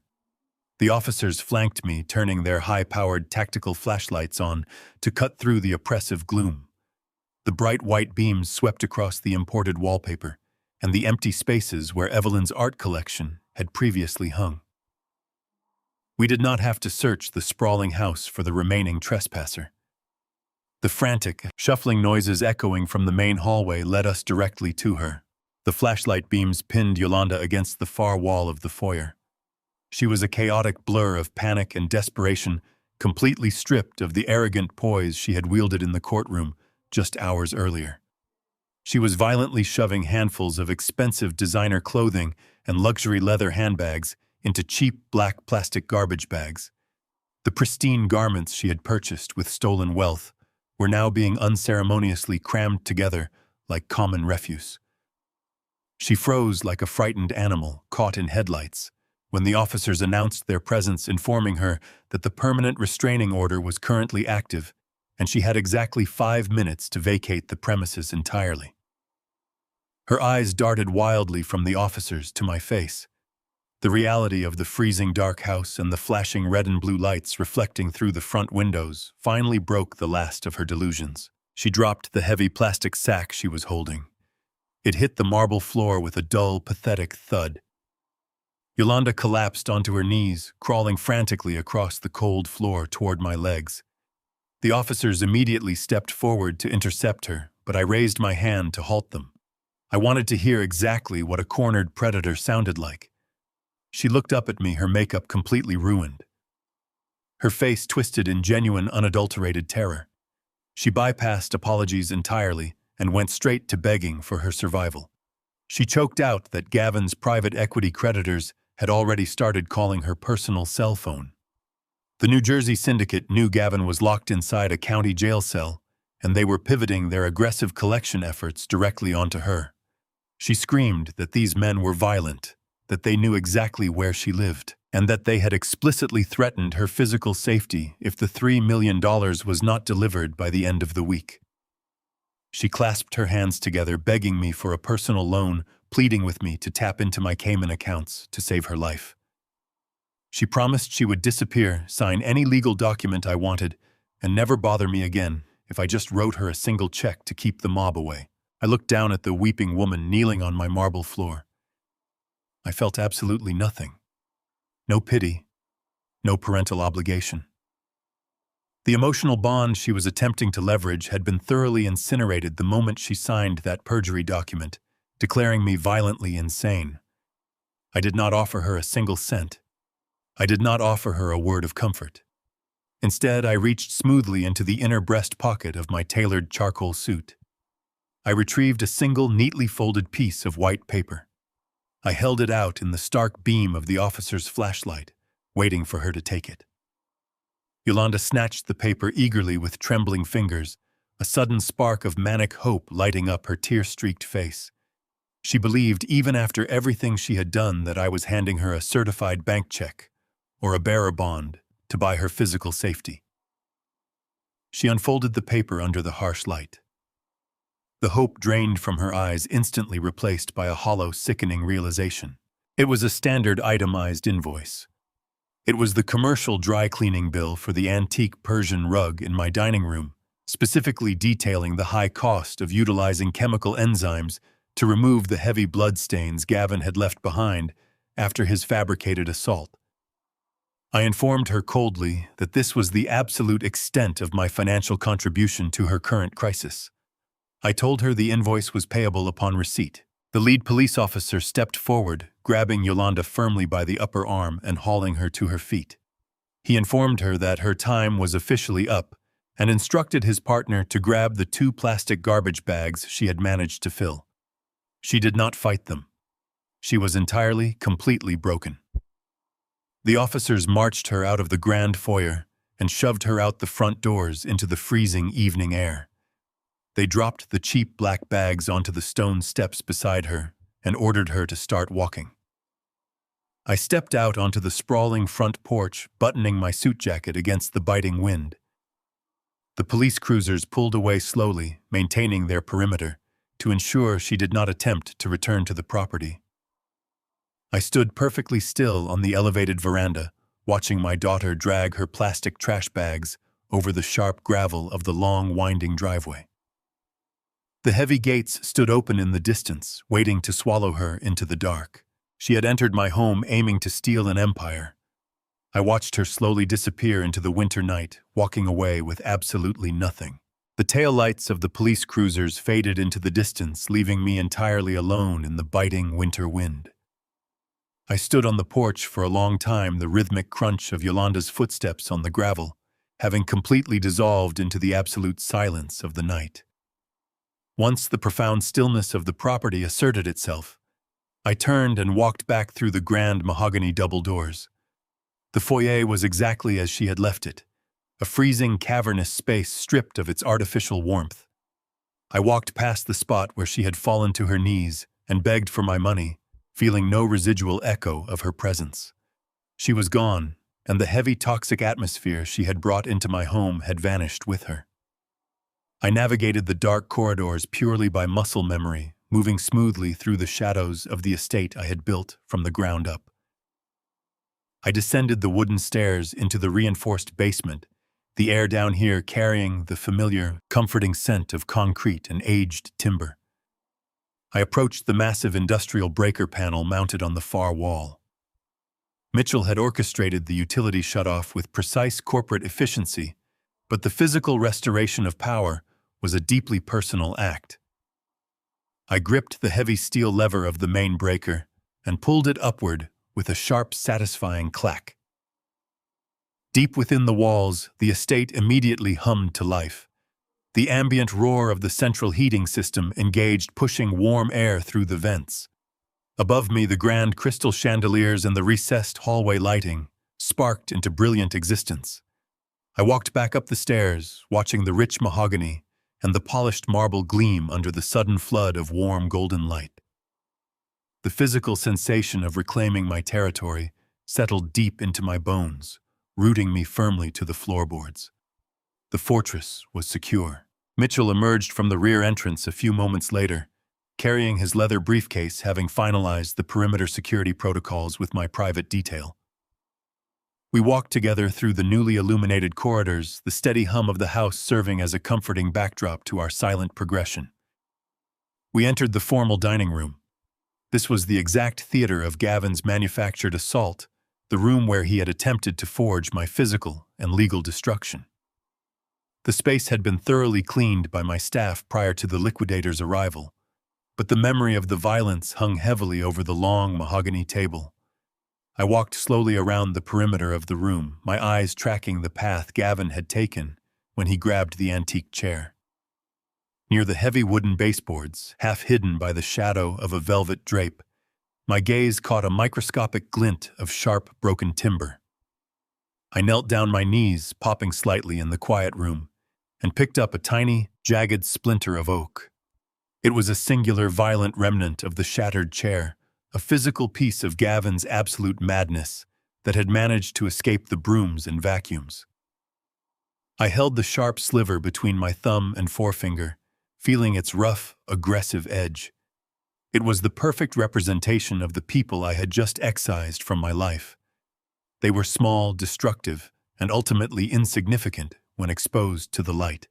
The officers flanked me, turning their high-powered tactical flashlights on to cut through the oppressive gloom. The bright white beams swept across the imported wallpaper and the empty spaces where Evelyn's art collection had previously hung. We did not have to search the sprawling house for the remaining trespasser. The frantic, shuffling noises echoing from the main hallway led us directly to her. The flashlight beams pinned Yolanda against the far wall of the foyer. She was a chaotic blur of panic and desperation, completely stripped of the arrogant poise she had wielded in the courtroom just hours earlier. She was violently shoving handfuls of expensive designer clothing and luxury leather handbags into cheap black plastic garbage bags. The pristine garments she had purchased with stolen wealth were now being unceremoniously crammed together like common refuse. She froze like a frightened animal caught in headlights when the officers announced their presence, informing her that the permanent restraining order was currently active and she had exactly 5 minutes to vacate the premises entirely. Her eyes darted wildly from the officers to my face. The reality of the freezing dark house and the flashing red and blue lights reflecting through the front windows finally broke the last of her delusions. She dropped the heavy plastic sack she was holding. It hit the marble floor with a dull, pathetic thud. Yolanda collapsed onto her knees, crawling frantically across the cold floor toward my legs. The officers immediately stepped forward to intercept her, but I raised my hand to halt them. I wanted to hear exactly what a cornered predator sounded like. She looked up at me, her makeup completely ruined. Her face twisted in genuine, unadulterated terror. She bypassed apologies entirely and went straight to begging for her survival. She choked out that Gavin's private equity creditors had already started calling her personal cell phone. The New Jersey syndicate knew Gavin was locked inside a county jail cell, and they were pivoting their aggressive collection efforts directly onto her. She screamed that these men were violent, that they knew exactly where she lived, and that they had explicitly threatened her physical safety if the $3 million was not delivered by the end of the week. She clasped her hands together, begging me for a personal loan, pleading with me to tap into my Cayman accounts to save her life. She promised she would disappear, sign any legal document I wanted, and never bother me again if I just wrote her a single check to keep the mob away. I looked down at the weeping woman kneeling on my marble floor. I felt absolutely nothing. No pity, no parental obligation. The emotional bond she was attempting to leverage had been thoroughly incinerated the moment she signed that perjury document, declaring me violently insane. I did not offer her a single cent. I did not offer her a word of comfort. Instead, I reached smoothly into the inner breast pocket of my tailored charcoal suit. I retrieved a single neatly folded piece of white paper. I held it out in the stark beam of the officer's flashlight, waiting for her to take it. Yolanda snatched the paper eagerly with trembling fingers, a sudden spark of manic hope lighting up her tear-streaked face. She believed, even after everything she had done, that I was handing her a certified bank check or a bearer bond to buy her physical safety. She unfolded the paper under the harsh light. The hope drained from her eyes, instantly replaced by a hollow, sickening realization. It was a standard itemized invoice. It was the commercial dry cleaning bill for the antique Persian rug in my dining room, specifically detailing the high cost of utilizing chemical enzymes to remove the heavy bloodstains Gavin had left behind after his fabricated assault. I informed her coldly that this was the absolute extent of my financial contribution to her current crisis. I told her the invoice was payable upon receipt. The lead police officer stepped forward, grabbing Yolanda firmly by the upper arm and hauling her to her feet. He informed her that her time was officially up and instructed his partner to grab the 2 plastic garbage bags she had managed to fill. She did not fight them. She was entirely, completely broken. The officers marched her out of the grand foyer and shoved her out the front doors into the freezing evening air. They dropped the cheap black bags onto the stone steps beside her and ordered her to start walking. I stepped out onto the sprawling front porch, buttoning my suit jacket against the biting wind. The police cruisers pulled away slowly, maintaining their perimeter, to ensure she did not attempt to return to the property. I stood perfectly still on the elevated veranda, watching my daughter drag her plastic trash bags over the sharp gravel of the long, winding driveway. The heavy gates stood open in the distance, waiting to swallow her into the dark. She had entered my home aiming to steal an empire. I watched her slowly disappear into the winter night, walking away with absolutely nothing. The taillights of the police cruisers faded into the distance, leaving me entirely alone in the biting winter wind. I stood on the porch for a long time, the rhythmic crunch of Yolanda's footsteps on the gravel, having completely dissolved into the absolute silence of the night. Once the profound stillness of the property asserted itself, I turned and walked back through the grand mahogany double doors. The foyer was exactly as she had left it, a freezing, cavernous space stripped of its artificial warmth. I walked past the spot where she had fallen to her knees and begged for my money, feeling no residual echo of her presence. She was gone, and the heavy, toxic atmosphere she had brought into my home had vanished with her. I navigated the dark corridors purely by muscle memory, moving smoothly through the shadows of the estate I had built from the ground up. I descended the wooden stairs into the reinforced basement, the air down here carrying the familiar, comforting scent of concrete and aged timber. I approached the massive industrial breaker panel mounted on the far wall. Mitchell had orchestrated the utility shutoff with precise corporate efficiency, but the physical restoration of power was a deeply personal act. I gripped the heavy steel lever of the main breaker and pulled it upward with a sharp, satisfying clack. Deep within the walls, the estate immediately hummed to life. The ambient roar of the central heating system engaged, pushing warm air through the vents. Above me, the grand crystal chandeliers and the recessed hallway lighting sparked into brilliant existence. I walked back up the stairs, watching the rich mahogany and the polished marble gleam under the sudden flood of warm golden light. The physical sensation of reclaiming my territory settled deep into my bones, rooting me firmly to the floorboards. The fortress was secure. Mitchell emerged from the rear entrance a few moments later, carrying his leather briefcase, having finalized the perimeter security protocols with my private detail. We walked together through the newly illuminated corridors, the steady hum of the house serving as a comforting backdrop to our silent progression. We entered the formal dining room. This was the exact theater of Gavin's manufactured assault, the room where he had attempted to forge my physical and legal destruction. The space had been thoroughly cleaned by my staff prior to the liquidator's arrival, but the memory of the violence hung heavily over the long mahogany table. I walked slowly around the perimeter of the room, my eyes tracking the path Gavin had taken when he grabbed the antique chair. Near the heavy wooden baseboards, half hidden by the shadow of a velvet drape, my gaze caught a microscopic glint of sharp, broken timber. I knelt down, my knees popping slightly in the quiet room, and picked up a tiny, jagged splinter of oak. It was a singular, violent remnant of the shattered chair, a physical piece of Gavin's absolute madness that had managed to escape the brooms and vacuums. I held the sharp sliver between my thumb and forefinger, feeling its rough, aggressive edge. It was the perfect representation of the people I had just excised from my life. They were small, destructive, and ultimately insignificant when exposed to the light.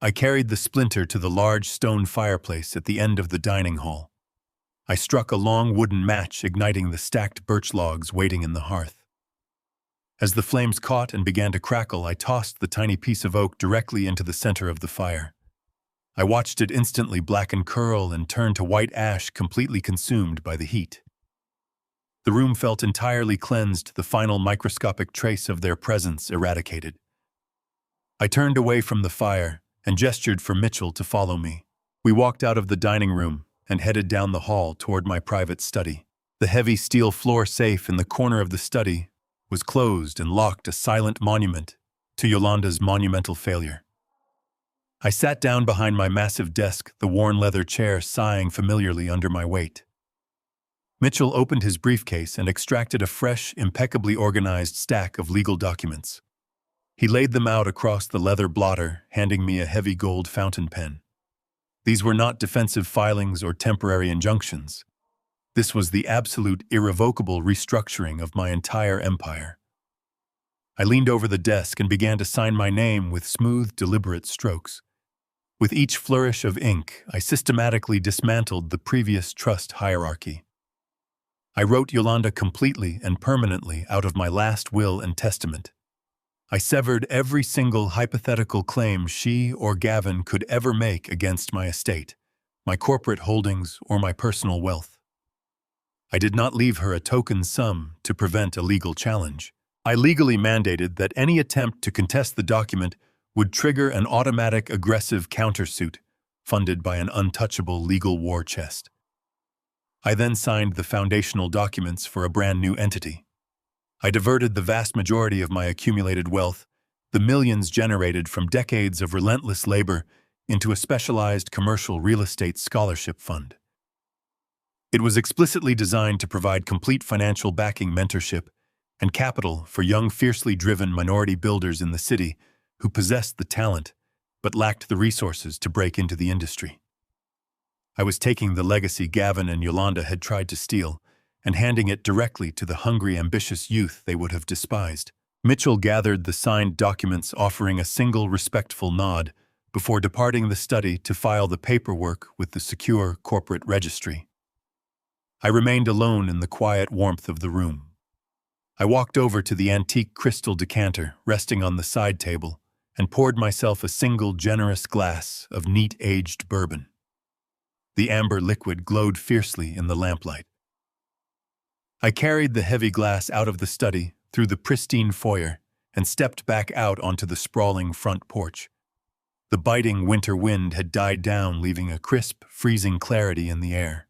I carried the splinter to the large stone fireplace at the end of the dining hall. I struck a long wooden match, igniting the stacked birch logs waiting in the hearth. As the flames caught and began to crackle, I tossed the tiny piece of oak directly into the center of the fire. I watched it instantly blacken, curl, and turn to white ash, completely consumed by the heat. The room felt entirely cleansed, the final microscopic trace of their presence eradicated. I turned away from the fire and gestured for Mitchell to follow me. We walked out of the dining room and headed down the hall toward my private study. The heavy steel floor safe in the corner of the study was closed and locked, a silent monument to Yolanda's monumental failure. I sat down behind my massive desk, the worn leather chair sighing familiarly under my weight. Mitchell opened his briefcase and extracted a fresh, impeccably organized stack of legal documents. He laid them out across the leather blotter, handing me a heavy gold fountain pen. These were not defensive filings or temporary injunctions. This was the absolute irrevocable restructuring of my entire empire. I leaned over the desk and began to sign my name with smooth, deliberate strokes. With each flourish of ink, I systematically dismantled the previous trust hierarchy. I wrote Yolanda completely and permanently out of my last will and testament. I severed every single hypothetical claim she or Gavin could ever make against my estate, my corporate holdings, or my personal wealth. I did not leave her a token sum to prevent a legal challenge. I legally mandated that any attempt to contest the document would trigger an automatic aggressive countersuit funded by an untouchable legal war chest. I then signed the foundational documents for a brand new entity. I diverted the vast majority of my accumulated wealth, the millions generated from decades of relentless labor, into a specialized commercial real estate scholarship fund. It was explicitly designed to provide complete financial backing, mentorship, and capital for young, fiercely driven minority builders in the city who possessed the talent but lacked the resources to break into the industry. I was taking the legacy Gavin and Yolanda had tried to steal and handing it directly to the hungry, ambitious youth they would have despised. Mitchell gathered the signed documents, offering a single respectful nod before departing the study to file the paperwork with the secure corporate registry. I remained alone in the quiet warmth of the room. I walked over to the antique crystal decanter resting on the side table and poured myself a single generous glass of neat aged bourbon. The amber liquid glowed fiercely in the lamplight. I carried the heavy glass out of the study, through the pristine foyer, and stepped back out onto the sprawling front porch. The biting winter wind had died down, leaving a crisp, freezing clarity in the air.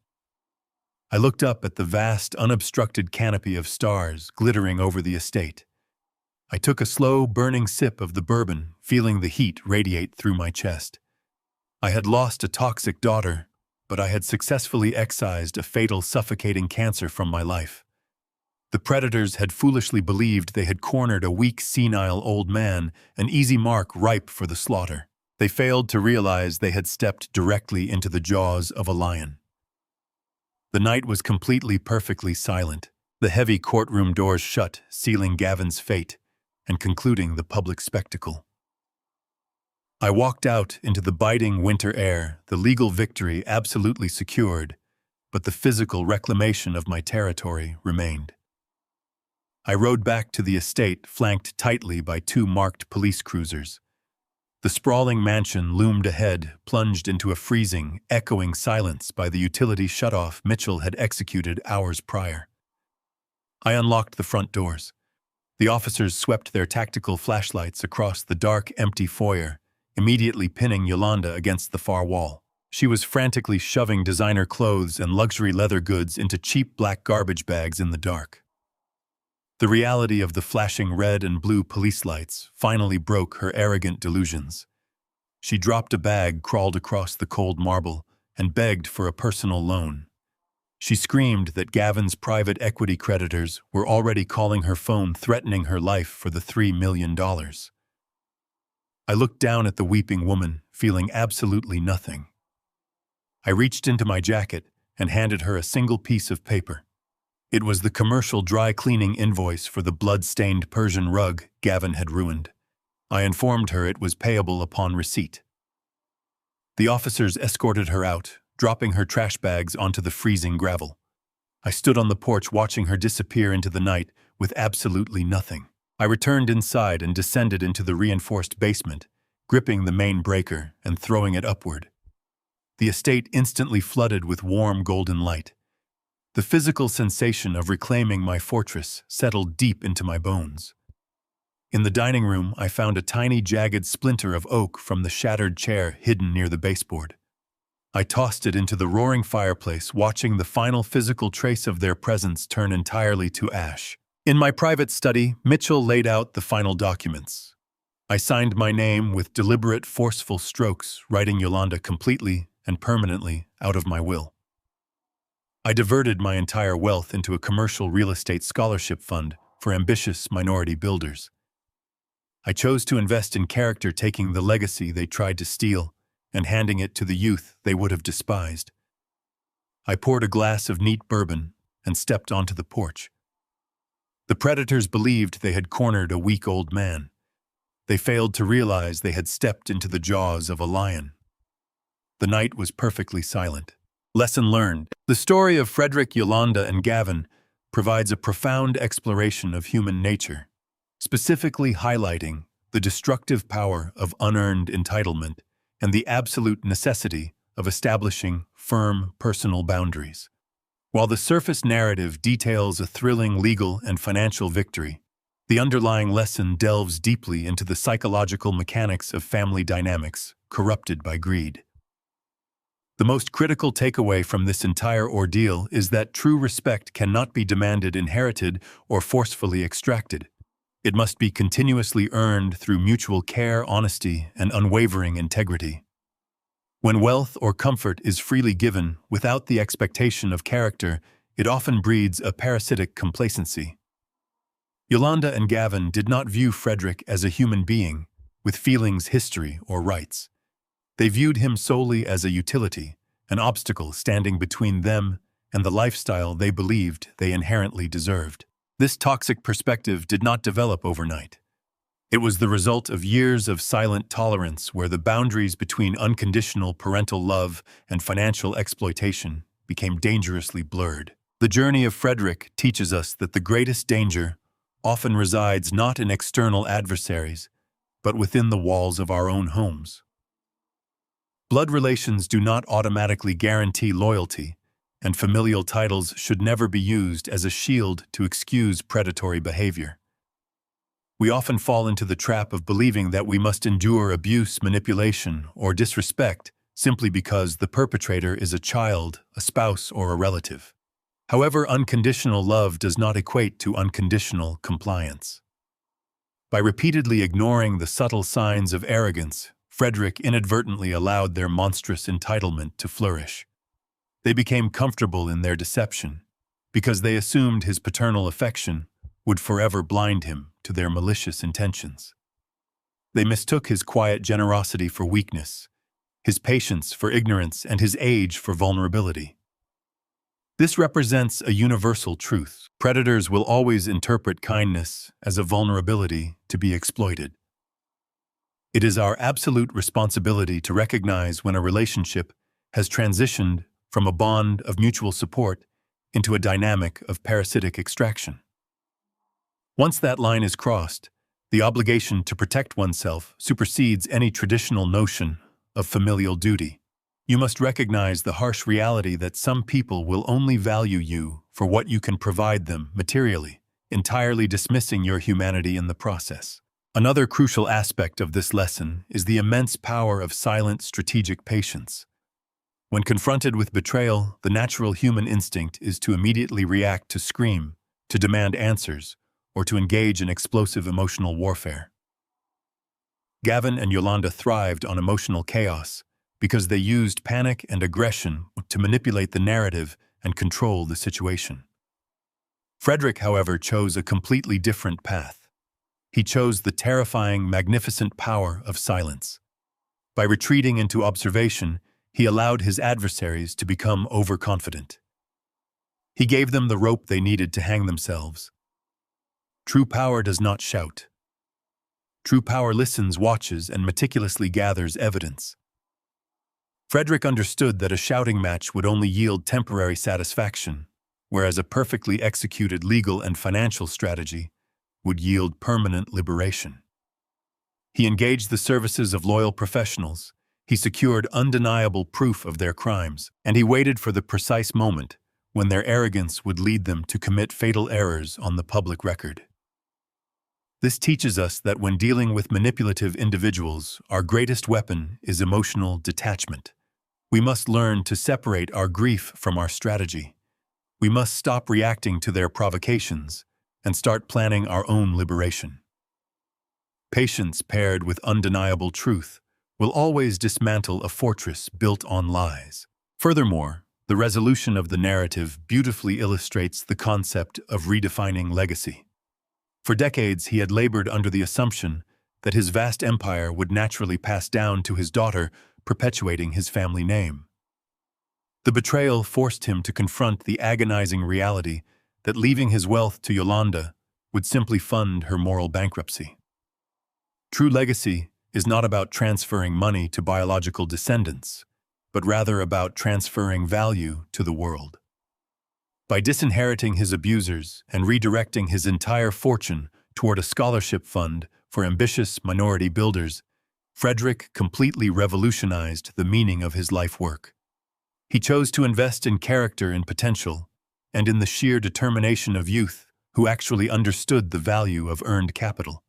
I looked up at the vast, unobstructed canopy of stars glittering over the estate. I took a slow, burning sip of the bourbon, feeling the heat radiate through my chest. I had lost a toxic daughter, but I had successfully excised a fatal, suffocating cancer from my life. The predators had foolishly believed they had cornered a weak, senile old man, an easy mark ripe for the slaughter. They failed to realize they had stepped directly into the jaws of a lion. The night was completely, perfectly silent. The heavy courtroom doors shut, sealing Gavin's fate and concluding the public spectacle. I walked out into the biting winter air, the legal victory absolutely secured, but the physical reclamation of my territory remained. I rode back to the estate, flanked tightly by 2 marked police cruisers. The sprawling mansion loomed ahead, plunged into a freezing, echoing silence by the utility shutoff Mitchell had executed hours prior. I unlocked the front doors. The officers swept their tactical flashlights across the dark, empty foyer, immediately pinning Yolanda against the far wall. She was frantically shoving designer clothes and luxury leather goods into cheap black garbage bags in the dark. The reality of the flashing red and blue police lights finally broke her arrogant delusions. She dropped a bag, crawled across the cold marble, and begged for a personal loan. She screamed that Gavin's private equity creditors were already calling her phone, threatening her life for the $3 million. I looked down at the weeping woman, feeling absolutely nothing. I reached into my jacket and handed her a single piece of paper. It was the commercial dry cleaning invoice for the blood-stained Persian rug Gavin had ruined. I informed her it was payable upon receipt. The officers escorted her out, dropping her trash bags onto the freezing gravel. I stood on the porch watching her disappear into the night with absolutely nothing. I returned inside and descended into the reinforced basement, gripping the main breaker and throwing it upward. The estate instantly flooded with warm golden light. The physical sensation of reclaiming my fortress settled deep into my bones. In the dining room, I found a tiny, jagged splinter of oak from the shattered chair hidden near the baseboard. I tossed it into the roaring fireplace, watching the final physical trace of their presence turn entirely to ash. In my private study, Mitchell laid out the final documents. I signed my name with deliberate, forceful strokes, writing Yolanda completely and permanently out of my will. I diverted my entire wealth into a commercial real estate scholarship fund for ambitious minority builders. I chose to invest in character, taking the legacy they tried to steal and handing it to the youth they would have despised. I poured a glass of neat bourbon and stepped onto the porch. The predators believed they had cornered a weak old man. They failed to realize they had stepped into the jaws of a lion. The night was perfectly silent. Lesson learned. The story of Frederick, Yolanda, and Gavin provides a profound exploration of human nature, specifically highlighting the destructive power of unearned entitlement and the absolute necessity of establishing firm personal boundaries. While the surface narrative details a thrilling legal and financial victory, the underlying lesson delves deeply into the psychological mechanics of family dynamics corrupted by greed. The most critical takeaway from this entire ordeal is that true respect cannot be demanded, inherited, or forcefully extracted. It must be continuously earned through mutual care, honesty, and unwavering integrity. When wealth or comfort is freely given without the expectation of character, it often breeds a parasitic complacency. Yolanda and Gavin did not view Frederick as a human being with feelings, history, or rights. They viewed him solely as a utility, an obstacle standing between them and the lifestyle they believed they inherently deserved. This toxic perspective did not develop overnight. It was the result of years of silent tolerance where the boundaries between unconditional parental love and financial exploitation became dangerously blurred. The journey of Frederick teaches us that the greatest danger often resides not in external adversaries, but within the walls of our own homes. Blood relations do not automatically guarantee loyalty, and familial titles should never be used as a shield to excuse predatory behavior. We often fall into the trap of believing that we must endure abuse, manipulation, or disrespect simply because the perpetrator is a child, a spouse, or a relative. However, unconditional love does not equate to unconditional compliance. By repeatedly ignoring the subtle signs of arrogance, Frederick inadvertently allowed their monstrous entitlement to flourish. They became comfortable in their deception because they assumed his paternal affection would forever blind him to their malicious intentions. They mistook his quiet generosity for weakness, his patience for ignorance, and his age for vulnerability. This represents a universal truth. Predators will always interpret kindness as a vulnerability to be exploited. It is our absolute responsibility to recognize when a relationship has transitioned from a bond of mutual support into a dynamic of parasitic extraction. Once that line is crossed, the obligation to protect oneself supersedes any traditional notion of familial duty. You must recognize the harsh reality that some people will only value you for what you can provide them materially, entirely dismissing your humanity in the process. Another crucial aspect of this lesson is the immense power of silent, strategic patience. When confronted with betrayal, the natural human instinct is to immediately react, to scream, to demand answers, or to engage in explosive emotional warfare. Gavin and Yolanda thrived on emotional chaos because they used panic and aggression to manipulate the narrative and control the situation. Frederick, however, chose a completely different path. He chose the terrifying, magnificent power of silence. By retreating into observation, he allowed his adversaries to become overconfident. He gave them the rope they needed to hang themselves. True power does not shout. True power listens, watches, and meticulously gathers evidence. Frederick understood that a shouting match would only yield temporary satisfaction, whereas a perfectly executed legal and financial strategy would yield permanent liberation. He engaged the services of loyal professionals, he secured undeniable proof of their crimes, and he waited for the precise moment when their arrogance would lead them to commit fatal errors on the public record. This teaches us that when dealing with manipulative individuals, our greatest weapon is emotional detachment. We must learn to separate our grief from our strategy. We must stop reacting to their provocations and start planning our own liberation. Patience paired with undeniable truth will always dismantle a fortress built on lies. Furthermore, the resolution of the narrative beautifully illustrates the concept of redefining legacy. For decades, he had labored under the assumption that his vast empire would naturally pass down to his daughter, perpetuating his family name. The betrayal forced him to confront the agonizing reality that leaving his wealth to Yolanda would simply fund her moral bankruptcy. True legacy is not about transferring money to biological descendants, but rather about transferring value to the world. By disinheriting his abusers and redirecting his entire fortune toward a scholarship fund for ambitious minority builders, Frederick completely revolutionized the meaning of his life work. He chose to invest in character and potential, and in the sheer determination of youth who actually understood the value of earned capital.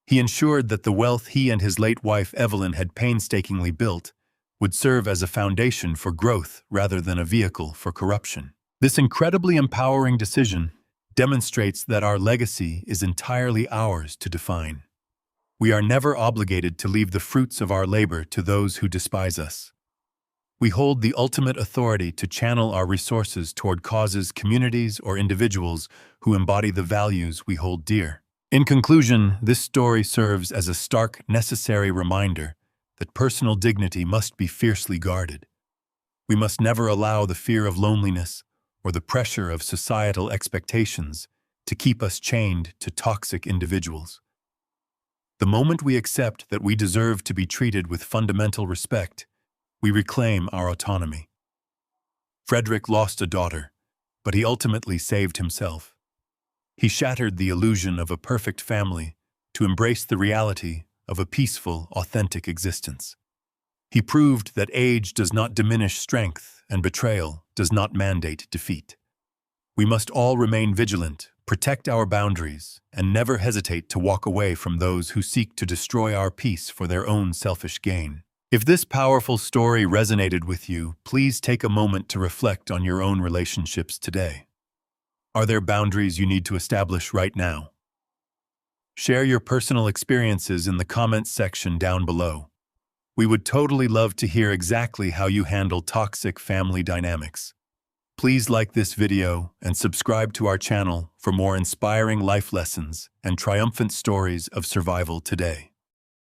He ensured that the wealth he and his late wife Evelyn had painstakingly built would serve as a foundation for growth rather than a vehicle for corruption. This incredibly empowering decision demonstrates that our legacy is entirely ours to define. We are never obligated to leave the fruits of our labor to those who despise us. We hold the ultimate authority to channel our resources toward causes, communities, or individuals who embody the values we hold dear. In conclusion, this story serves as a stark, necessary reminder that personal dignity must be fiercely guarded. We must never allow the fear of loneliness or the pressure of societal expectations to keep us chained to toxic individuals. The moment we accept that we deserve to be treated with fundamental respect, we reclaim our autonomy. Frederick lost a daughter, but he ultimately saved himself. He shattered the illusion of a perfect family to embrace the reality of a peaceful, authentic existence. He proved that age does not diminish strength and betrayal does not mandate defeat. We must all remain vigilant, protect our boundaries, and never hesitate to walk away from those who seek to destroy our peace for their own selfish gain. If this powerful story resonated with you, please take a moment to reflect on your own relationships today. Are there boundaries you need to establish right now? Share your personal experiences in the comments section down below. We would totally love to hear exactly how you handle toxic family dynamics. Please like this video and subscribe to our channel for more inspiring life lessons and triumphant stories of survival today.